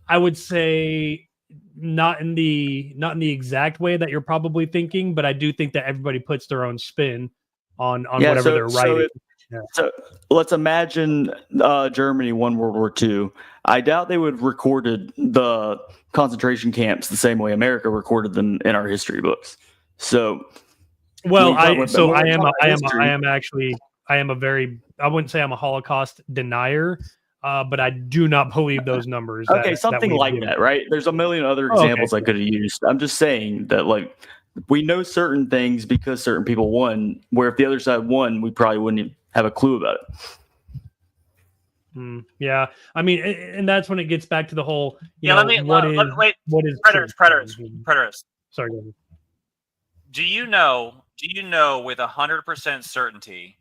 I would say not in the exact way that you're probably thinking, but I do think that everybody puts their own spin on whatever they're writing. So let's imagine Germany won World War II. I doubt they would have recorded the concentration camps the same way America recorded them in our history books. So, well, I wouldn't say I'm a Holocaust denier, but I do not believe those numbers. Something like that, right? There's a million other examples I could have used. I'm just saying that, like, we know certain things because certain people won, where if the other side won, we probably wouldn't have a clue about it. Yeah, I mean, and that's when it gets back to the whole, what is preterist? Sorry, go ahead. Do you know with 100% certainty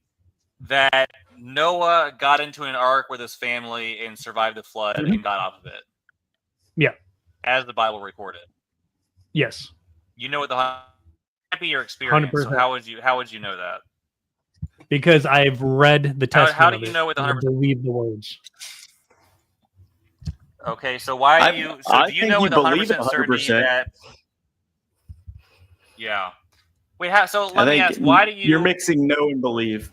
that Noah got into an ark with his family and survived the flood and got off of it? Yeah, as the Bible recorded. Yes. You know what can't be your experience. 100%. So how would you know that? Because I've read the Testament. How do you know with 100%? Believe the words. Okay, so why do you? So do you know with 100% certainty that? Yeah. Wait. So let me ask. Why do you? You're mixing know and believe.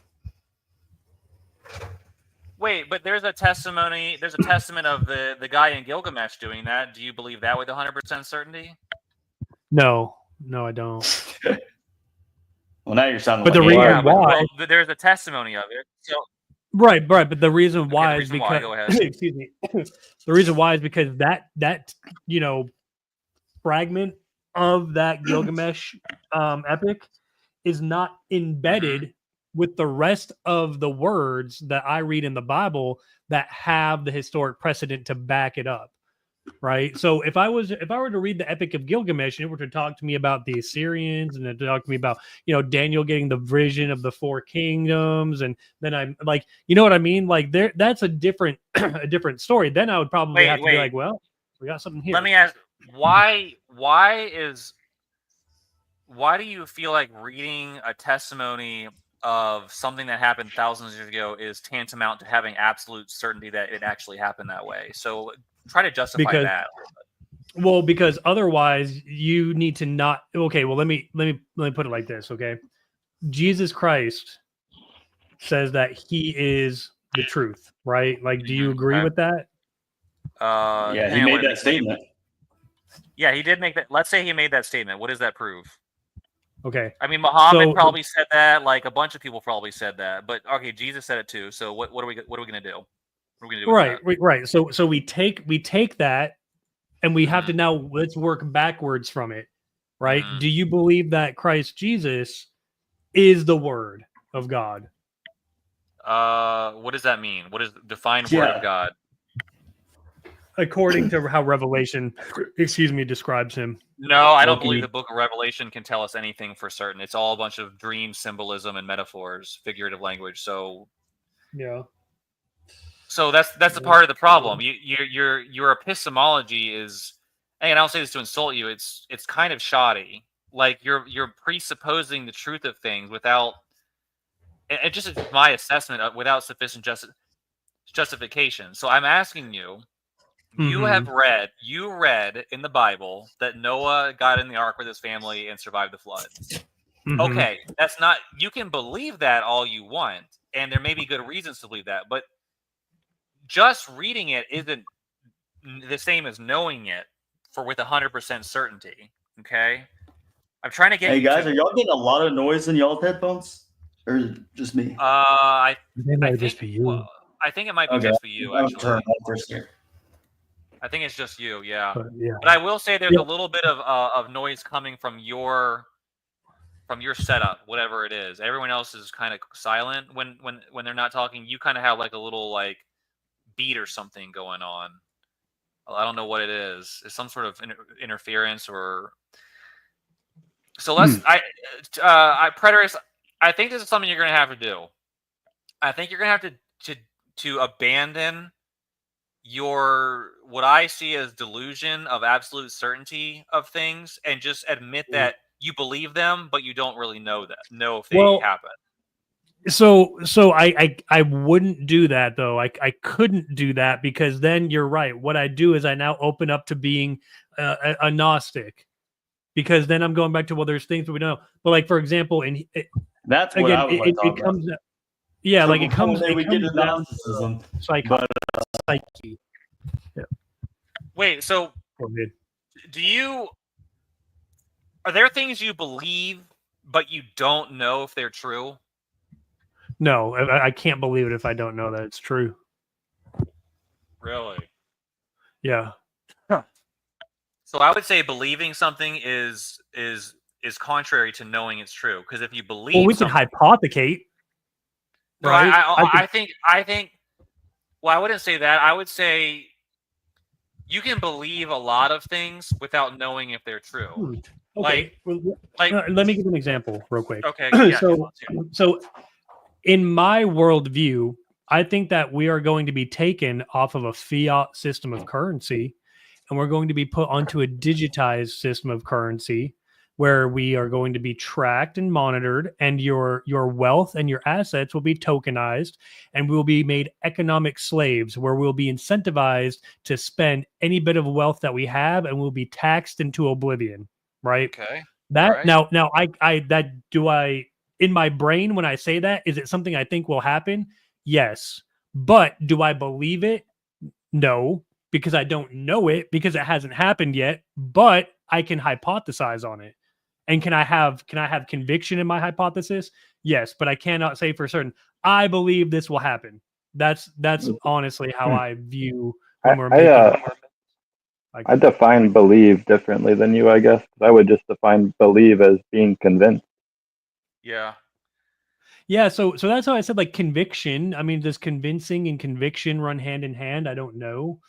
Wait, but there's a testimony. There's a testament of the guy in Gilgamesh doing that. Do you believe that with 100% certainty? No, I don't. Well, now you're sounding. But the reason why there's a testimony of it. So right. But the reason why is because go ahead. Excuse me. The reason why is because that fragment of that Gilgamesh epic is not embedded with the rest of the words that I read in the Bible that have the historic precedent to back it up. right? So if I were to read the Epic of Gilgamesh and it were to talk to me about the Assyrians and to talk to me about, Daniel getting the vision of the four kingdoms, and then I'm like, you know what I mean? Like that's a different a different story. Then I would probably have to be like, well, we got something here. Let me ask, why do you feel like reading a testimony of something that happened thousands of years ago is tantamount to having absolute certainty that it actually happened that way? So try to justify that. Well, because otherwise you need to not. Okay, well let me put it like this. Okay, Jesus Christ says that he is the truth, right? Like, do you agree with that? Yeah, he made that statement. Yeah, he did make that. Let's say he made that statement. What does that prove? Okay. I mean, Muhammad probably said that. Like a bunch of people probably said that. But okay, Jesus said it too. So what are we gonna do? What are we gonna do? Right. So we take that, and we have to now let's work backwards from it, right? Do you believe that Christ Jesus is the Word of God? What does that mean? What is defined Word of God? According to how Revelation, describes him. No, I don't believe the book of Revelation can tell us anything for certain. It's all a bunch of dream symbolism and metaphors, figurative language. So yeah. So that's the part of the problem. Your epistemology is, and I don't say this to insult you. It's kind of shoddy. Like you're presupposing the truth of things without, and just my assessment of without sufficient justification. So I'm asking you. You read in the Bible that Noah got in the ark with his family and survived the flood. Okay, that's not. You can believe that all you want, and there may be good reasons to believe that, but just reading it isn't the same as knowing it with 100% certainty. Okay, I'm trying to get. Hey guys, are y'all getting a lot of noise in y'all's headphones, or just me? I think just be you. Well, I think it might be just for you. Actually, I think it's just you. Yeah. But I will say there's a little bit of noise coming from your setup, whatever it is. Everyone else is kind of silent when they're not talking. You kind of have like a little like beat or something going on. I don't know what it is. It's some sort of interference or. So let's. Preterist. I think this is something you're going to have to do. I think you're going to have to abandon your what I see as delusion of absolute certainty of things, and just admit that you believe them, but you don't really know if they happen. So I wouldn't do that though. I couldn't do that because then you're right. What I do is I now open up to being a Gnostic, because then I'm going back to there's things that we don't know. But like for example, that's what again, I would like it comes. Yeah, so like it comes down to psyche. Yeah. Wait, so are there things you believe but you don't know if they're true? No, I can't believe it if I don't know that it's true. Really? Yeah. Huh. So I would say believing something is contrary to knowing it's true, because if you believe we can hypothecate. No, right? I think. Well, I wouldn't say that. I would say you can believe a lot of things without knowing if they're true. Okay. Let me give an example real quick. Okay. Yeah, so in my worldview, I think that we are going to be taken off of a fiat system of currency, and we're going to be put onto a digitized system of currency, where we are going to be tracked and monitored, and your wealth and your assets will be tokenized, and we'll be made economic slaves, where we'll be incentivized to spend any bit of wealth that we have, and we'll be taxed into oblivion. Right? Okay. That right. Now I in my brain when I say that, is it something I think will happen? Yes. But do I believe it? No, because I don't know it, because it hasn't happened yet, but I can hypothesize on it. And can I have conviction in my hypothesis? Yes, but I cannot say for certain I believe this will happen. That's honestly how I view when we're making I define believe differently than you, I guess. I would just define believe as being convinced. Yeah. Yeah, so that's how I said like conviction. I mean, does convincing and conviction run hand in hand? I don't know.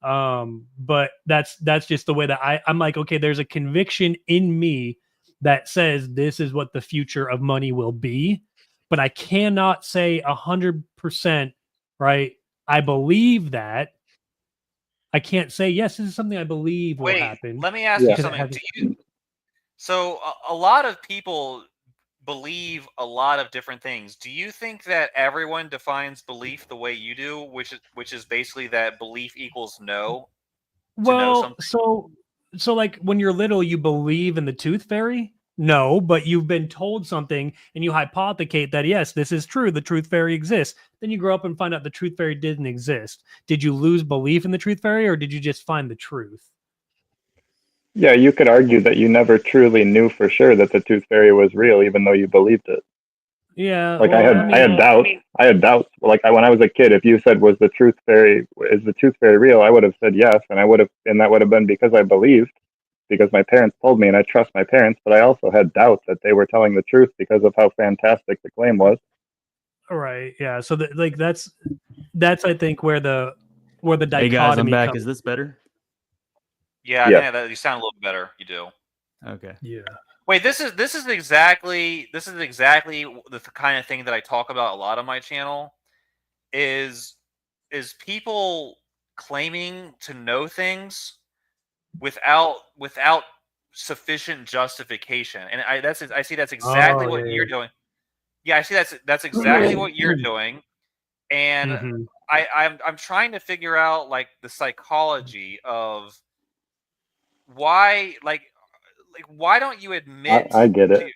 But that's just the way that I'm like, okay, there's a conviction in me that says this is what the future of money will be, but I cannot say 100%, right? I believe that. I can't say yes, this is something I believe will Wait, happen let me ask Yeah. you because it something. hasn't. So a lot of people believe a lot of different things. Do you think that everyone defines belief the way you do, which is basically that belief equals no to know Well, something? so like when you're little, you believe in the tooth fairy? No, but you've been told something and you hypothecate that yes, this is true, the truth fairy exists. Then you grow up and find out the truth fairy didn't exist. Did you lose belief in the truth fairy or did you just find the truth? Yeah, you could argue that you never truly knew for sure that the tooth fairy was real, even though you believed it. Yeah, Like well, I I mean, had doubts. I had doubts. Like when I was a kid, if you said is the tooth fairy real, I would have said yes, and that would have been because I believed, because my parents told me, and I trust my parents. But I also had doubts that they were telling the truth because of how fantastic the claim was. right, yeah. So like that's I think where the Hey guys, I'm dichotomy back. comes. Is this better? Yeah, I Yeah. think that you sound a little better. You do. Okay. Yeah. Wait, this is exactly the kind of thing that I talk about a lot on my channel. Is people claiming to know things without sufficient justification, and I see that's exactly Oh, what yeah. you're doing. Yeah, I see that's exactly what you're doing, and Mhm. I'm trying to figure out like the psychology of why why don't you admit I get it. to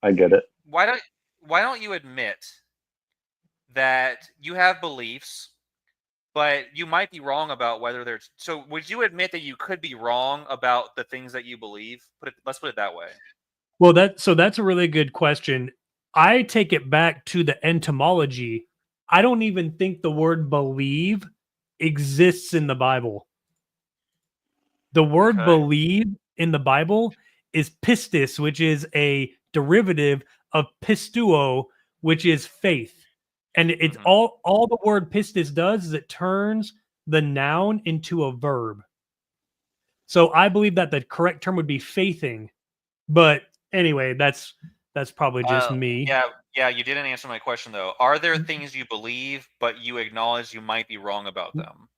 I get it. why don't why don't you admit that you have beliefs, but you might be wrong about whether they're so would you admit that you could be wrong about the things that you believe? Let's put it that way. Well, that's a really good question. I take it back to the entomology. I don't even think the word believe exists in the Bible. The word Okay. believe in the Bible is pistis, which is a derivative of pistuo, which is faith. And it's Mhm. all the word pistis does is it turns the noun into a verb. So I believe that the correct term would be faithing. But anyway, that's probably just me. Yeah, you didn't answer my question though. Are there things you believe but you acknowledge you might be wrong about them?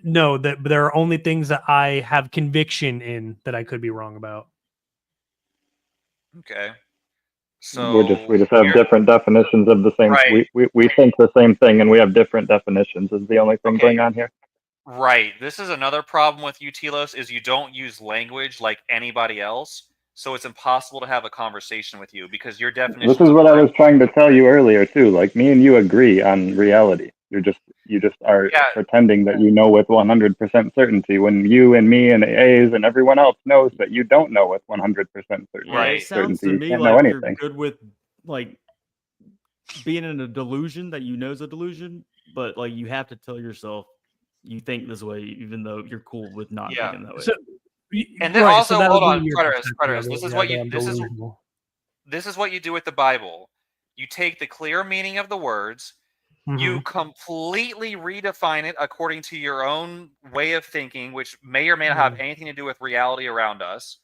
No, that there are only things that I have conviction in that I could be wrong about. Okay. We So just have you're different definitions of the same. right. We think the same thing, and we have different definitions. Is the only thing Okay. going on here. Right. This is another problem with you, Telos, is you don't use language like anybody else. So it's impossible to have a conversation with you because your This definitions is of what I real. was trying to tell you earlier too. Like me and you agree on reality. You just are Yeah, pretending that you know with 100% certainty when you and me and A's and everyone else knows that you don't know with 100% Yeah, it Right. sounds certainty. to You me can't know like you're anything. good with like being in a delusion that you know is a delusion, but like you have to tell yourself you think this way, even though you're cool with not yeah. thinking that way. So And then right, so also that hold would on, be your perception of preterist. it. Yeah, that I'm delusional. This is what you do with the Bible. You take the clear meaning of the words, you Mhm. completely redefine it according to your own way of thinking, which may or may not have Mhm. anything to do with reality around us.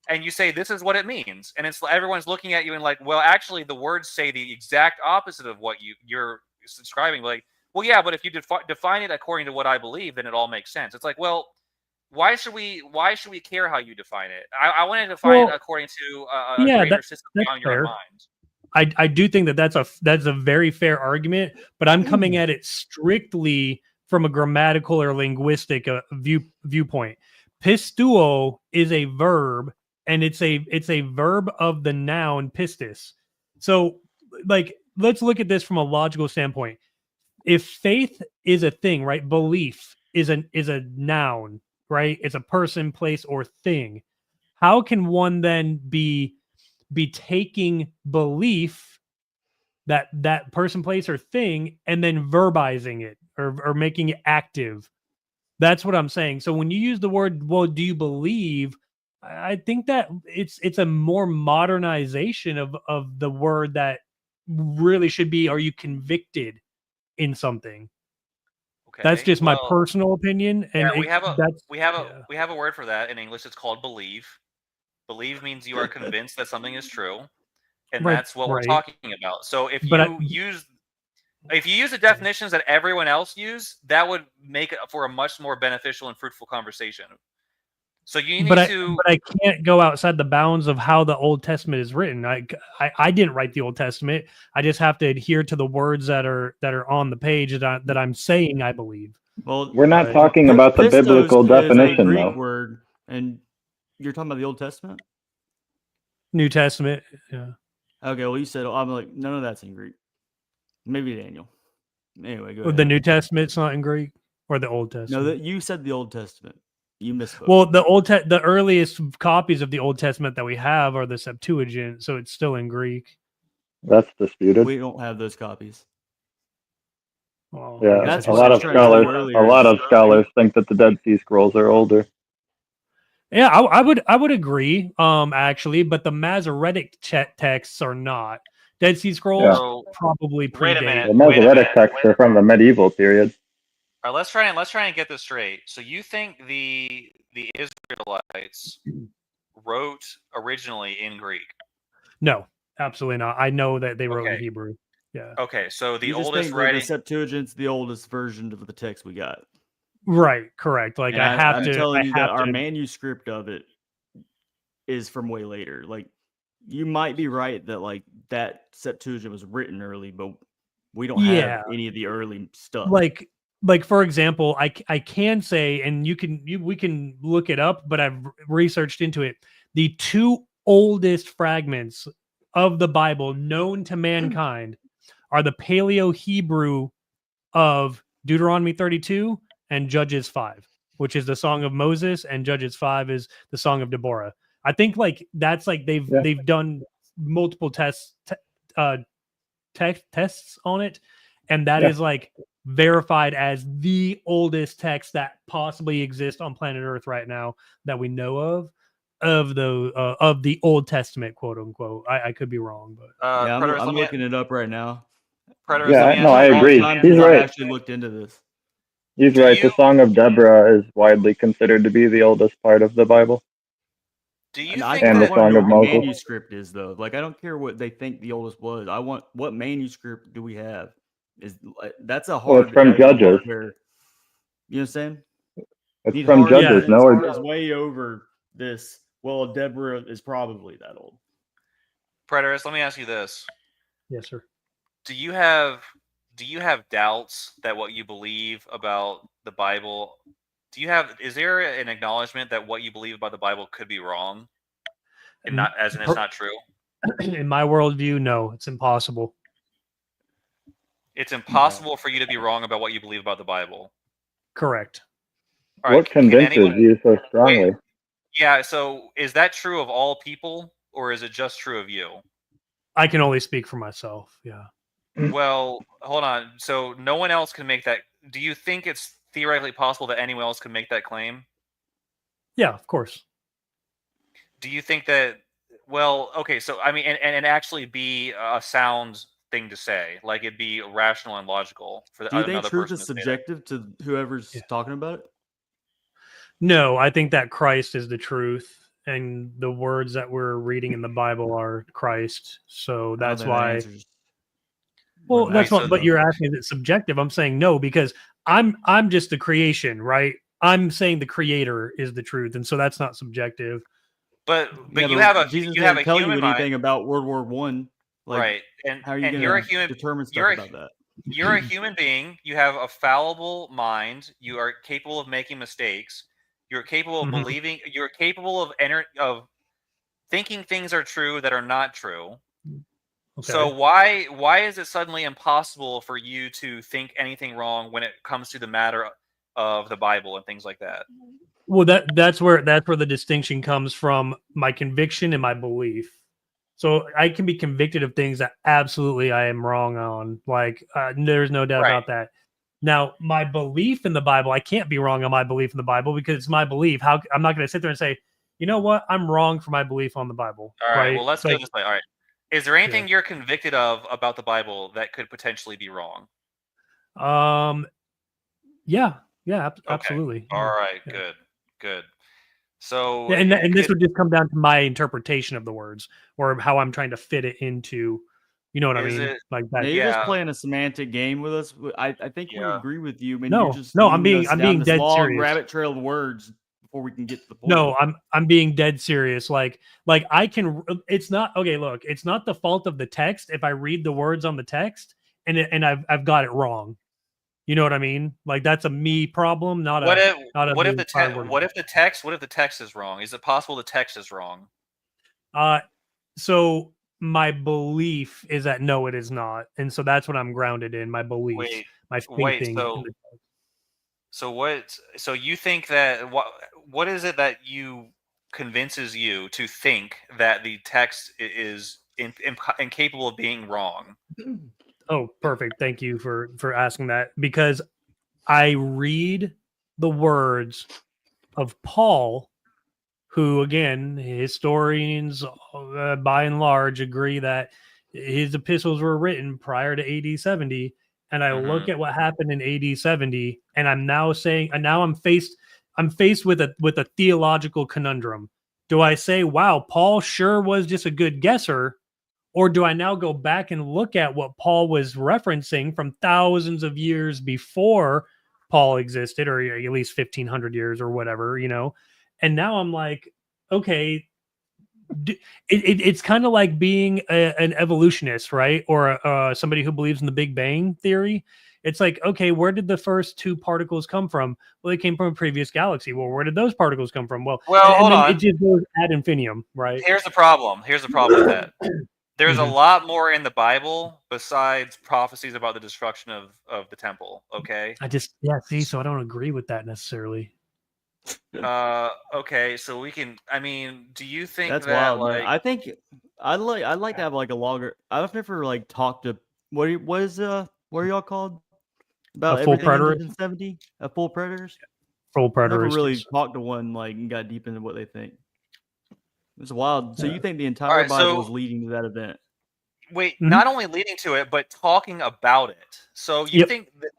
And you say this is what it means, and it's everyone's looking at you and like, well, actually, the words say the exact opposite of what you're subscribing. Like, well, yeah, but if you define it according to what I believe, then it all makes sense. It's like, well, why should we care how you define it? I want to define it Well, according to a yeah, greater system that's beyond your own fair. mind. I do think that that's a very fair argument, but I'm coming at it strictly from a grammatical or linguistic viewpoint. Pistuo is a verb, and it's a verb of the noun pistis. So, like, let's look at this from a logical standpoint. If faith is a thing, right? Belief is a noun, right? It's a person, place, or thing. How can one then be taking belief that person, place, or thing and then verbizing it or making it active? That's what I'm saying. So when you use the word, well, do you believe? I think that it's a more modernization of the word that really should be, are you convicted in something? That's just my well, personal opinion, and yeah, we have a that's we have a yeah. we have a word for that in English. It's called believe. Believe means you are convinced that something is true, and Right, that's what we're right. talking about. So if But you use the definitions that everyone else use, that would make it for a much more beneficial and fruitful conversation. So you need to. I can't go outside the bounds of how the Old Testament is written. I didn't write the Old Testament. I just have to adhere to the words that are on the page that I'm saying I believe. Well, We're not Right. talking about the pistos biblical is a definition, Greek though. word, and you're talking about the Old Testament. New Testament. Yeah. Okay, well, you said I'm like none of that's in Greek. Maybe Daniel. Anyway, go Well, ahead. the New Testament's not in Greek, or the Old No, Testament. that you said the Old Testament. You misspoke. Well, the earliest copies of the Old Testament that we have are the Septuagint, so it's still in Greek. That's disputed. we don't have those copies. Well, Yeah, I guess That's I a guess what I lot was of trying to tell you scholars, earlier. a lot of scholars think that the Dead Sea Scrolls are older. Yeah, I would agree. Actually, but the Masoretic texts are not. Dead Sea Scrolls So probably wait a predate. minute. The Wait a Masoretic minute. texts are from the medieval period. All right, let's try and get this straight. So you think the Israelites wrote originally in Greek? No, absolutely not. I know that they wrote in Okay. Hebrew. Yeah. Okay, so the You just oldest think that the writing. Septuagint's the oldest version of the text we got. Right. Correct. Like And I have I'm to. telling I you that have our to. manuscript of it is from way later. Like you might be right that like that Septuagint was written early, but we don't Yeah. have any of the early stuff. Like for example, I can say, and we can look it up, but I've researched into it. The two oldest fragments of the Bible known to mankind are the Paleo Hebrew of Deuteronomy 32 and Judges 5, which is the Song of Moses, and Judges 5 is the Song of Deborah. I think like that's like they've done multiple tests on it, and that is like verified as the oldest text that possibly exists on planet Earth right now that we know of the Old Testament, quote unquote. I could be wrong, but Yeah, Predators, I'm let me, looking it up right now. Predators, let me Yeah, no, ask I you It's been a long agree. time He's since I've right. actually looked into this. He's Do right. The you- Song of Deborah is widely considered to be the oldest part of the Bible. Do you And I think And the that want to Song know of what the Moses. manuscript is though. Like I don't care what they think the oldest was. I want what manuscript do we have? Is that's a Well, hard it's from that is a hard Judges. pair. You know what I'm saying? It's Need from hard Judges. evidence No, that is way over this. Well, Deborah is probably that old. Predators? Let me ask you this: yes, sir. Do you have doubts that what you believe about the Bible? Is there an acknowledgement that what you believe about the Bible could be wrong, and not as in it's not true? In my worldview, no, it's impossible. It's impossible for you to be wrong about what you believe about the Bible. Correct. All right, what convinces you so strongly? Yeah, so is that true of all people, or is it just true of you? I can only speak for myself. Yeah. Well, hold on. So no one else can make that. Do you think it's theoretically possible that anyone else can make that claim? Yeah, of course. Do you think that? Well, okay. So I mean, and actually be a sound thing to say, like it'd be rational and logical for Do you think another truth person is to say that. subjective to whoever's Yeah. talking about it? No, I think that Christ is the truth, and the words that we're reading in the Bible are Christ. So that's why. Well, Wait, that's so what. But you're asking, is it subjective? I'm saying no, because I'm just the creation, right? I'm saying the Creator is the truth, and so that's not subjective. But Yeah, you have a Jesus you have didn't a tell you human anything mind, about World War One. Like, right? And how are you and you're a going to human. determine stuff You're a, about that? you're a human being. You have a fallible mind. You are capable of making mistakes. You're capable of Mhm. believing. You're capable of thinking things are true that are not true. Okay. So why is it suddenly impossible for you to think anything wrong when it comes to the matter of the Bible and things like that? Well, that's where the distinction comes from, my conviction and my belief. So I can be convicted of things that absolutely I am wrong on. Like there's no doubt Right. about that. Now, my belief in the Bible, I can't be wrong on my belief in the Bible because it's my belief. How I'm not going to sit there and say, you know what, I'm wrong for my belief on the Bible. All right. Right? Well, let's Like, go this way. All right. Is there anything you're convicted of about the Bible that could potentially be wrong? Yeah, Okay. absolutely. All right. Yeah. Good. So Yeah, and this could, would just come down to my interpretation of the words or how I'm trying to fit it into, you know what I is mean? it? Like Now that. you're just Yeah. playing a semantic game with us. I think we Yeah. agree with you, man. You're No, just no, leading us I'm down being this dead long serious. rabbit trail of words before we can get to the point. No, I'm being dead serious. Like I can. It's not okay. Look, it's not the fault of the text if I read the words on the text and I've got it wrong. You know what I mean? Like that's a me problem, not What a if not a what if the the entire word. what if the text is wrong? Is it possible the text is wrong? So my belief is that no, it is not, and so that's what I'm grounded in. My beliefs, Wait, my wait. thinking. In the, So what? So you think that what is it that you convinces you to think that the text is incapable of being wrong? oh, perfect. Thank you for asking that because I read the words of Paul, who again historians by and large agree that his epistles were written prior to AD 70, and I Hmm. look at what happened in AD 70, and I'm now saying, and now I'm faced with a theological conundrum. Do I say, wow, Paul sure was just a good guesser, or do I now go back and look at what Paul was referencing from thousands of years before Paul existed, or at least 1500 years or whatever, and now I'm like, okay, it's kind of like being an evolutionist, right? Or somebody who believes in the Big Bang theory. It's like, okay, where did the first two particles come from? Well, they came from a previous galaxy. Well, where did those particles come from? Well, Well, and hold then it on. just goes ad infinitum, right? Here's the problem. Here's the problem with that. There's a Mhm. lot more in the Bible besides prophecies about the destruction of the temple. Okay. Yeah, see, so I don't agree with that necessarily. Okay. So we can. I mean, do you think That's that wild, man. like? I think I'd like to have like a longer. I've never like talked to what are y'all called A about full everything ended preterist, in 70? A full predators. full Never preterist, really yes. talked to one like and got deep into what they think. It's wild. So Yeah. you think the All entire right. Bible So is leading to that event? wait, Mhm. not only leading to it, but talking about it. So you Yep. think that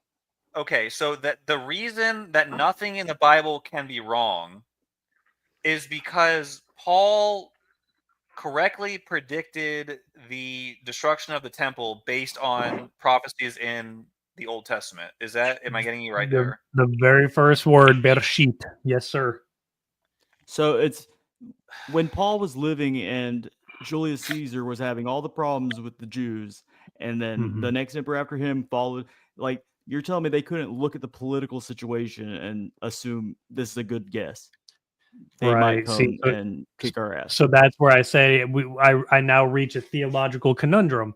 okay, so that the reason that nothing in the Bible can be wrong is because Paul correctly predicted the destruction of the temple based on prophecies in the Old Testament. Am I getting you right The there? the very first word, Bereshit. Yes, sir. So it's when Paul was living and Julius Caesar was having all the problems with the Jews, and then the Mhm. next emperor after him followed. Like you're telling me they couldn't look at the political situation and assume this is a good guess. They might Right. See, come and kick our ass. so that's where I say I now reach a theological conundrum.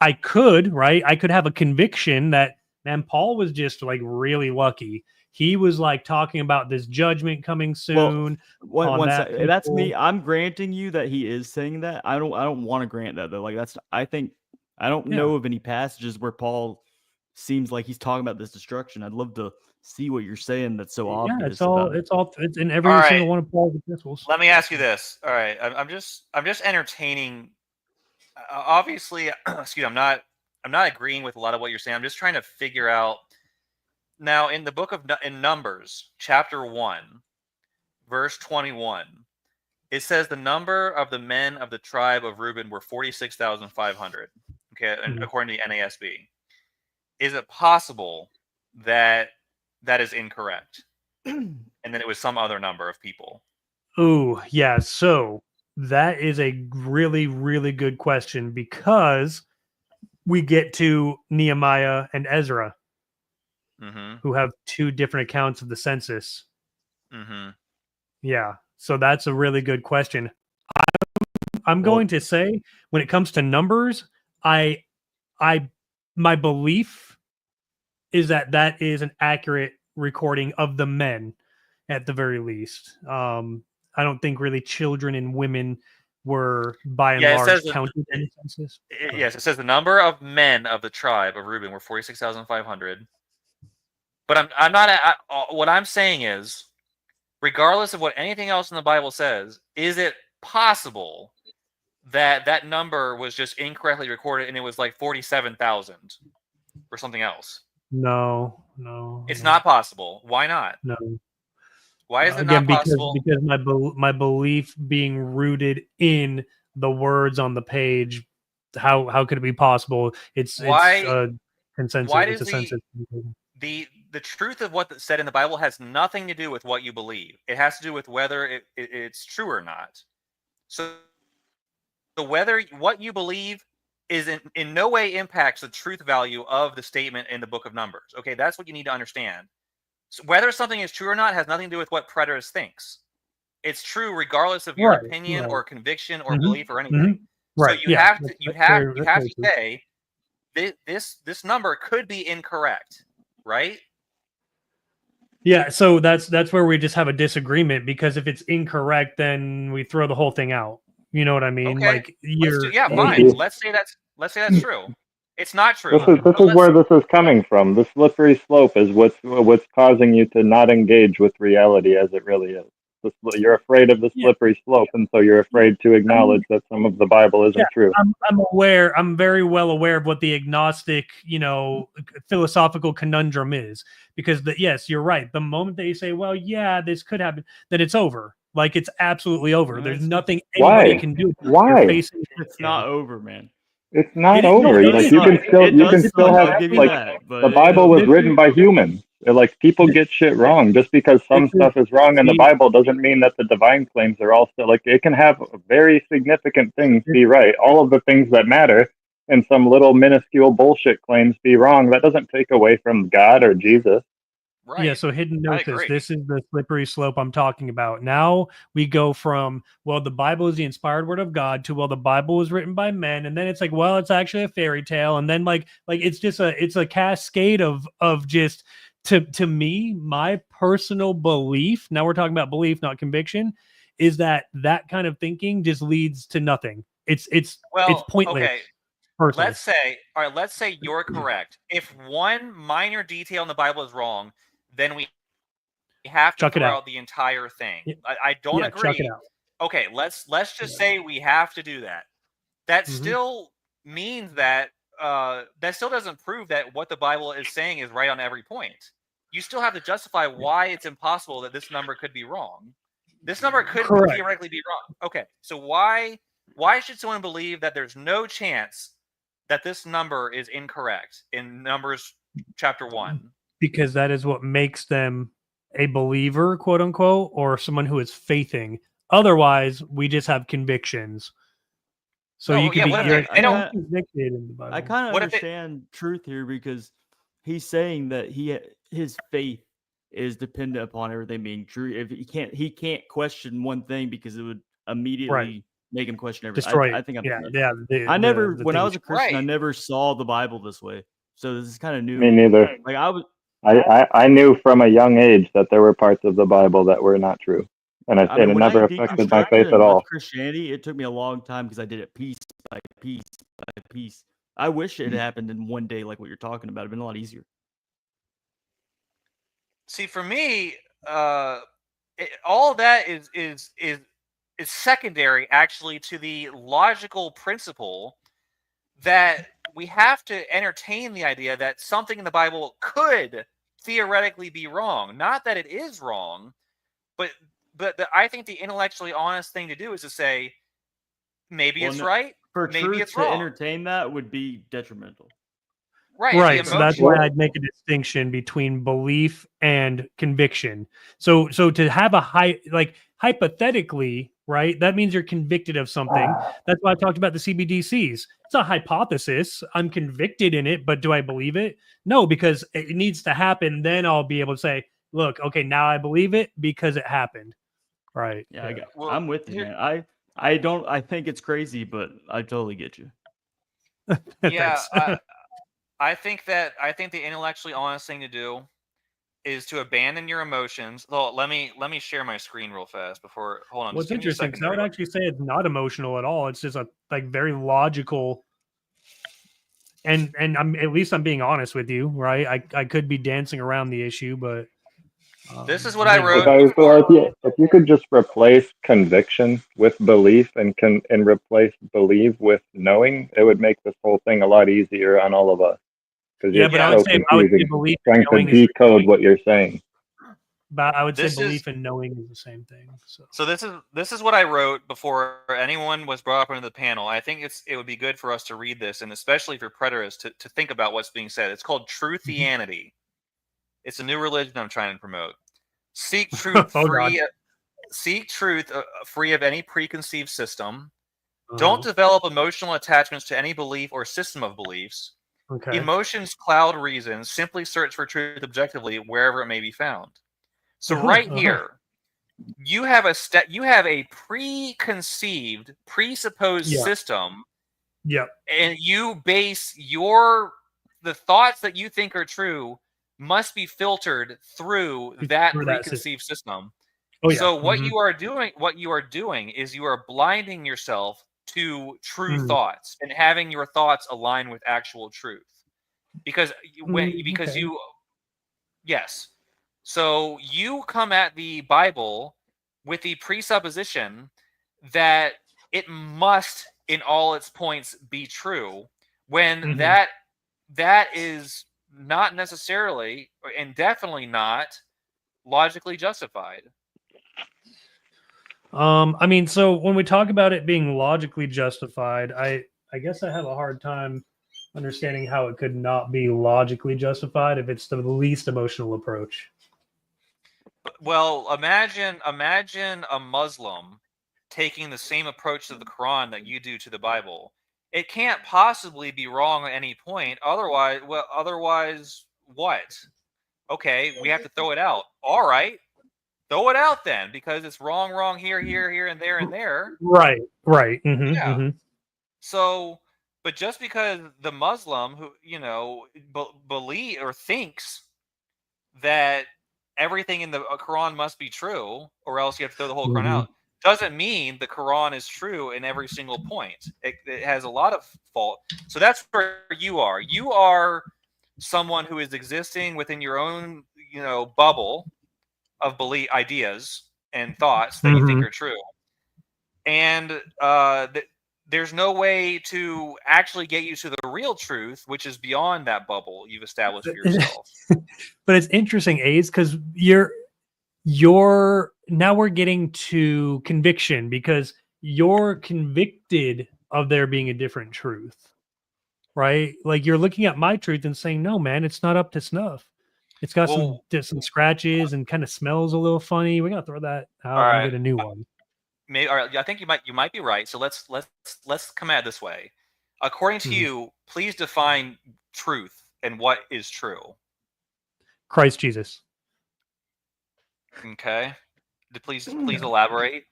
I could, right? I could have a conviction that, man, Paul was just like really lucky. He was like talking about this judgment coming Well, soon one on one that sec. That's people. me. I'm granting you that he is saying that. I don't want to grant that though. Like that's I think I don't Yeah. know of any passages where Paul seems like he's talking about this destruction. I'd love to see what you're saying that's so Yeah, obvious about it. it's in All every right, single one of Paul's epistles. let me ask you this. All right, I'm just entertaining. Obviously, excuse me, I'm not agreeing with a lot of what you're saying. I'm just trying to figure out now in the book of in Numbers, chapter 1, verse 21. It says the number of the men of the tribe of Reuben were 46,500. Okay, and Mhm. according to the NASB. Is it possible that that is incorrect? And then it was some other number of people. Ooh, yeah. So that is a really, really good question because we get to Nehemiah and Ezra, Mm-hmm. who have two different accounts of the census. Mm-hmm. Yeah. So that's a really good question. I'm Well, going to say when it comes to numbers, I I my belief is that that is an accurate recording of the men at the very least. I don't think really children and women were by and Yeah, it large says counted in the census. Go ahead. yes, it says the number of men of the tribe of Reuben were 46,500. But I'm not what I'm saying is, regardless of what anything else in the Bible says, is it possible that that number was just incorrectly recorded and it was like 47,000 or something else? No. It's not possible. Why not? No. Why is it Again, not possible? because my belief being rooted in the words on the page, how could it be possible? It's consensus. Why It's does a census. the truth of what's said in the Bible has nothing to do with what you believe. It has to do with whether it's true or not. So whether what you believe is in no way impacts the truth value of the statement in the book of Numbers. Okay, that's what you need to understand. So whether something is true or not has nothing to do with what preterist thinks. It's true regardless of your opinion or conviction or belief or anything. So you have to say this number could be incorrect, right? Yeah, so that's where we just have a disagreement, because if it's incorrect, then we throw the whole thing out. You know what I mean? Okay. Like fine. Let's say that's true. It's not true. This is where this is coming from. The slippery slope is what's causing you to not engage with reality as it really is. You're afraid of the slippery slope, and so you're afraid to acknowledge that some of the Bible isn't true. I'm aware. I'm very well aware of what the agnostic, philosophical conundrum is, because yes, you're right. The moment that you say, "Well, yeah, this could happen," then it's over. Like, it's absolutely over. There's nothing anybody can do. Why? It's not over, man. It's not over. You can still have the Bible was written by humans. Like, people get shit wrong. Just because some stuff is wrong in the Bible doesn't mean that the divine claims are all still, like, it can have very significant things be right. All of the things that matter, and some little minuscule bullshit claims be wrong. That doesn't take away from God or Jesus. Right. Yeah, so hidden gnosis. This is the slippery slope I'm talking about. Now we go from, well, the Bible is the inspired word of God, to, well, the Bible was written by men, and then it's like, well, it's actually a fairy tale, and then like it's just a cascade of just, to me, my personal belief. Now we're talking about belief, not conviction. Is that kind of thinking just leads to nothing? It's pointless. Okay. Personally. Let's say you're correct. If one minor detail in the Bible is wrong, then we have to throw out the entire thing. I don't agree. Chuck it out. Okay, let's just say we have to do that. That still means that that still doesn't prove that what the Bible is saying is right on every point. You still have to justify why it's impossible that this number could be wrong. This number could theoretically be wrong. Okay, so why should someone believe that there's no chance that this number is incorrect in Numbers chapter 1? Because that is what makes them a believer, quote unquote, or someone who is faithing. Otherwise, we just have convictions. So you can be convicted in the Bible. I kind of understand truth here, because he's saying that his faith is dependent upon everything being true. If he can't question one thing, because it would immediately make him question everything. Destroy. I think I'm when I was a Christian, I never saw the Bible this way. So this is kind of new. Me neither. Like I knew from a young age that there were parts of the Bible that were not true, and it never affected my faith at all. Christianity, it took me a long time, because I did it piece by piece by piece. I wish it had happened in one day, like what you're talking about. It'd been a lot easier. See, for me, all that is secondary, actually, to the logical principle that we have to entertain the idea that something in the Bible could theoretically be wrong. Not that it is wrong, but I think the intellectually honest thing to do is to say, maybe it's right, maybe it's wrong. To entertain that would be detrimental. Right. So that's why I'd make a distinction between belief and conviction. So to have a hypothetically, right, that means you're convicted of something. That's why I talked about the CBDCs. It's a hypothesis. I'm convicted in it, but do I believe it? No, because it needs to happen. Then I'll be able to say, look, okay, now I believe it because it happened. Right. Yeah. I'm with you, man. I think it's crazy, but I totally get you. Yeah. I think the intellectually honest thing to do is to abandon your emotions. Well, let me share my screen real fast before. Hold on. What's interesting? Because I would actually say it's not emotional at all. It's just a very logical. And at least I'm being honest with you, right? I could be dancing around the issue, but this is what I wrote. If you could just replace conviction with belief and replace believe with knowing, it would make this whole thing a lot easier on all of us. because Yeah, you're but I so would say confusing. belief I'm and trying to knowing is the same decode thing. what you're saying. But I would say This is belief and knowing is the same thing. so. This is what I wrote before anyone was brought up into the panel. I think it would be good for us to read this, and especially for preterists to think about what's being said. It's called Truthianity. It's a new religion I'm trying to promote. Seek truth Oh God. free of any preconceived system. Uh-huh. Don't develop emotional attachments to any belief or system of beliefs. Okay. Emotions cloud reason. Simply search for truth objectively wherever it may be found. So right here, you have a preconceived, presupposed Yeah. system, Yep. and you base the thoughts that you think are true must be filtered through that Through that preconceived system. Oh yeah. So what you are doing is you are blinding yourself to true thoughts and having your thoughts align with actual truth. Because okay. yes. So you come at the Bible with the presupposition that it must in all its points be true, when that is not necessarily and definitely not logically justified. I mean, so when we talk about it being logically justified, I guess I have a hard time understanding how it could not be logically justified if it's the least emotional approach. Well, imagine a Muslim taking the same approach to the Quran that you do to the Bible. It can't possibly be wrong at any point. Otherwise, what? Okay, we have to throw it out. All right, throw it out then, because it's wrong here, and there. Right. Yeah. So, but just because the Muslim who believe or thinks that everything in the Quran must be true, or else you have to throw the whole Quran out, doesn't mean the Quran is true in every single point. It has a lot of fault. So that's where you are. You are someone who is existing within your own, bubble of belief, ideas, and thoughts that you think are true, and there's no way to actually get you to the real truth, which is beyond that bubble you've established for yourself. But it's interesting, Ace, because you're now we're getting to conviction, because you're convicted of there being a different truth, right? Like you're looking at my truth and saying, no, man, it's not up to snuff. It's got some scratches and kind of smells a little funny. We gotta throw that out and get a new one. Maybe, all right, I think you might be right. So let's come at it this way. According to you, please define truth and what is true. Christ Jesus. Okay. Please elaborate.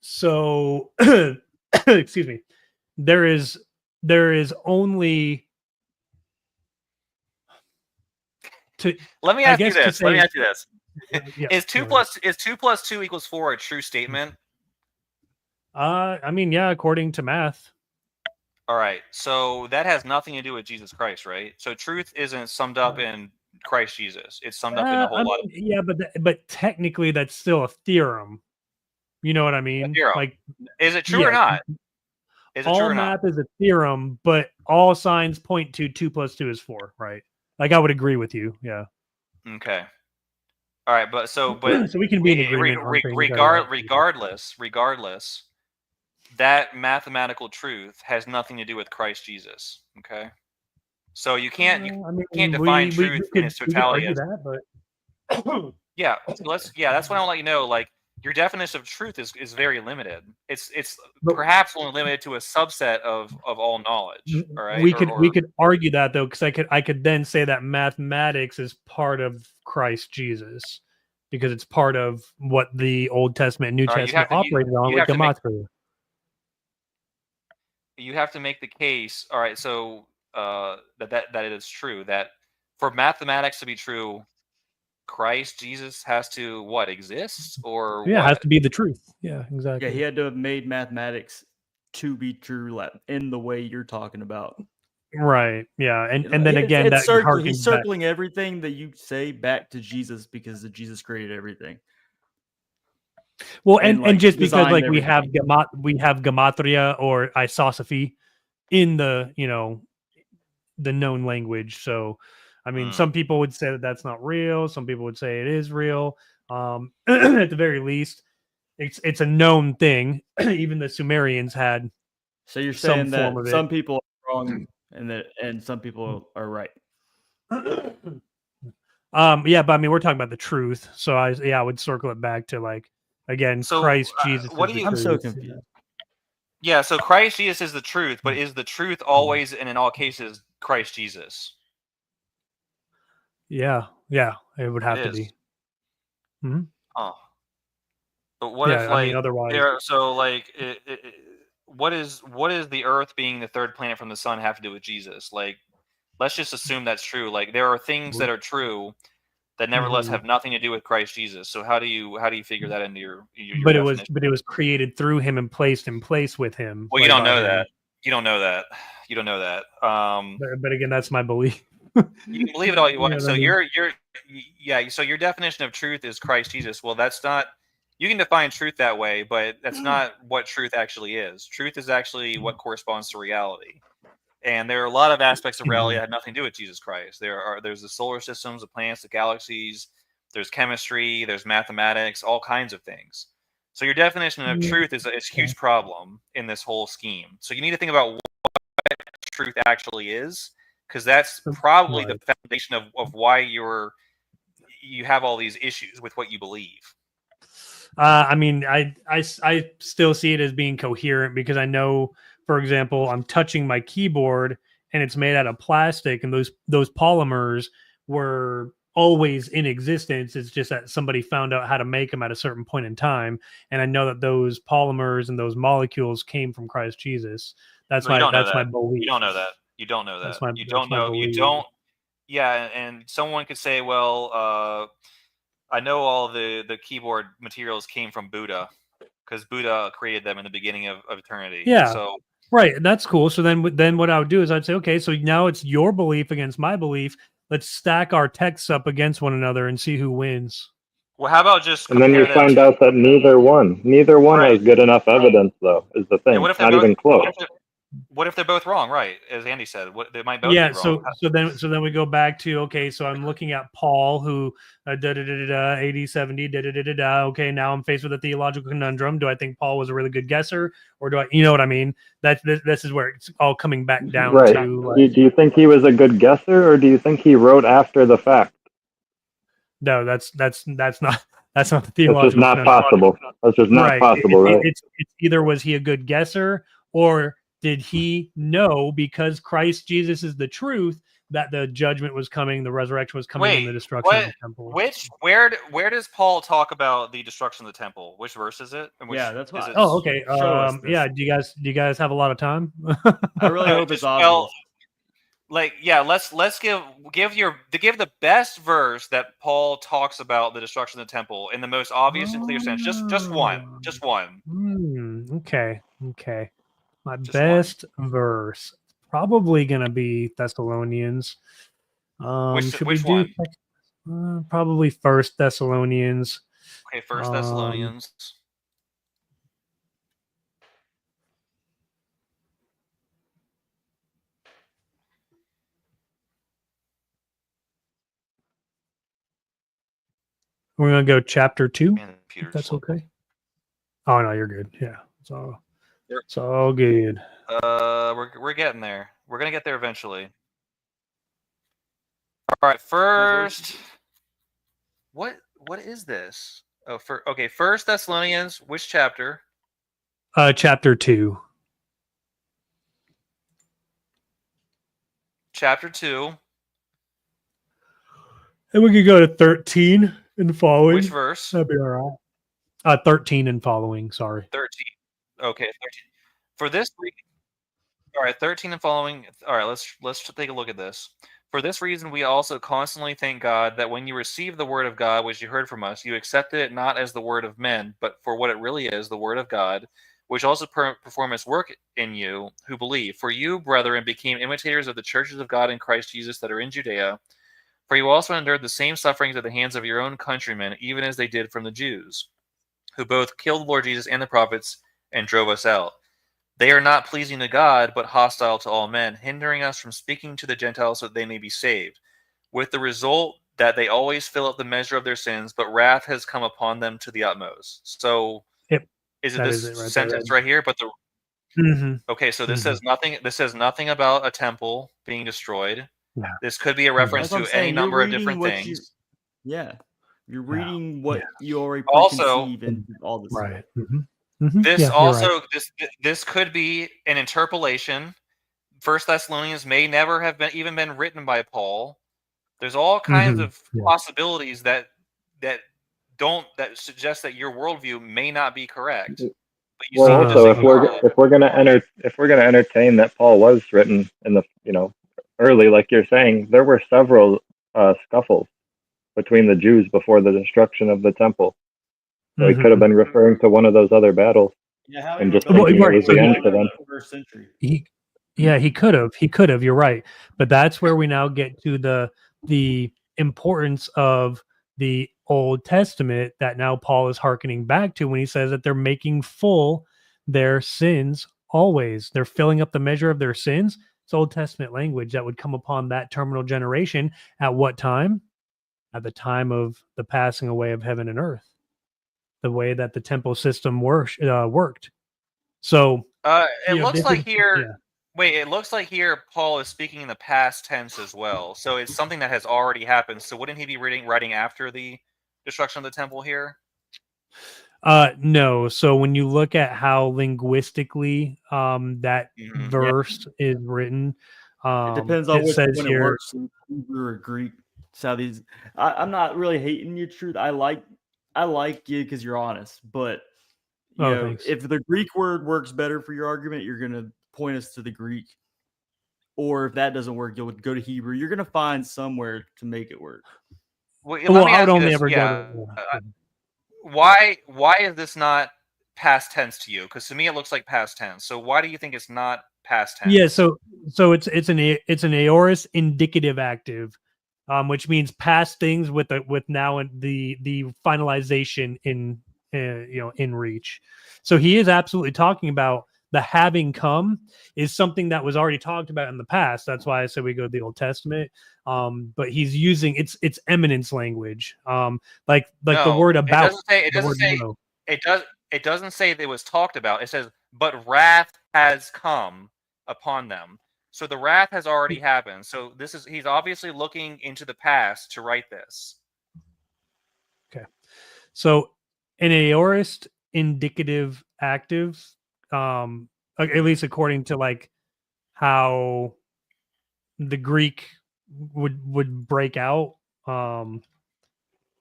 So excuse me. There is only Let me ask you this. Yeah, Is 2 plus 2 equals 4 a true statement? I mean, yeah, according to math. All right. So that has nothing to do with Jesus Christ, right? So truth isn't summed up in Christ Jesus. It's summed up in a whole lot of... Yeah, but technically that's still a theorem. You know what I mean? Like, is it true or not? Is it all true or math not? is a theorem, but all signs point to 2 plus 2 is 4, right? Like, I would agree with you. Yeah. Okay. All right, but so we can be in agreement on things regardless, that mathematical truth has nothing to do with Christ Jesus. Okay. So you can't define truth in its totality. Yeah. So that's what I want to let you know. Like, your definition of truth is very limited. It's perhaps only limited to a subset of all knowledge. All right. We could argue that, though, because I could then say that mathematics is part of Christ Jesus, because it's part of what the Old Testament and New Testament operated on with gematria. You have to make the case. All right. So that it is true that for mathematics to be true, Christ Jesus has to exist, or it has to be the truth. Yeah, exactly. Yeah, he had to have made mathematics to be true in the way you're talking about. Right. Yeah, and then again, he's circling everything that you say back to Jesus, because Jesus created everything. Well, and just because we have gematria or isosophy in the the known language. So, I mean, Hmm. some people would say that that's not real. Some people would say it is real. At the very least, it's a known thing. Even the Sumerians had So you're some saying form that of it. some people are wrong and some people are right. Yeah, but I mean, we're talking about the truth. So I would circle it back to like, again, So, Christ Jesus what is do the you- I'm so truth. confused. Yeah, so Christ Jesus is the truth, but is the truth always and in all cases Christ Jesus? Yeah, it would have It to is. be. Mhm. Oh. But what Yeah, if I mean, like otherwise, there so like what is the Earth being the third planet from the sun have to do with Jesus? Like, let's just assume that's true. Like, there are things that are true that nevertheless Mhm. have nothing to do with Christ Jesus. So how do you figure that into your but definition? it was created through him and placed in place with him. Well, you like, don't by know him. that. You don't know that. You don't know that. But again, that's my belief. You can believe it all you You want. know what So I mean? yeah. So your definition of truth is Christ Jesus. Well, that's not. You can define truth that way, but that's not what truth actually is. Truth is actually what corresponds to reality. And there are a lot of aspects of reality that have nothing to do with Jesus Christ. There's the solar systems, the planets, the galaxies. There's chemistry. There's mathematics. All kinds of things. So your definition of truth is a huge problem in this whole scheme. So you need to think about what truth actually is, because that's probably the foundation of why you have all these issues with what you believe. I mean, I still see it as being coherent because I know, for example, I'm touching my keyboard and it's made out of plastic, and those polymers were always in existence. It's just that somebody found out how to make them at a certain point in time, and I know that those polymers and those molecules came from Christ Jesus. That's No, you don't know my that. belief. You don't know that. You don't know that. That's my You that's don't my know. You belief. don't. Yeah, and someone could say, well, I know all the keyboard materials came from Buddha because Buddha created them in the beginning of eternity. Yeah. So Right, and that's cool. So then what I would do is I'd say, okay, so now it's your belief against my belief. Let's stack our texts up against one another and see who wins. well, how about just And then compare you them find to out that neither one right? has good enough evidence, though, is the And thing. what if they're Not both? even close. What if they're both wrong? Right, as Andy said, they might both Yeah, be wrong. so then we go back to, okay, so I'm looking at Paul who da da da da da 80 70 da da da da da. Okay, now I'm faced with a theological conundrum. Do I think Paul was a really good guesser, or do I, you know what I mean? This is where it's all coming back down Right. to like, Do you think he was a good guesser, or do you think he wrote after the fact? no, that's not the That's just theological not conundrum. possible. That's just not Right. possible, right? It's either was he a good guesser, or did he know, because Christ Jesus is the truth, that the judgment was coming, the resurrection was coming, and Wait, the destruction of what? the temple. Where does Paul talk about the destruction of the temple? Which verse is it? And which Yeah, that's is why. it? Oh, okay. Show us this. Yeah. Do you guys have a lot of time? I really No, hope it's just, well, obvious. like, yeah, let's give the best verse that Paul talks about the destruction of the temple in the most obvious and clear sense. Just one. Okay. My Just one. best verse probably gonna be Thessalonians. Should we Which do one? probably First Thessalonians? Okay, First Thessalonians. We're gonna go chapter 2. Man, the computer's If that's slow. okay. Oh no, you're good. Yeah, it's all good. We're getting there. We're gonna get there eventually. All right, first. What is this? Oh, okay, First Thessalonians. Which chapter? Chapter 2. Chapter 2. And we could go to 13 and following. Which verse? That'd be all right. 13 and following. Sorry. 13. Okay, 13. For this reason, all right, 13 and following. All right, let's take a look at this. For this reason, we also constantly thank God that when you received the word of God, which you heard from us, you accepted it not as the word of men, but for what it really is, the word of God, which also perform its work in you who believe. For you, brethren, became imitators of the churches of God in Christ Jesus that are in Judea. For you also endured the same sufferings at the hands of your own countrymen, even as they did from the Jews, who both killed the Lord Jesus and the prophets and drove us out. They are not pleasing to God, but hostile to all men, hindering us from speaking to the Gentiles so that they may be saved. With the result that they always fill up the measure of their sins, but wrath has come upon them to the utmost. So, Yep, is it that this is it right there. sentence right here? But the Mm-hmm. okay, so this says nothing. This says nothing about a temple being destroyed. Yeah. This could be a reference That's what I'm to any saying. You're number of reading different what you, things. yeah, you're Yeah. reading what Yeah. you already Also, preconceive into all this stuff. Right. Mm-hmm. This Yeah, you're right. also this could be an interpolation. First Thessalonians may never have been written by Paul. There's all kinds of Yeah. possibilities that suggest that your worldview may not be correct. But you Well, seem to also, just ignore it. if we're gonna entertain that Paul was written in the early, like you're saying, there were several scuffles between the Jews before the destruction of the temple. So he could have been referring to one of those other battles Yeah, how and many just thinking it was the end for them. First century. He could have. You're right, but that's where we now get to the importance of the Old Testament that now Paul is hearkening back to when he says that they're making full their sins always. They're filling up the measure of their sins. It's Old Testament language that would come upon that terminal generation at what time? At the time of the passing away of heaven and earth, the way that the temple system worked. So It looks this like is, here. yeah. Wait, it looks like here Paul is speaking in the past tense as well. So it's something that has already happened. So wouldn't he be writing after the destruction of the temple here? No. So when you look at how linguistically that verse is written, It depends on it which says when it here. works, in Hebrew or Greek. So these, I'm not really hating your truth. I like you because you're honest. But you know, Thanks. if the Greek word works better for your argument, you're gonna point us to the Greek. Or if that doesn't work, you'll go to Hebrew. You're gonna find somewhere to make it work. Well, Well, let me I would ask you only this. ever Yeah. go to. Why is this not past tense to you? Because to me it looks like past tense. So why do you think it's not past tense? Yeah. So it's an aorist indicative active, which means past things with now the finalization in in reach. So he is absolutely talking about the having come is something that was already talked about in the past. That's why I said we go to the Old Testament. But he's using it's eminence language. Like the No, word about. It doesn't say that it was talked about. It says, but wrath has come upon them. So the wrath has already happened. So he's obviously looking into the past to write this. Okay. So an aorist indicative active, at least according to like how the Greek would break out. I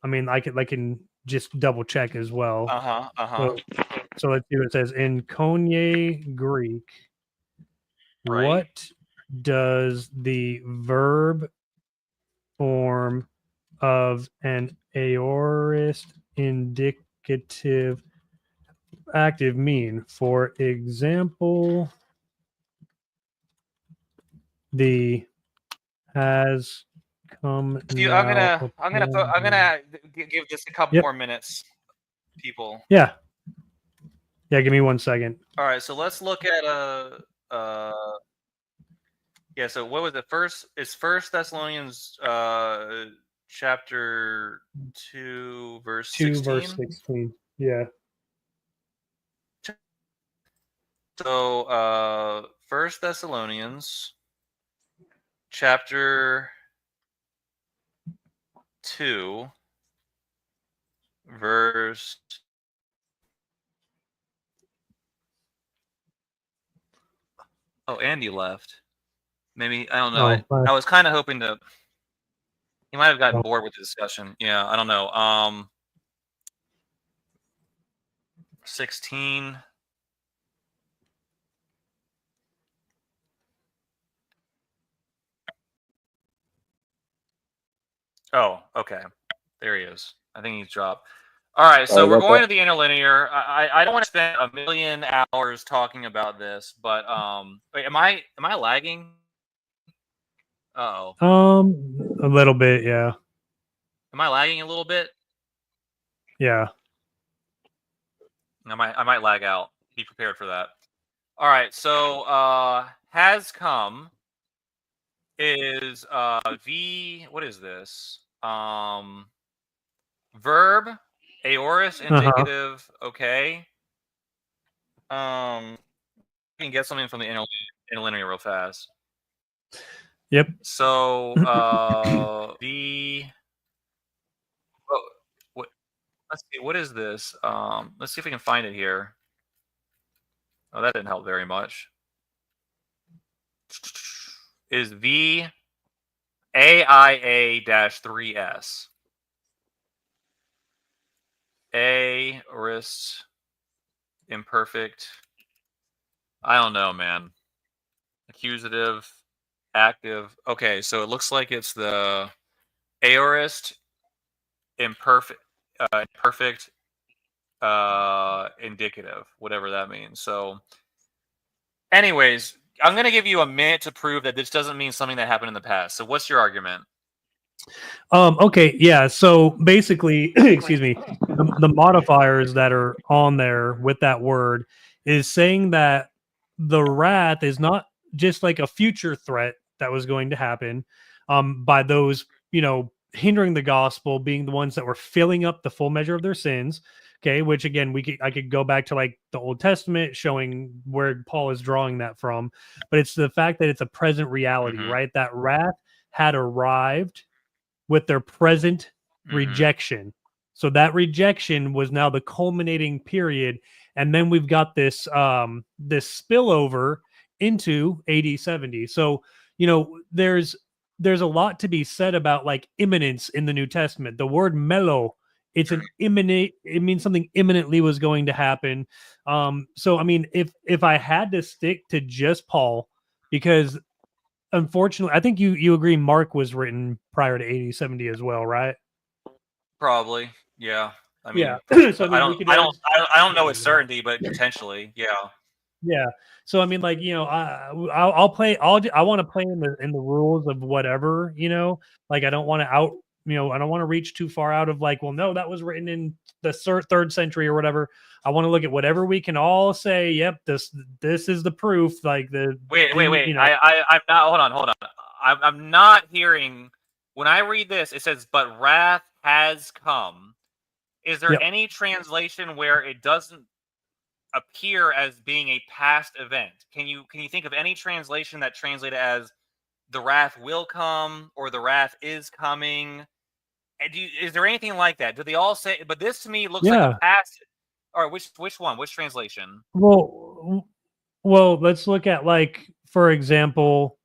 mean, I can just double check as well. So let's see what it says in Koine Greek. Right. What does the verb form of an aorist indicative active mean? For example, the has come. I'm gonna give this a couple more minutes, people. Yeah. Give me 1 second. All right, so let's look at yeah. So what was it? First Thessalonians chapter 2 verse 16. 2 verse 16. Yeah. So First Thessalonians chapter 2 verse. Oh, Andy left. Maybe I don't know. I was kind of hoping to. He might have gotten bored with the discussion. Yeah, I don't know. 16. Oh, okay. There he is. I think he's dropped. All right, so we're going to the interlinear. I don't want to spend a million hours talking about this, but wait, am I lagging? Uh-oh. A little bit, yeah. Am I lagging a little bit? Yeah. I might lag out. Be prepared for that. All right, so has come is what is this? Verb, aorist, indicative, okay. You can get something from the interlinear real fast. Yep. So what let's see, what is this? Let's see if we can find it here. Oh, that didn't help very much. Is V AIA-3S. Aorist, imperfect. I don't know, man. Accusative, active. Okay, so it looks like it's the aorist, imperfect, perfect, indicative, whatever that means. So, anyways, I'm going to give you a minute to prove that this doesn't mean something that happened in the past. So, what's your argument? Okay, yeah. So basically, excuse me, the modifiers that are on there with that word is saying that the wrath is not just like a future threat that was going to happen by those, hindering the gospel, being the ones that were filling up the full measure of their sins. Okay, which again, I could go back to like the Old Testament, showing where Paul is drawing that from, but it's the fact that it's a present reality, right? That wrath had arrived with their present rejection. So that rejection was now the culminating period, and then we've got this this spillover into AD 70. So there's a lot to be said about like imminence in the New Testament. The word mello, it's an imminent. It means something imminently was going to happen. So I mean, if I had to stick to just Paul, because unfortunately, I think you agree Mark was written prior to AD 70 as well, right? Probably, yeah. I mean, yeah. So I mean, I don't know with certainty, but potentially, yeah. Yeah. So I mean, like I'll play. I want to play in the rules of whatever, Like I don't want to I don't want to reach too far out of like, well, no, that was written in the third century or whatever. I want to look at whatever we can all say. Yep, this is the proof. Like wait. I'm not. Hold on. I'm not hearing. When I read this, it says, "But wrath has come." Is there any translation where it doesn't appear as being a past event? Can you think of any translation that translated as "the wrath will come" or "the wrath is coming"? And is there anything like that? Do they all say? But this to me looks like a past. Or which one? Which translation? Well, let's look at like, for example,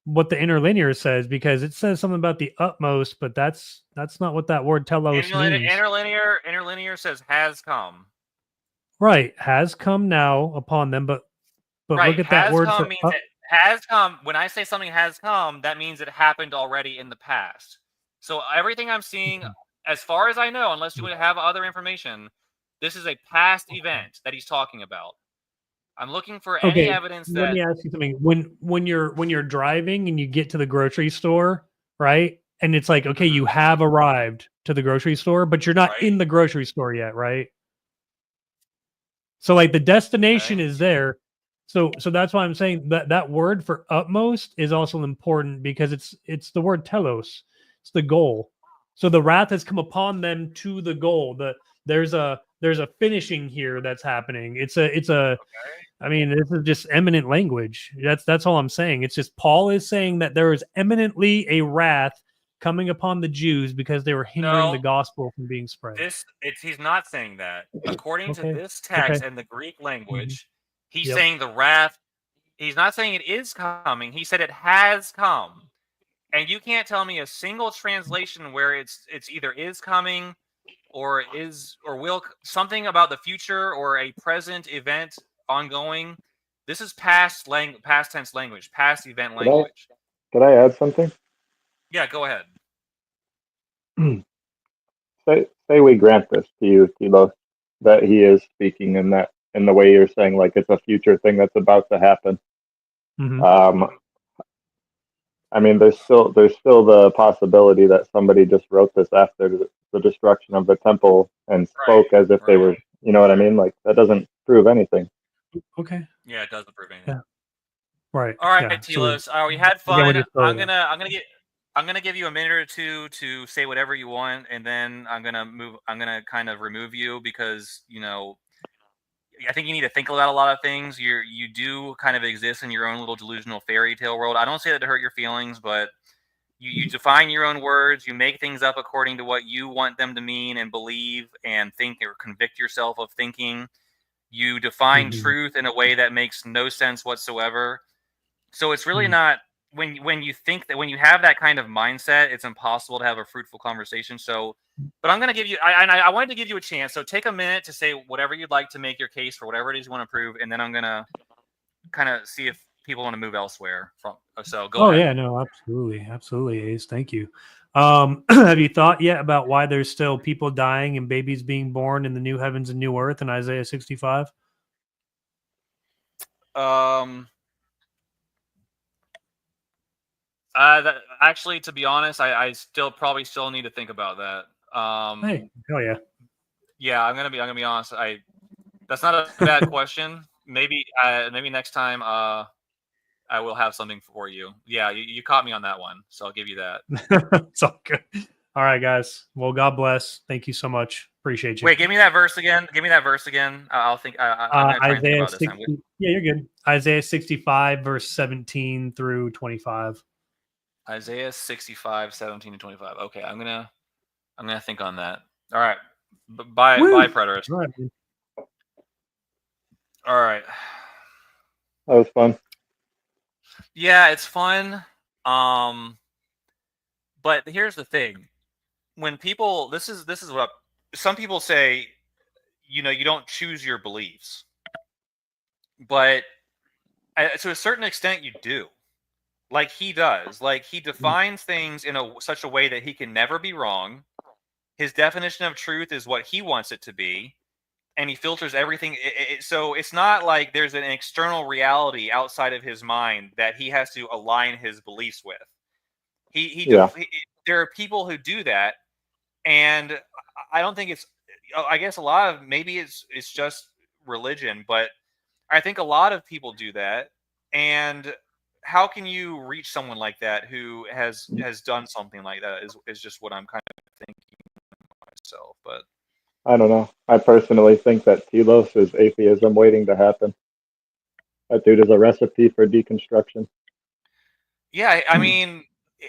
what the interlinear says, because it says something about the utmost, but that's not what that word telos means. Interlinear says has come. Right, has come now upon them, but right, look at that word for means it has come. When I say something has come, that means it happened already in the past. So everything I'm seeing, as far as I know, unless you would have other information, this is a past event that he's talking about. I'm looking for any evidence that. Let me ask you something. When you're driving and you get to the grocery store, right? And it's like, okay, you have arrived to the grocery store, but you're not in the grocery store yet, right? So like the destination is there. So that's why I'm saying that word for utmost is also important, because it's the word telos. It's the goal. So the wrath has come upon them to the goal. There's a finishing here that's happening. It's a I mean, this is just eminent language. That's all I'm saying. It's just Paul is saying that there is eminently a wrath coming upon the Jews because they were hindering the gospel from being spread. He's not saying that. According to this text and the Greek language, he's saying the wrath. He's not saying it is coming. He said it has come. And you can't tell me a single translation where it's either is coming or is or will, something about the future or a present event ongoing. This is past tense language, past event language. Could I add something? Yeah, go ahead. Say we grant this to you, Tilo, that he is speaking in the way you're saying, like it's a future thing that's about to happen. Mm-hmm. I mean, there's still the possibility that somebody just wrote this after the destruction of the temple and spoke as if they were, you know what I mean? Like that doesn't prove anything. Okay. Yeah, it doesn't prove anything. Yeah. Right. All right, Yeah. Telos. We had Again, fun. we're just I'm gonna give you a minute or two to say whatever you want, and then I'm gonna kind of remove you because I think you need to think about a lot of things. You do kind of exist in your own little delusional fairy tale world. I don't say that to hurt your feelings, but you define your own words. You make things up according to what you want them to mean and believe and think or convict yourself of thinking. You define truth in a way that makes no sense whatsoever. So it's really not when you think that when you have that kind of mindset, it's impossible to have a fruitful conversation. So, but I'm going to give you. I wanted to give you a chance. So take a minute to say whatever you'd like to make your case for whatever it is you want to prove, and then I'm going to kind of see if people want to move elsewhere. So go ahead. Yeah, no, absolutely, Ace. Thank you. Have you thought yet about why there's still people dying and babies being born in the new heavens and new earth in Isaiah 65? Actually, to be honest, I probably still need to think about that. Hey, hell yeah. Yeah, I'm gonna be honest. That's not a bad question. Maybe next time I will have something for you. Yeah, you caught me on that one, so I'll give you that. It's all good. All right, guys. Well, God bless. Thank you so much. Appreciate you. Wait, give me that verse again. I'll think. I'm gonna try and think about this time. Yeah, you're good. Isaiah 65, verse 17 through 25. Isaiah 65, 17 to 25. Okay, I'm gonna think on that. All right. Bye, preterist. All right. All right. That was fun. Yeah, it's fun. But here's the thing: when people, this is what some people say. You don't choose your beliefs, but to a certain extent, you do. Like he does. Like he defines things in such a way that he can never be wrong. His definition of truth is what he wants it to be, and he filters everything. So it's not like there's an external reality outside of his mind that he has to align his beliefs with. There are people who do that, and I don't think it's. I guess a lot of maybe it's just religion, but I think a lot of people do that. And how can you reach someone like that who has done something like that? Is just what I'm kind of thinking myself. But I don't know. I personally think that telos is atheism waiting to happen. That dude is a recipe for deconstruction. Yeah, I mean,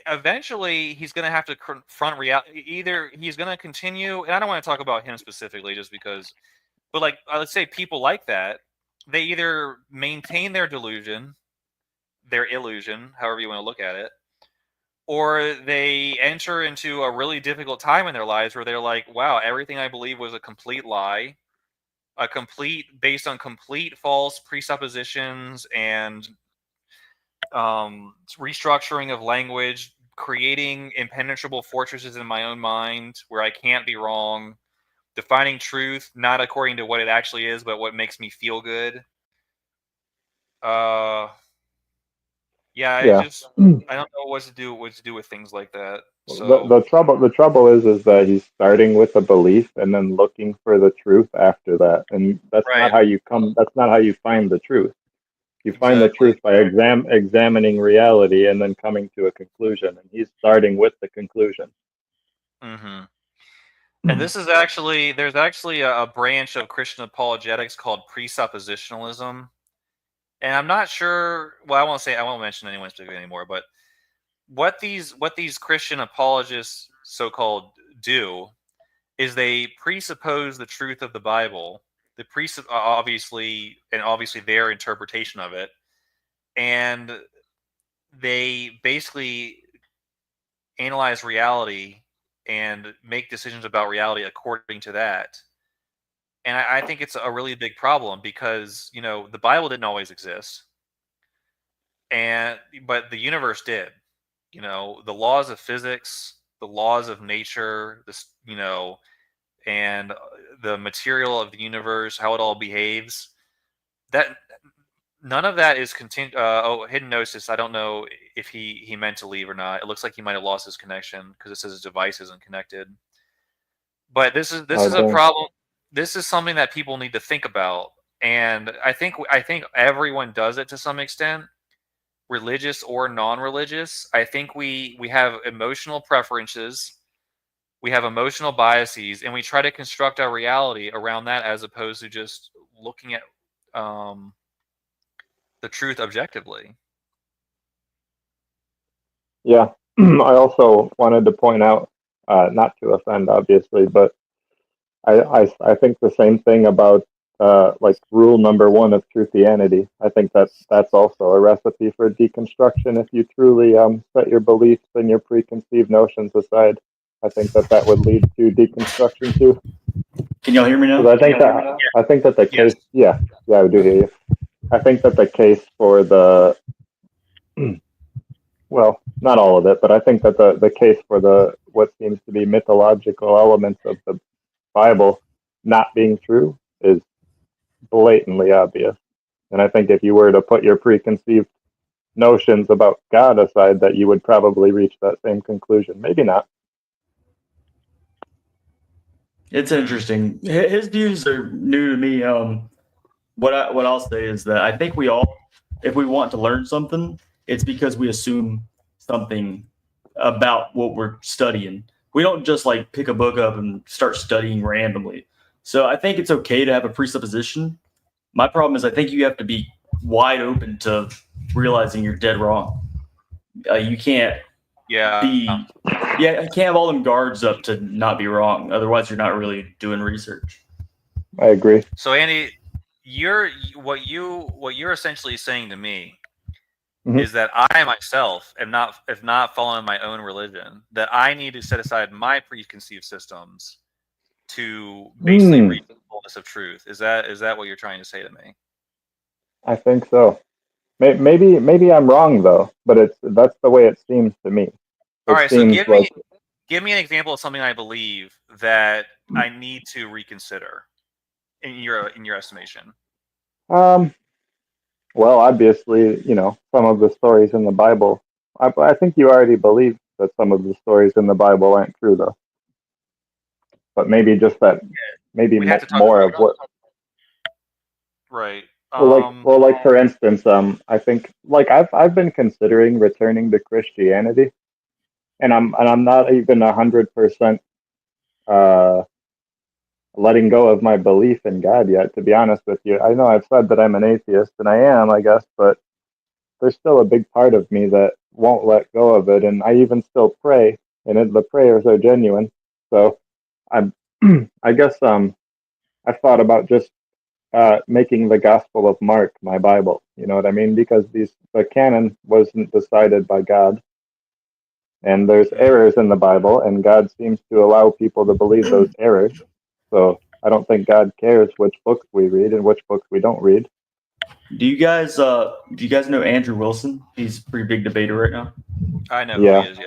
eventually he's going to have to confront reality. Either he's going to continue, and I don't want to talk about him specifically just because, but like, let's say people like that, they either maintain their delusion, their illusion, however you want to look at it, or they enter into a really difficult time in their lives where they're like, wow, everything I believe was a complete lie, based on complete false presuppositions and restructuring of language, creating impenetrable fortresses in my own mind where I can't be wrong, defining truth not according to what it actually is, but what makes me feel good. I don't know what to do with things like that. So the trouble is that he's starting with a belief and then looking for the truth after that, and that's not how you come. That's not how you find the truth. You find the truth by examining reality and then coming to a conclusion. And he's starting with the conclusion. Mm-hmm. And there's actually a branch of Christian apologetics called presuppositionalism. And I'm not sure. Well, I won't mention anyone's particular anymore. But what these Christian apologists, so-called, do is they presuppose the truth of the Bible. The obviously their interpretation of it, and they basically analyze reality and make decisions about reality according to that. And I think it's a really big problem because the Bible didn't always exist, but the universe did. The laws of physics, the laws of nature, and the material of the universe, how it all behaves. That none of that is continued. Hidden Gnosis. I don't know if he meant to leave or not. It looks like he might have lost his connection because it says his device isn't connected. But this is a problem. This is something that people need to think about. And I think everyone does it to some extent, religious or non-religious. I think we have emotional preferences, we have emotional biases, and we try to construct our reality around that as opposed to just looking at the truth objectively. Yeah. I also wanted to point out, not to offend, obviously, but I think the same thing about like rule number one of truthianity. I think that that's also a recipe for deconstruction. If you truly set your beliefs and your preconceived notions aside, I think that that would lead to deconstruction too. Can y'all hear me now? Because I think that the case, Yes. yeah, I do hear you. I think that the case for the well, not all of it, but I think that the case for the what seems to be mythological elements of the Bible not being true is blatantly obvious. And I think if you were to put your preconceived notions about God aside, that you would probably reach that same conclusion. Maybe not. It's interesting. His views are new to me. What I'll say is that I think we all, if we want to learn something, it's because we assume something about what we're studying. We don't just like pick a book up and start studying randomly. So I think it's okay to have a presupposition. My problem is I think you have to be wide open to realizing you're dead wrong. You can't be, you can't have all them guards up to not be wrong. Otherwise, you're not really doing research. I agree. So Andy, what you're essentially saying to me is that I myself am not following my own religion, that I need to set aside my preconceived systems to basically reach the fullness of truth. Is that what you're trying to say to me? I think so. Maybe I'm wrong though, but that's the way it seems to me. All right, so give me an example of something I believe that I need to reconsider in your estimation. Well, obviously, some of the stories in the Bible. I think you already believe that some of the stories in the Bible aren't true, though. But maybe just that, maybe more of what. Right. Like for instance, I think like I've been considering returning to Christianity, and I'm not even 100% letting go of my belief in God yet. To be honest with you, I know I've said that I'm an atheist, and I am, I guess, but there's still a big part of me that won't let go of it, and I even still pray, and the prayers are genuine. So I'm, I guess I've thought about just making the Gospel of Mark my Bible. You know what I mean? Because the canon wasn't decided by God, and there's errors in the Bible, and God seems to allow people to believe those errors. So I don't think God cares which books we read and which books we don't read. Do you guys know Andrew Wilson? He's a pretty big debater right now. I know who he is, yes.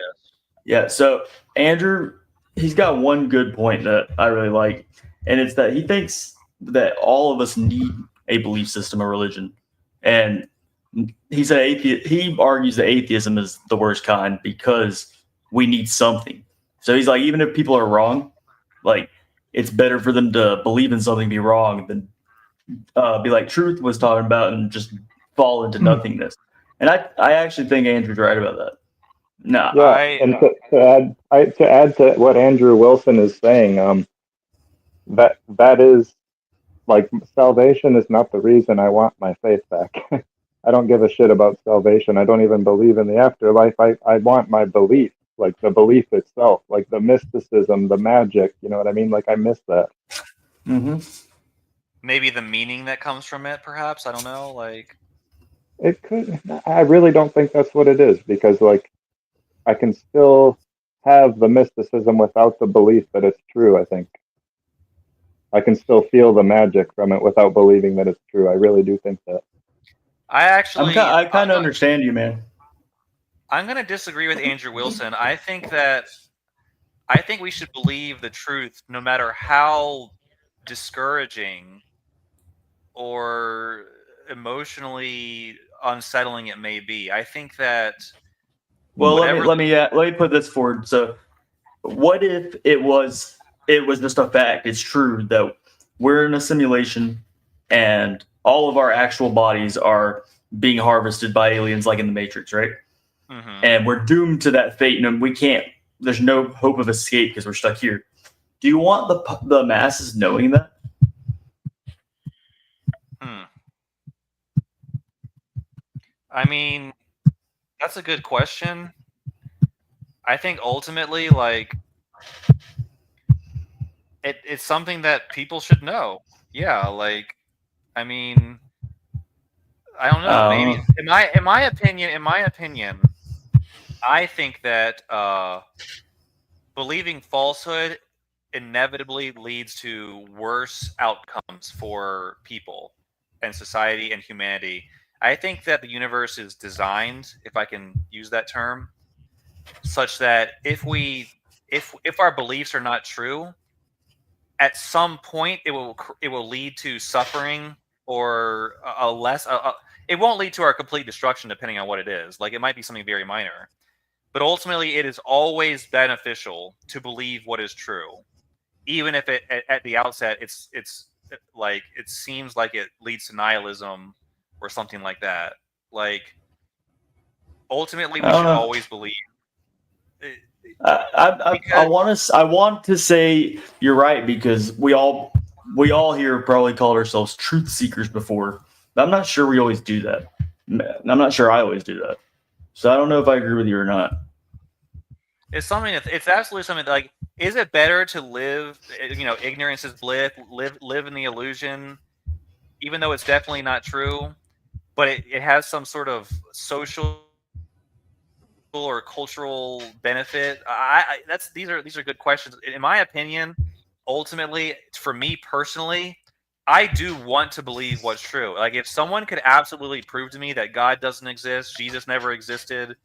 Yeah, so Andrew, he's got one good point that I really like, and it's that he thinks that all of us need a belief system, a religion. And he's an atheist. He argues that atheism is the worst kind because we need something. So he's like, even if people are wrong, like it's better for them to believe in something, be wrong, than be like Truth was talking about and just fall into nothingness. And I actually think Andrew's right about that. No, yeah, and to add to what Andrew Wilson is saying, that is like salvation is not the reason I want my faith back. I don't give a shit about salvation. I don't even believe in the afterlife. I want my belief, like the belief itself, like the mysticism, the magic. You know what I mean? Like I miss that. Mm-hmm. Maybe the meaning that comes from it, perhaps. I don't know. Like it could. I really don't think that's what it is because like I can still have the mysticism without the belief that it's true. I think I can still feel the magic from it without believing that it's true. I really do think that. I kind of understand you, man. I'm going to disagree with Andrew Wilson. I think we should believe the truth no matter how discouraging or emotionally unsettling it may be. I think that let me put this forward. So what if it was just a fact? It's true that we're in a simulation and all of our actual bodies are being harvested by aliens, like in the Matrix, right? Mhm. And we're doomed to that fate, and we can't. There's no hope of escape because we're stuck here. Do you want the masses knowing that? I mean, that's a good question. I think ultimately, like, it's something that people should know. Yeah, like, I mean, I don't know. Maybe in my opinion, I think that believing falsehood inevitably leads to worse outcomes for people and society and humanity. I think that the universe is designed, if I can use that term, such that if our beliefs are not true, at some point it will lead to suffering or a less. It won't lead to our complete destruction, depending on what it is. Like, it might be something very minor, but ultimately it is always beneficial to believe what is true, even if at the outset it's like it seems like it leads to nihilism or something like that. Like, ultimately we should always believe. I want to say you're right, because we all here probably called ourselves truth seekers before. But I'm not sure we always do that. I'm not sure I always do that. So I don't know if I agree with you or not. It's something it's absolutely something like, is it better to live, ignorance is bliss, live in the illusion, even though it's definitely not true, but it has some sort of social or cultural benefit? These are good questions. In my opinion, ultimately, for me personally, I do want to believe what's true. Like, if someone could absolutely prove to me that God doesn't exist, Jesus never existed,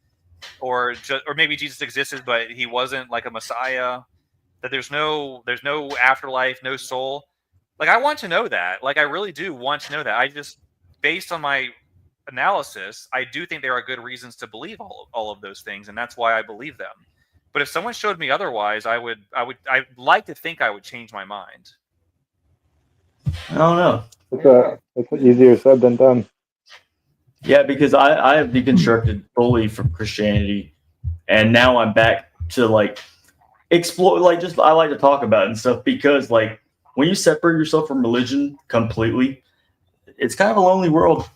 or maybe Jesus existed but he wasn't like a Messiah, that there's no afterlife, no soul. Like, I want to know that. Like, I really do want to know that. I just, based on my analysis, I do think there are good reasons to believe all of those things, and that's why I believe them. But if someone showed me otherwise, I'd like to think I would change my mind. I don't know. It's easier said than done. Yeah, because I have deconstructed fully from Christianity, and now I'm back to like explore, like, just I like to talk about it and stuff, because like when you separate yourself from religion completely, it's kind of a lonely world.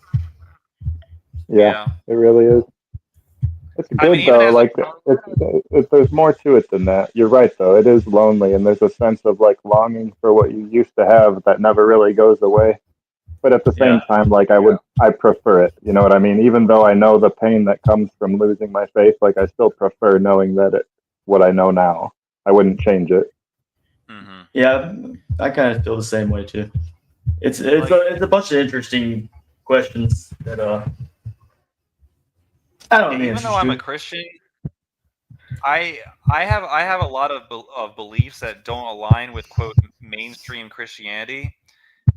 Yeah. It really is. It's good, I mean, though. Like, there's more to it than that. You're right, though. It is lonely, and there's a sense of like longing for what you used to have that never really goes away. But at the same time, like, I prefer it. You know what I mean? Even though I know the pain that comes from losing my faith, like, I still prefer knowing that it's what I know now. I wouldn't change it. Mm-hmm. Yeah, I kind of feel the same way too. It's a bunch of interesting questions that I don't know. Even though I'm a Christian, I have a lot of beliefs that don't align with, quote, mainstream Christianity.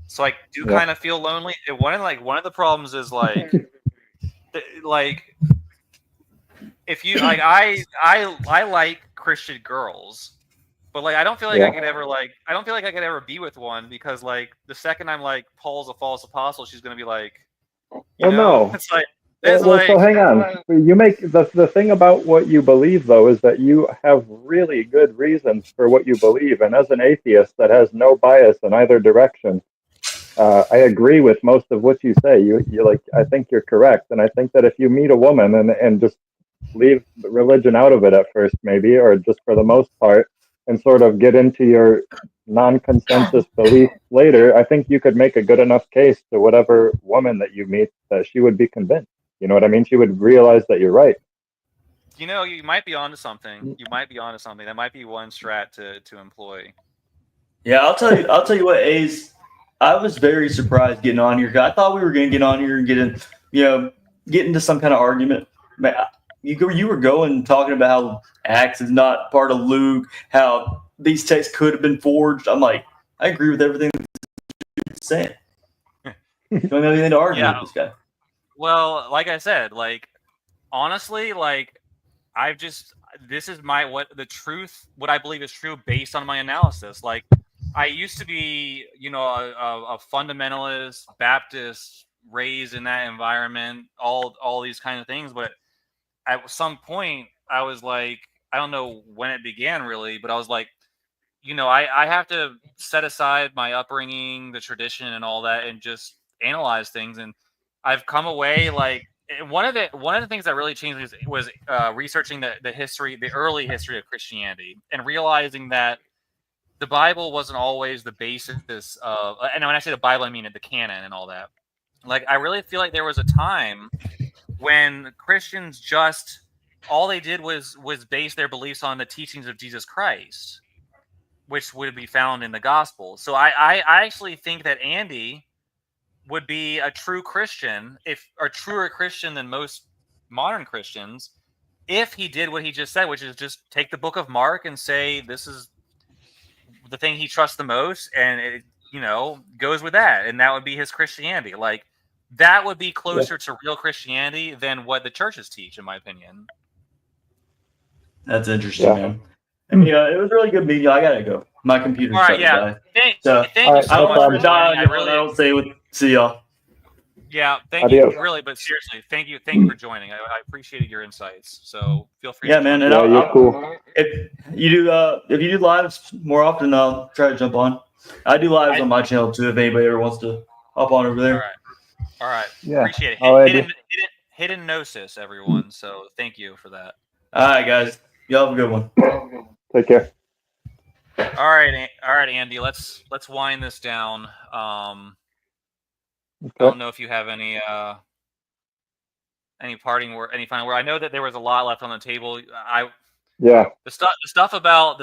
So I do kind of feel lonely. One of the problems is like if you like, I like Christian girls, but like I don't feel like I don't feel like I could ever be with one, because like the second I'm like, Paul's a false apostle, she's gonna be like, no. it's like. So hang on. You make the thing about what you believe, though, is that you have really good reasons for what you believe, and as an atheist that has no bias in either direction, I agree with most of what you say. You like, I think you're correct, and I think that if you meet a woman and just leave religion out of it at first, maybe, or just for the most part, and sort of get into your non-consensus belief later, I think you could make a good enough case to whatever woman that you meet that she would be convinced. You know what I mean? She would realize that you're right. You might be onto something. That might be one strat to employ. Yeah, I'll tell you what, Ace. I was very surprised getting on here. I thought we were going to get on here and get into some kind of argument. Man, you were talking about how Acts is not part of Luke, how these texts could have been forged. I'm like, I agree with everything you're saying. Don't have anything to argue with this guy. Well, like I said, like, honestly, like, this is what I believe is true based on my analysis. Like, I used to be, a fundamentalist Baptist, raised in that environment, all these kind of things. But at some point, I was like, I don't know when it began really, but I was like, I have to set aside my upbringing, the tradition, and all that, and just analyze things. And I've come away like one of the things that really changed me was researching the history, the early history of Christianity, and realizing that the Bible wasn't always the basis of. And when I say the Bible, I mean the canon and all that. Like, I really feel like there was a time when Christians just all they did was base their beliefs on the teachings of Jesus Christ, which would be found in the gospel. So I actually think that Andy would be a true Christian, if a truer Christian than most modern Christians, if he did what he just said, which is just take the book of Mark and say this is the thing he trusts the most, and it goes with that, and that would be his Christianity. Like, that would be closer to real Christianity than what the churches teach, in my opinion. That's interesting, man. It was really good meeting you. I gotta go. My computer's starting to die. Thank you so much for joining. I really see y'all. Yeah, thank you, really, but seriously, thank you for joining. I appreciated your insights. So feel free. Yeah, man, and you're cool. If you do lives more often, I'll try to jump on. I do lives on my channel too. If anybody ever wants to hop on over there. All right. Yeah. Appreciate it. Hidden gnosis, everyone. So thank you for that. All right, guys. Y'all have a good one. Take care. All right, Andy. Let's wind this down. Okay. I don't know if you have any parting word, any final word. I know that there was a lot left on the table. The stuff about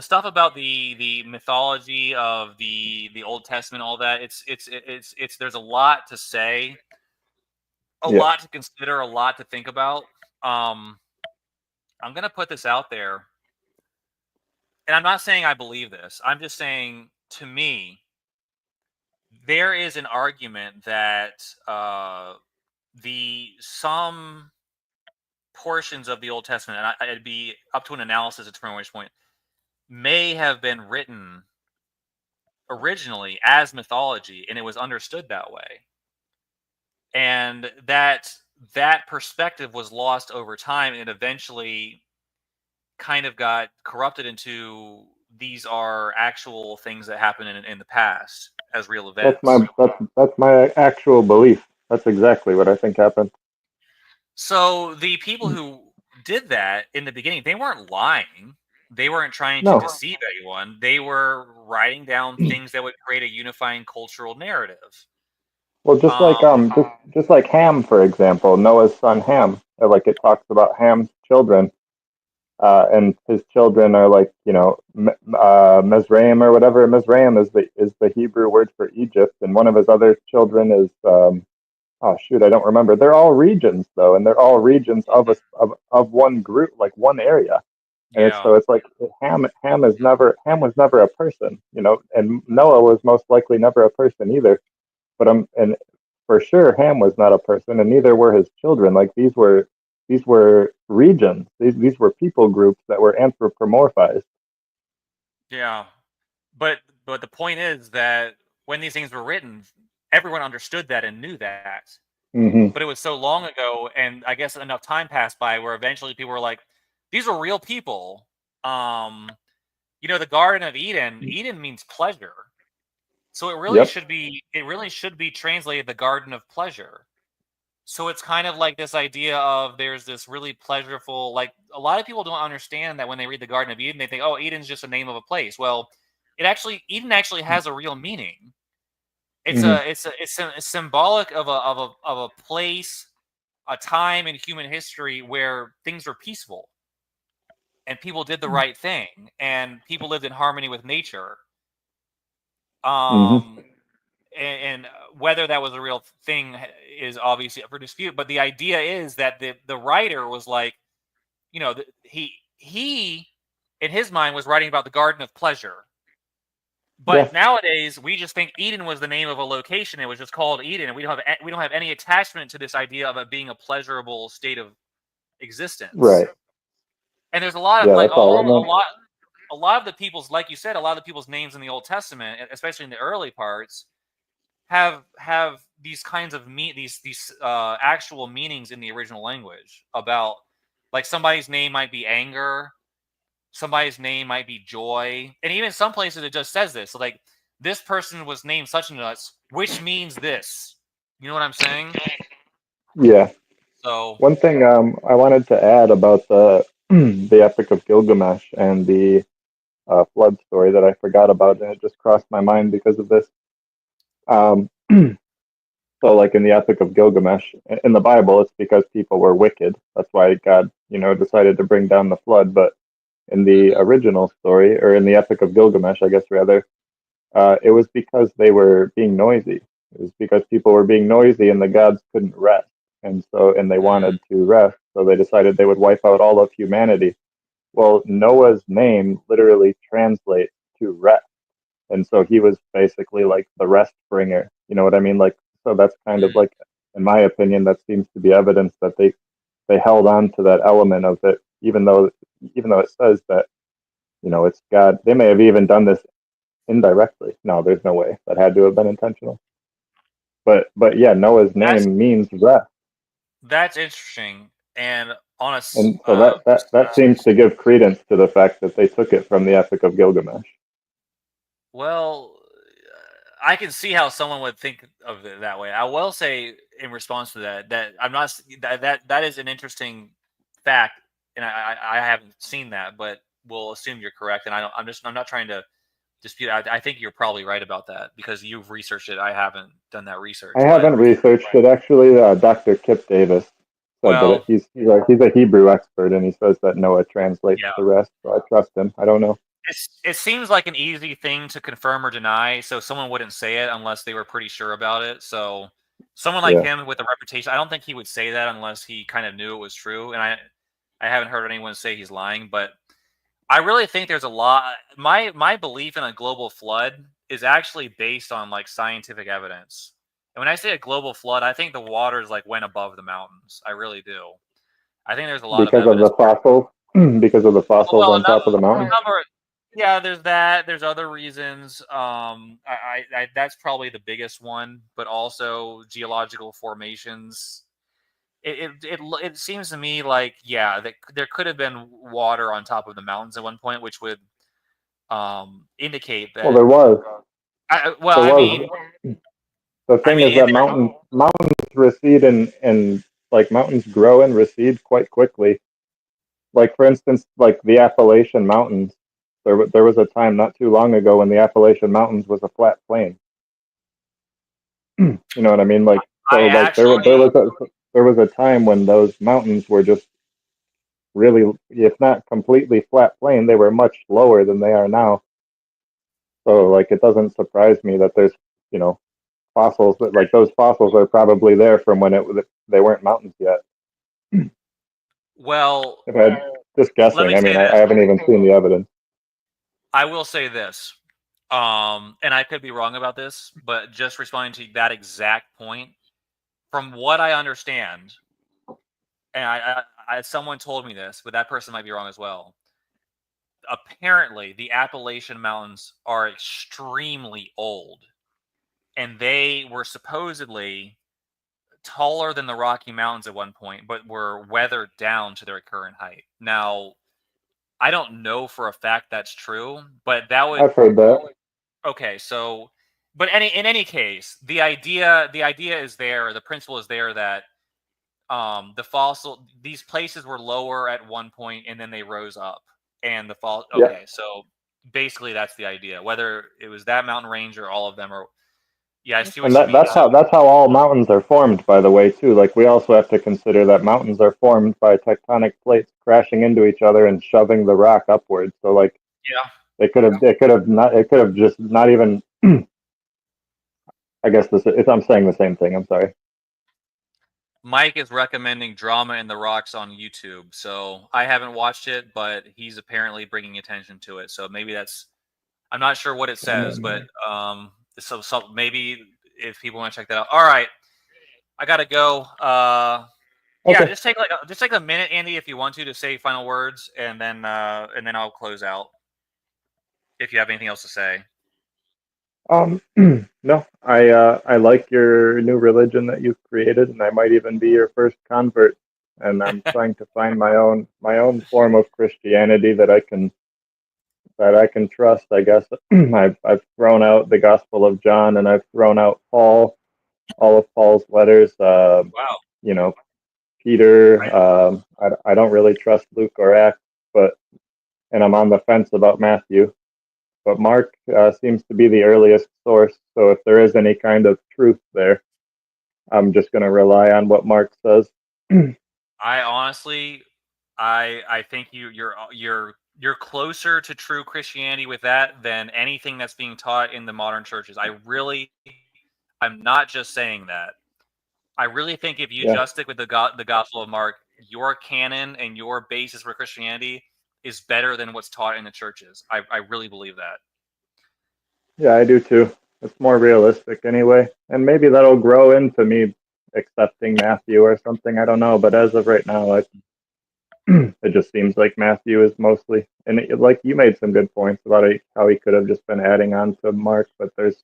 the mythology of the Old Testament, all that. It's there's a lot to say, a lot to consider, a lot to think about. I'm gonna put this out there, and I'm not saying I believe this. I'm just saying, to me, there is an argument that some portions of the Old Testament, and it'd be up to an analysis to determine which point, may have been written originally as mythology, and it was understood that way, and that perspective was lost over time, and eventually kind of got corrupted into these are actual things that happened in the past as real events. That's my actual belief. That's exactly what I think happened. So the people who did that in the beginning, they weren't lying. They weren't trying to deceive anyone. They were writing down things that would create a unifying cultural narrative. Well, just like Ham, for example, Noah's son Ham. Like, it talks about Ham's children, and his children are like, Mizraim or whatever. Mizraim is the Hebrew word for Egypt, and one of his other children is oh shoot, I don't remember. They're all regions though, and they're all regions of one group, like one area. And it's like Ham was never a person, and Noah was most likely never a person either. But and for sure Ham was not a person, and neither were his children. Like, these were regions. These were people groups that were anthropomorphized. Yeah, but the point is that when these things were written, everyone understood that and knew that. Mm-hmm. But it was so long ago, and I guess enough time passed by where eventually people were like, these are real people. The Garden of Eden means pleasure. So it really should be translated the Garden of Pleasure. So it's kind of like this idea of there's this really pleasurable, like, a lot of people don't understand that when they read the Garden of Eden, they think, oh, Eden's just a name of a place. Well, Eden actually has a real meaning. It's symbolic of a place, a time in human history where things were peaceful, and people did the right thing, and people lived in harmony with nature. And whether that was a real thing is obviously up for dispute. But the idea is that the writer was like, he in his mind was writing about the Garden of Pleasure. But nowadays, we just think Eden was the name of a location. It was just called Eden, and we don't have any attachment to this idea of it being a pleasurable state of existence. Right. And there's a lot of a lot of the people's, like you said, a lot of the people's names in the Old Testament, especially in the early parts, have these kinds of these actual meanings in the original language about, like, somebody's name might be anger, somebody's name might be joy, and even some places it just says this. So, like, this person was named such and such, which means this. You know what I'm saying? Yeah. So One thing I wanted to add about the the Epic of Gilgamesh and the flood story that I forgot about, and it just crossed my mind because of this. Um, so, like in the Epic of Gilgamesh in the Bible, it's because people were wicked. That's why God, decided to bring down the flood. But in the original story, or in the Epic of Gilgamesh, I guess rather, it was because they were being noisy. It was because people were being noisy and the gods couldn't rest. And they wanted to rest, so they decided they would wipe out all of humanity. Well, Noah's name literally translates to rest. And so he was basically like the rest bringer. You know what I mean? Like, so that's kind of like, in my opinion, that seems to be evidence that they held on to that element of it, even though it says that, it's God. They may have even done this indirectly. No, there's no way. That had to have been intentional. But yeah, Noah's that's name means rest. that's interesting. And on a And so that seems to give credence to the fact that they took it from the Epic of Gilgamesh. well, I can see how someone would think of it that way. I will say in response to that I'm not that is an interesting fact, and I haven't seen that, but we'll assume you're correct. And I'm not trying to dispute. I think you're probably right about that because you've researched it. I haven't done that research, I but haven't researched it actually. Dr. Kip Davis said that well, he's a Hebrew expert, and he says that Noah translates yeah. the rest. So I trust him. I don't know. It seems like an easy thing to confirm or deny, so someone wouldn't say it unless they were pretty sure about it. So someone like Yeah. him with a reputation, I don't think he would say that unless he kind of knew it was true. And I haven't heard anyone say he's lying, but I really think there's a lot. My belief in a global flood is actually based on like scientific evidence. And when I say a global flood, I think the waters like went above the mountains. I really do. I think there's a lot of Because of evidence. the fossils, because of the fossils Well, on top of the mountain. yeah, there's that. There's other reasons. That's probably the biggest one, but also geological formations. It seems to me like, yeah, that there could have been water on top of the mountains at one point, which would indicate Well, that. there was. Well, There I was. mean, The thing is that mountains recede and like mountains grow and recede quite quickly. Like for instance, like the Appalachian Mountains. There was a time not too long ago when the Appalachian Mountains was a flat plain. You know what I mean? Like so, I like actually, there was a time when those mountains were just really, if not completely flat plain, they were much lower than they are now. So like it doesn't surprise me that there's you know fossils that like those fossils are probably there from when they weren't mountains yet. well, If I just let guessing, me I say mean, I this. haven't even seen the evidence. I will say this. And I could be wrong about this, but just responding to that exact point, from what I understand, and someone told me this, but that person might be wrong as well. Apparently, the Appalachian Mountains are extremely old, and they were supposedly taller than the Rocky Mountains at one point, but were weathered down to their current height. Now, I don't know for a fact that's true, but that would I've heard that. okay. So, but in any case, the idea is there. The principle is there that these places were lower at one point and then they rose up, and Yeah, okay, so basically that's the idea, whether it was that mountain range or all of them, or yeah, I see and what you mean. So that's how all mountains are formed, by the way, too. Like we also have to consider that mountains are formed by tectonic plates crashing into each other and shoving the rock upwards. So like yeah, it could have just not even. I guess I'm saying the same thing. I'm sorry. Mike is recommending Drama in the Rocks on YouTube, so I haven't watched it, but he's apparently bringing attention to it, so maybe that's, I'm not sure what it says, but so maybe if people want to check that out. All right, I gotta go. Yeah, Okay. just take a minute, Andy, if you want to say final words, and then I'll close out. if you have anything else to say. No, I like your new religion that you've created, and I might even be your first convert. And I'm trying to find my own form of Christianity that I can trust. I guess I've thrown out the Gospel of John, and I've thrown out Paul, all of Paul's letters. Wow. You know, Peter. I don't really trust Luke or Acts, and I'm on the fence about Matthew. But Mark seems to be the earliest source. So if there is any kind of truth there, I'm just going to rely on what Mark says. I honestly, I think you're closer to true Christianity with that than anything that's being taught in the modern churches. I'm not just saying that. I really think if you Yeah, just stick with the Gospel of Mark, your canon and your basis for Christianity is better than what's taught in the churches. I really believe that. yeah, I do too. It's more realistic anyway, and maybe that'll grow into me accepting Matthew or something. I don't know, but as of right now, it just seems like Matthew is mostly, and like you made some good points about it, how he could have just been adding on to Mark, but there's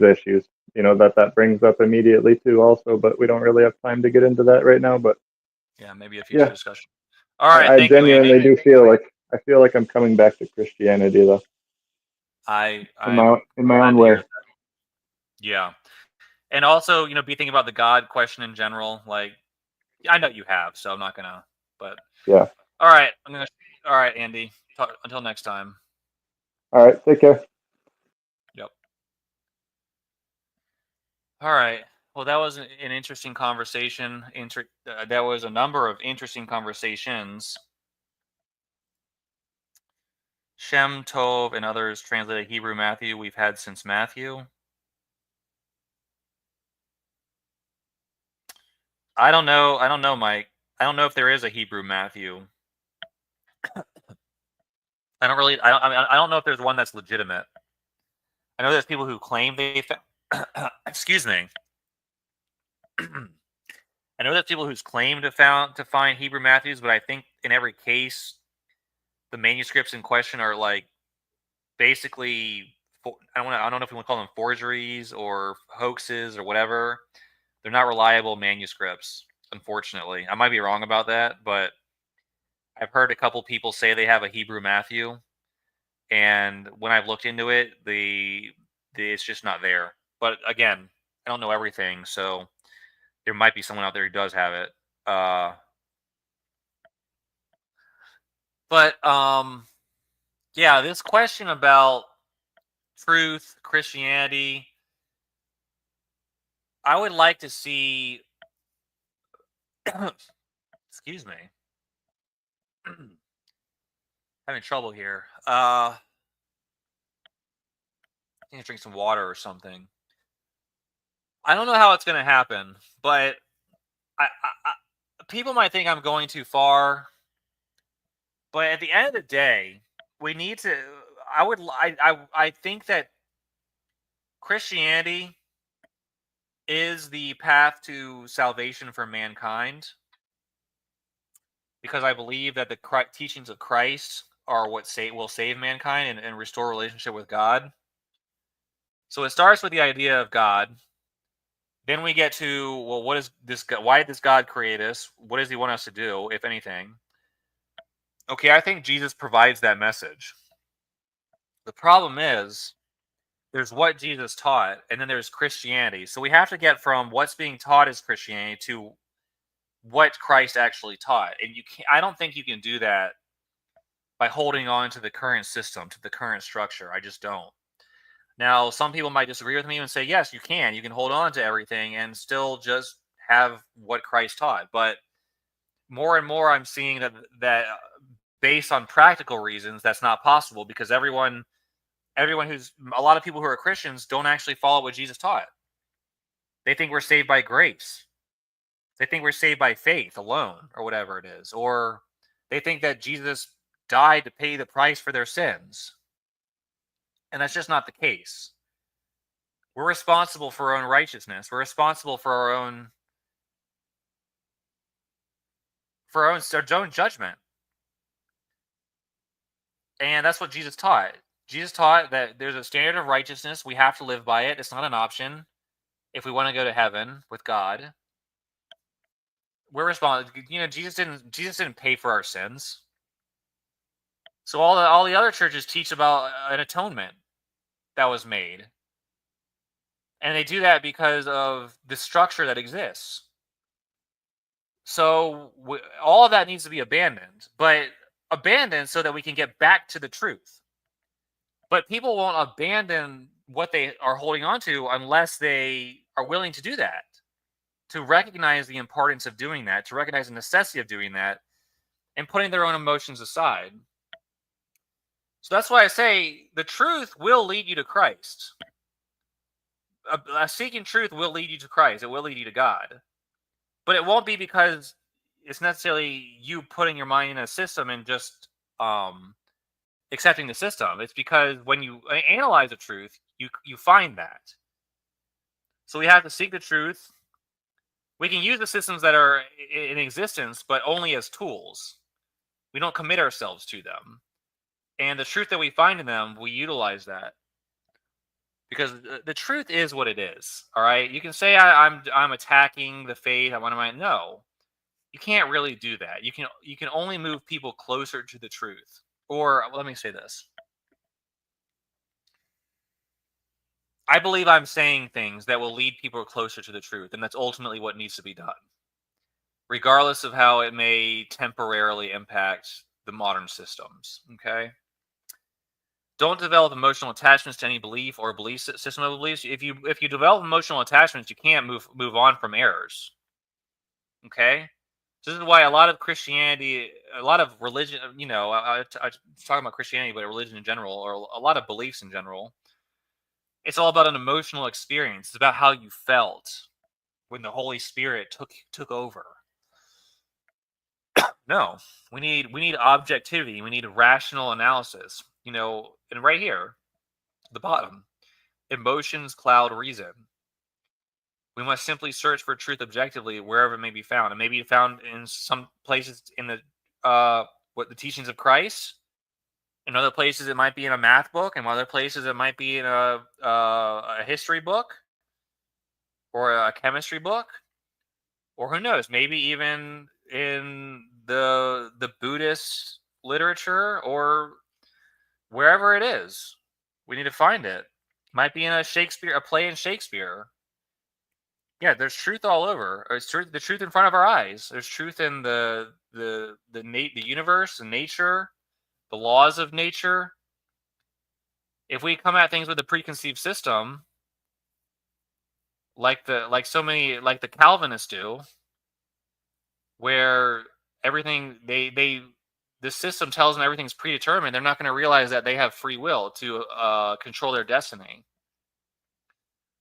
issues, that brings up immediately too, also. But we don't really have time to get into that right now. But Yeah, maybe a future yeah, discussion. All right, I thank you, Andy. genuinely do feel like I'm coming back to Christianity though, I'm in my glad own to hear way. that. Yeah, and also, be thinking about the God question in general. Like, I know you have, so I'm not gonna. But Yeah. all right, All right, Andy. Until next time. All right. Take care. Yep. All right. Well, that was an interesting conversation. That was a number of interesting conversations. Shem Tov and others translated Hebrew Matthew we've had since Matthew. I don't know. I don't know, Mike. I don't know if there is a Hebrew Matthew. I don't really. I don't know if there's one that's legitimate. I know there's people who claim they found. Excuse me. I know there's people who's claimed to find Hebrew Matthews, but I think in every case, the manuscripts in question are like basically. I don't know if we want to call them forgeries or hoaxes or whatever. They're not reliable manuscripts, unfortunately. I might be wrong about that, but I've heard a couple people say they have a Hebrew Matthew, and when I've looked into it, it's just not there. But again, I don't know everything, so there might be someone out there who does have it. But yeah, this question about truth, Christianity, I would like to see. Excuse me. Having trouble here. I need to drink some water or something. I don't know how it's going to happen, but people might think I'm going too far. But at the end of the day, we need to. I think that Christianity is the path to salvation for mankind, because I believe that the teachings of Christ are what will save mankind and restore relationship with God. So it starts with the idea of God. Then we get to, well, what is this? Why did this God create us? What does He want us to do, if anything? Okay, I think Jesus provides that message. The problem is, there's what Jesus taught, and then there's Christianity. So we have to get from what's being taught as Christianity to what Christ actually taught. And I don't think you can do that by holding on to the current system, to the current structure. I just don't. Now, some people might disagree with me and say, yes, you can. You can hold on to everything and still just have what Christ taught. But more and more, I'm seeing that based on practical reasons, that's not possible, because a lot of people who are Christians don't actually follow what Jesus taught. They think we're saved by grace. They think we're saved by faith alone, or whatever it is. Or they think that Jesus died to pay the price for their sins. And that's just not the case. We're responsible for our own righteousness. We're responsible for our own judgment. And that's what Jesus taught. Jesus taught that there's a standard of righteousness. We have to live by it. It's not an option if we want to go to heaven with God. We're responsible. Jesus didn't pay for our sins. So all the other churches teach about an atonement that was made. And they do that because of the structure that exists. So all of that needs to be abandoned, but abandoned so that we can get back to the truth. But people won't abandon what they are holding on to unless they are willing to do that, to recognize the importance of doing that, to recognize the necessity of doing that, and putting their own emotions aside. So that's why I say the truth will lead you to Christ. Seeking truth will lead you to Christ. It will lead you to God. But it won't be because it's necessarily you putting your mind in a system and just accepting the system. It's because when you analyze the truth, you find that. So we have to seek the truth. We can use the systems that are in existence, but only as tools. We don't commit ourselves to them. And the truth that we find in them, we utilize that. Because the truth is what it is. All right. You can say I'm attacking the faith. No, you can't really do that. You can only move people closer to the truth. Or let me say this. I believe I'm saying things that will lead people closer to the truth, and that's ultimately what needs to be done, regardless of how it may temporarily impact the modern systems. Okay. Don't develop emotional attachments to any belief or belief system of beliefs. If you develop emotional attachments, you can't move on from errors. Okay, this is why a lot of Christianity, a lot of religion, I talking about Christianity, but religion in general, or a lot of beliefs in general, it's all about an emotional experience. It's about how you felt when the Holy Spirit took over. No, we need objectivity. We need rational analysis. And right here, the bottom, emotions cloud reason. We must simply search for truth objectively wherever it may be found. It may be found in some places in the teachings of Christ. In other places, it might be in a math book. In other places, it might be in a history book or a chemistry book, or who knows, maybe even in the Buddhist literature or wherever it is. We need to find it. Might be in a play in Shakespeare. Yeah, there's truth all over. There's the truth in front of our eyes. There's truth in the universe and nature, the laws of nature. If we come at things with a preconceived system, like the Calvinists do, where everything the system tells them everything's predetermined, they're not going to realize that they have free will to control their destiny.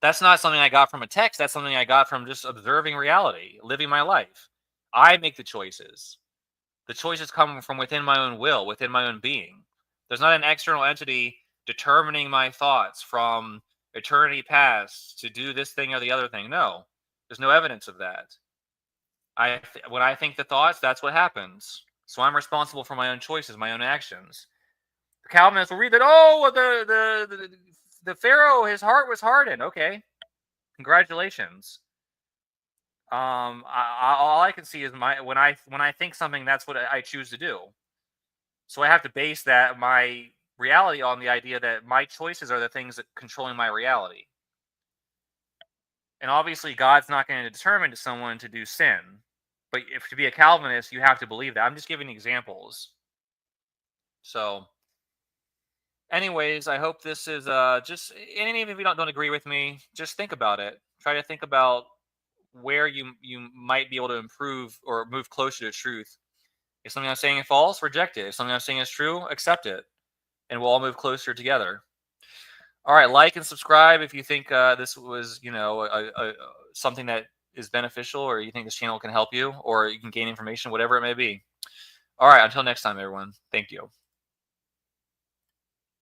That's not something I got from a text. That's something I got from just observing reality, living my life. I make the choices. The choices come from within my own will, within my own being. There's not an external entity determining my thoughts from eternity past to do this thing or the other thing. No, there's no evidence of that. When I think the thoughts, that's what happens. So I'm responsible for my own choices, my own actions. The Calvinists will read that, the Pharaoh, his heart was hardened. Okay, congratulations. All I can see is when I think something, that's what I choose to do. So I have to base my reality on the idea that my choices are the things that controlling my reality. And obviously, God's not going to determine to someone to do sin. But if to be a Calvinist, you have to believe that. I'm just giving examples. So, anyways, I hope this is just, and even if you don't agree with me, just think about it. Try to think about where you might be able to improve or move closer to truth. If something I'm saying is false, reject it. If something I'm saying is true, accept it. And we'll all move closer together. All right, like and subscribe if you think this was, something that is beneficial, or you think this channel can help you, or you can gain information, whatever it may be. All right, until next time, everyone. Thank you.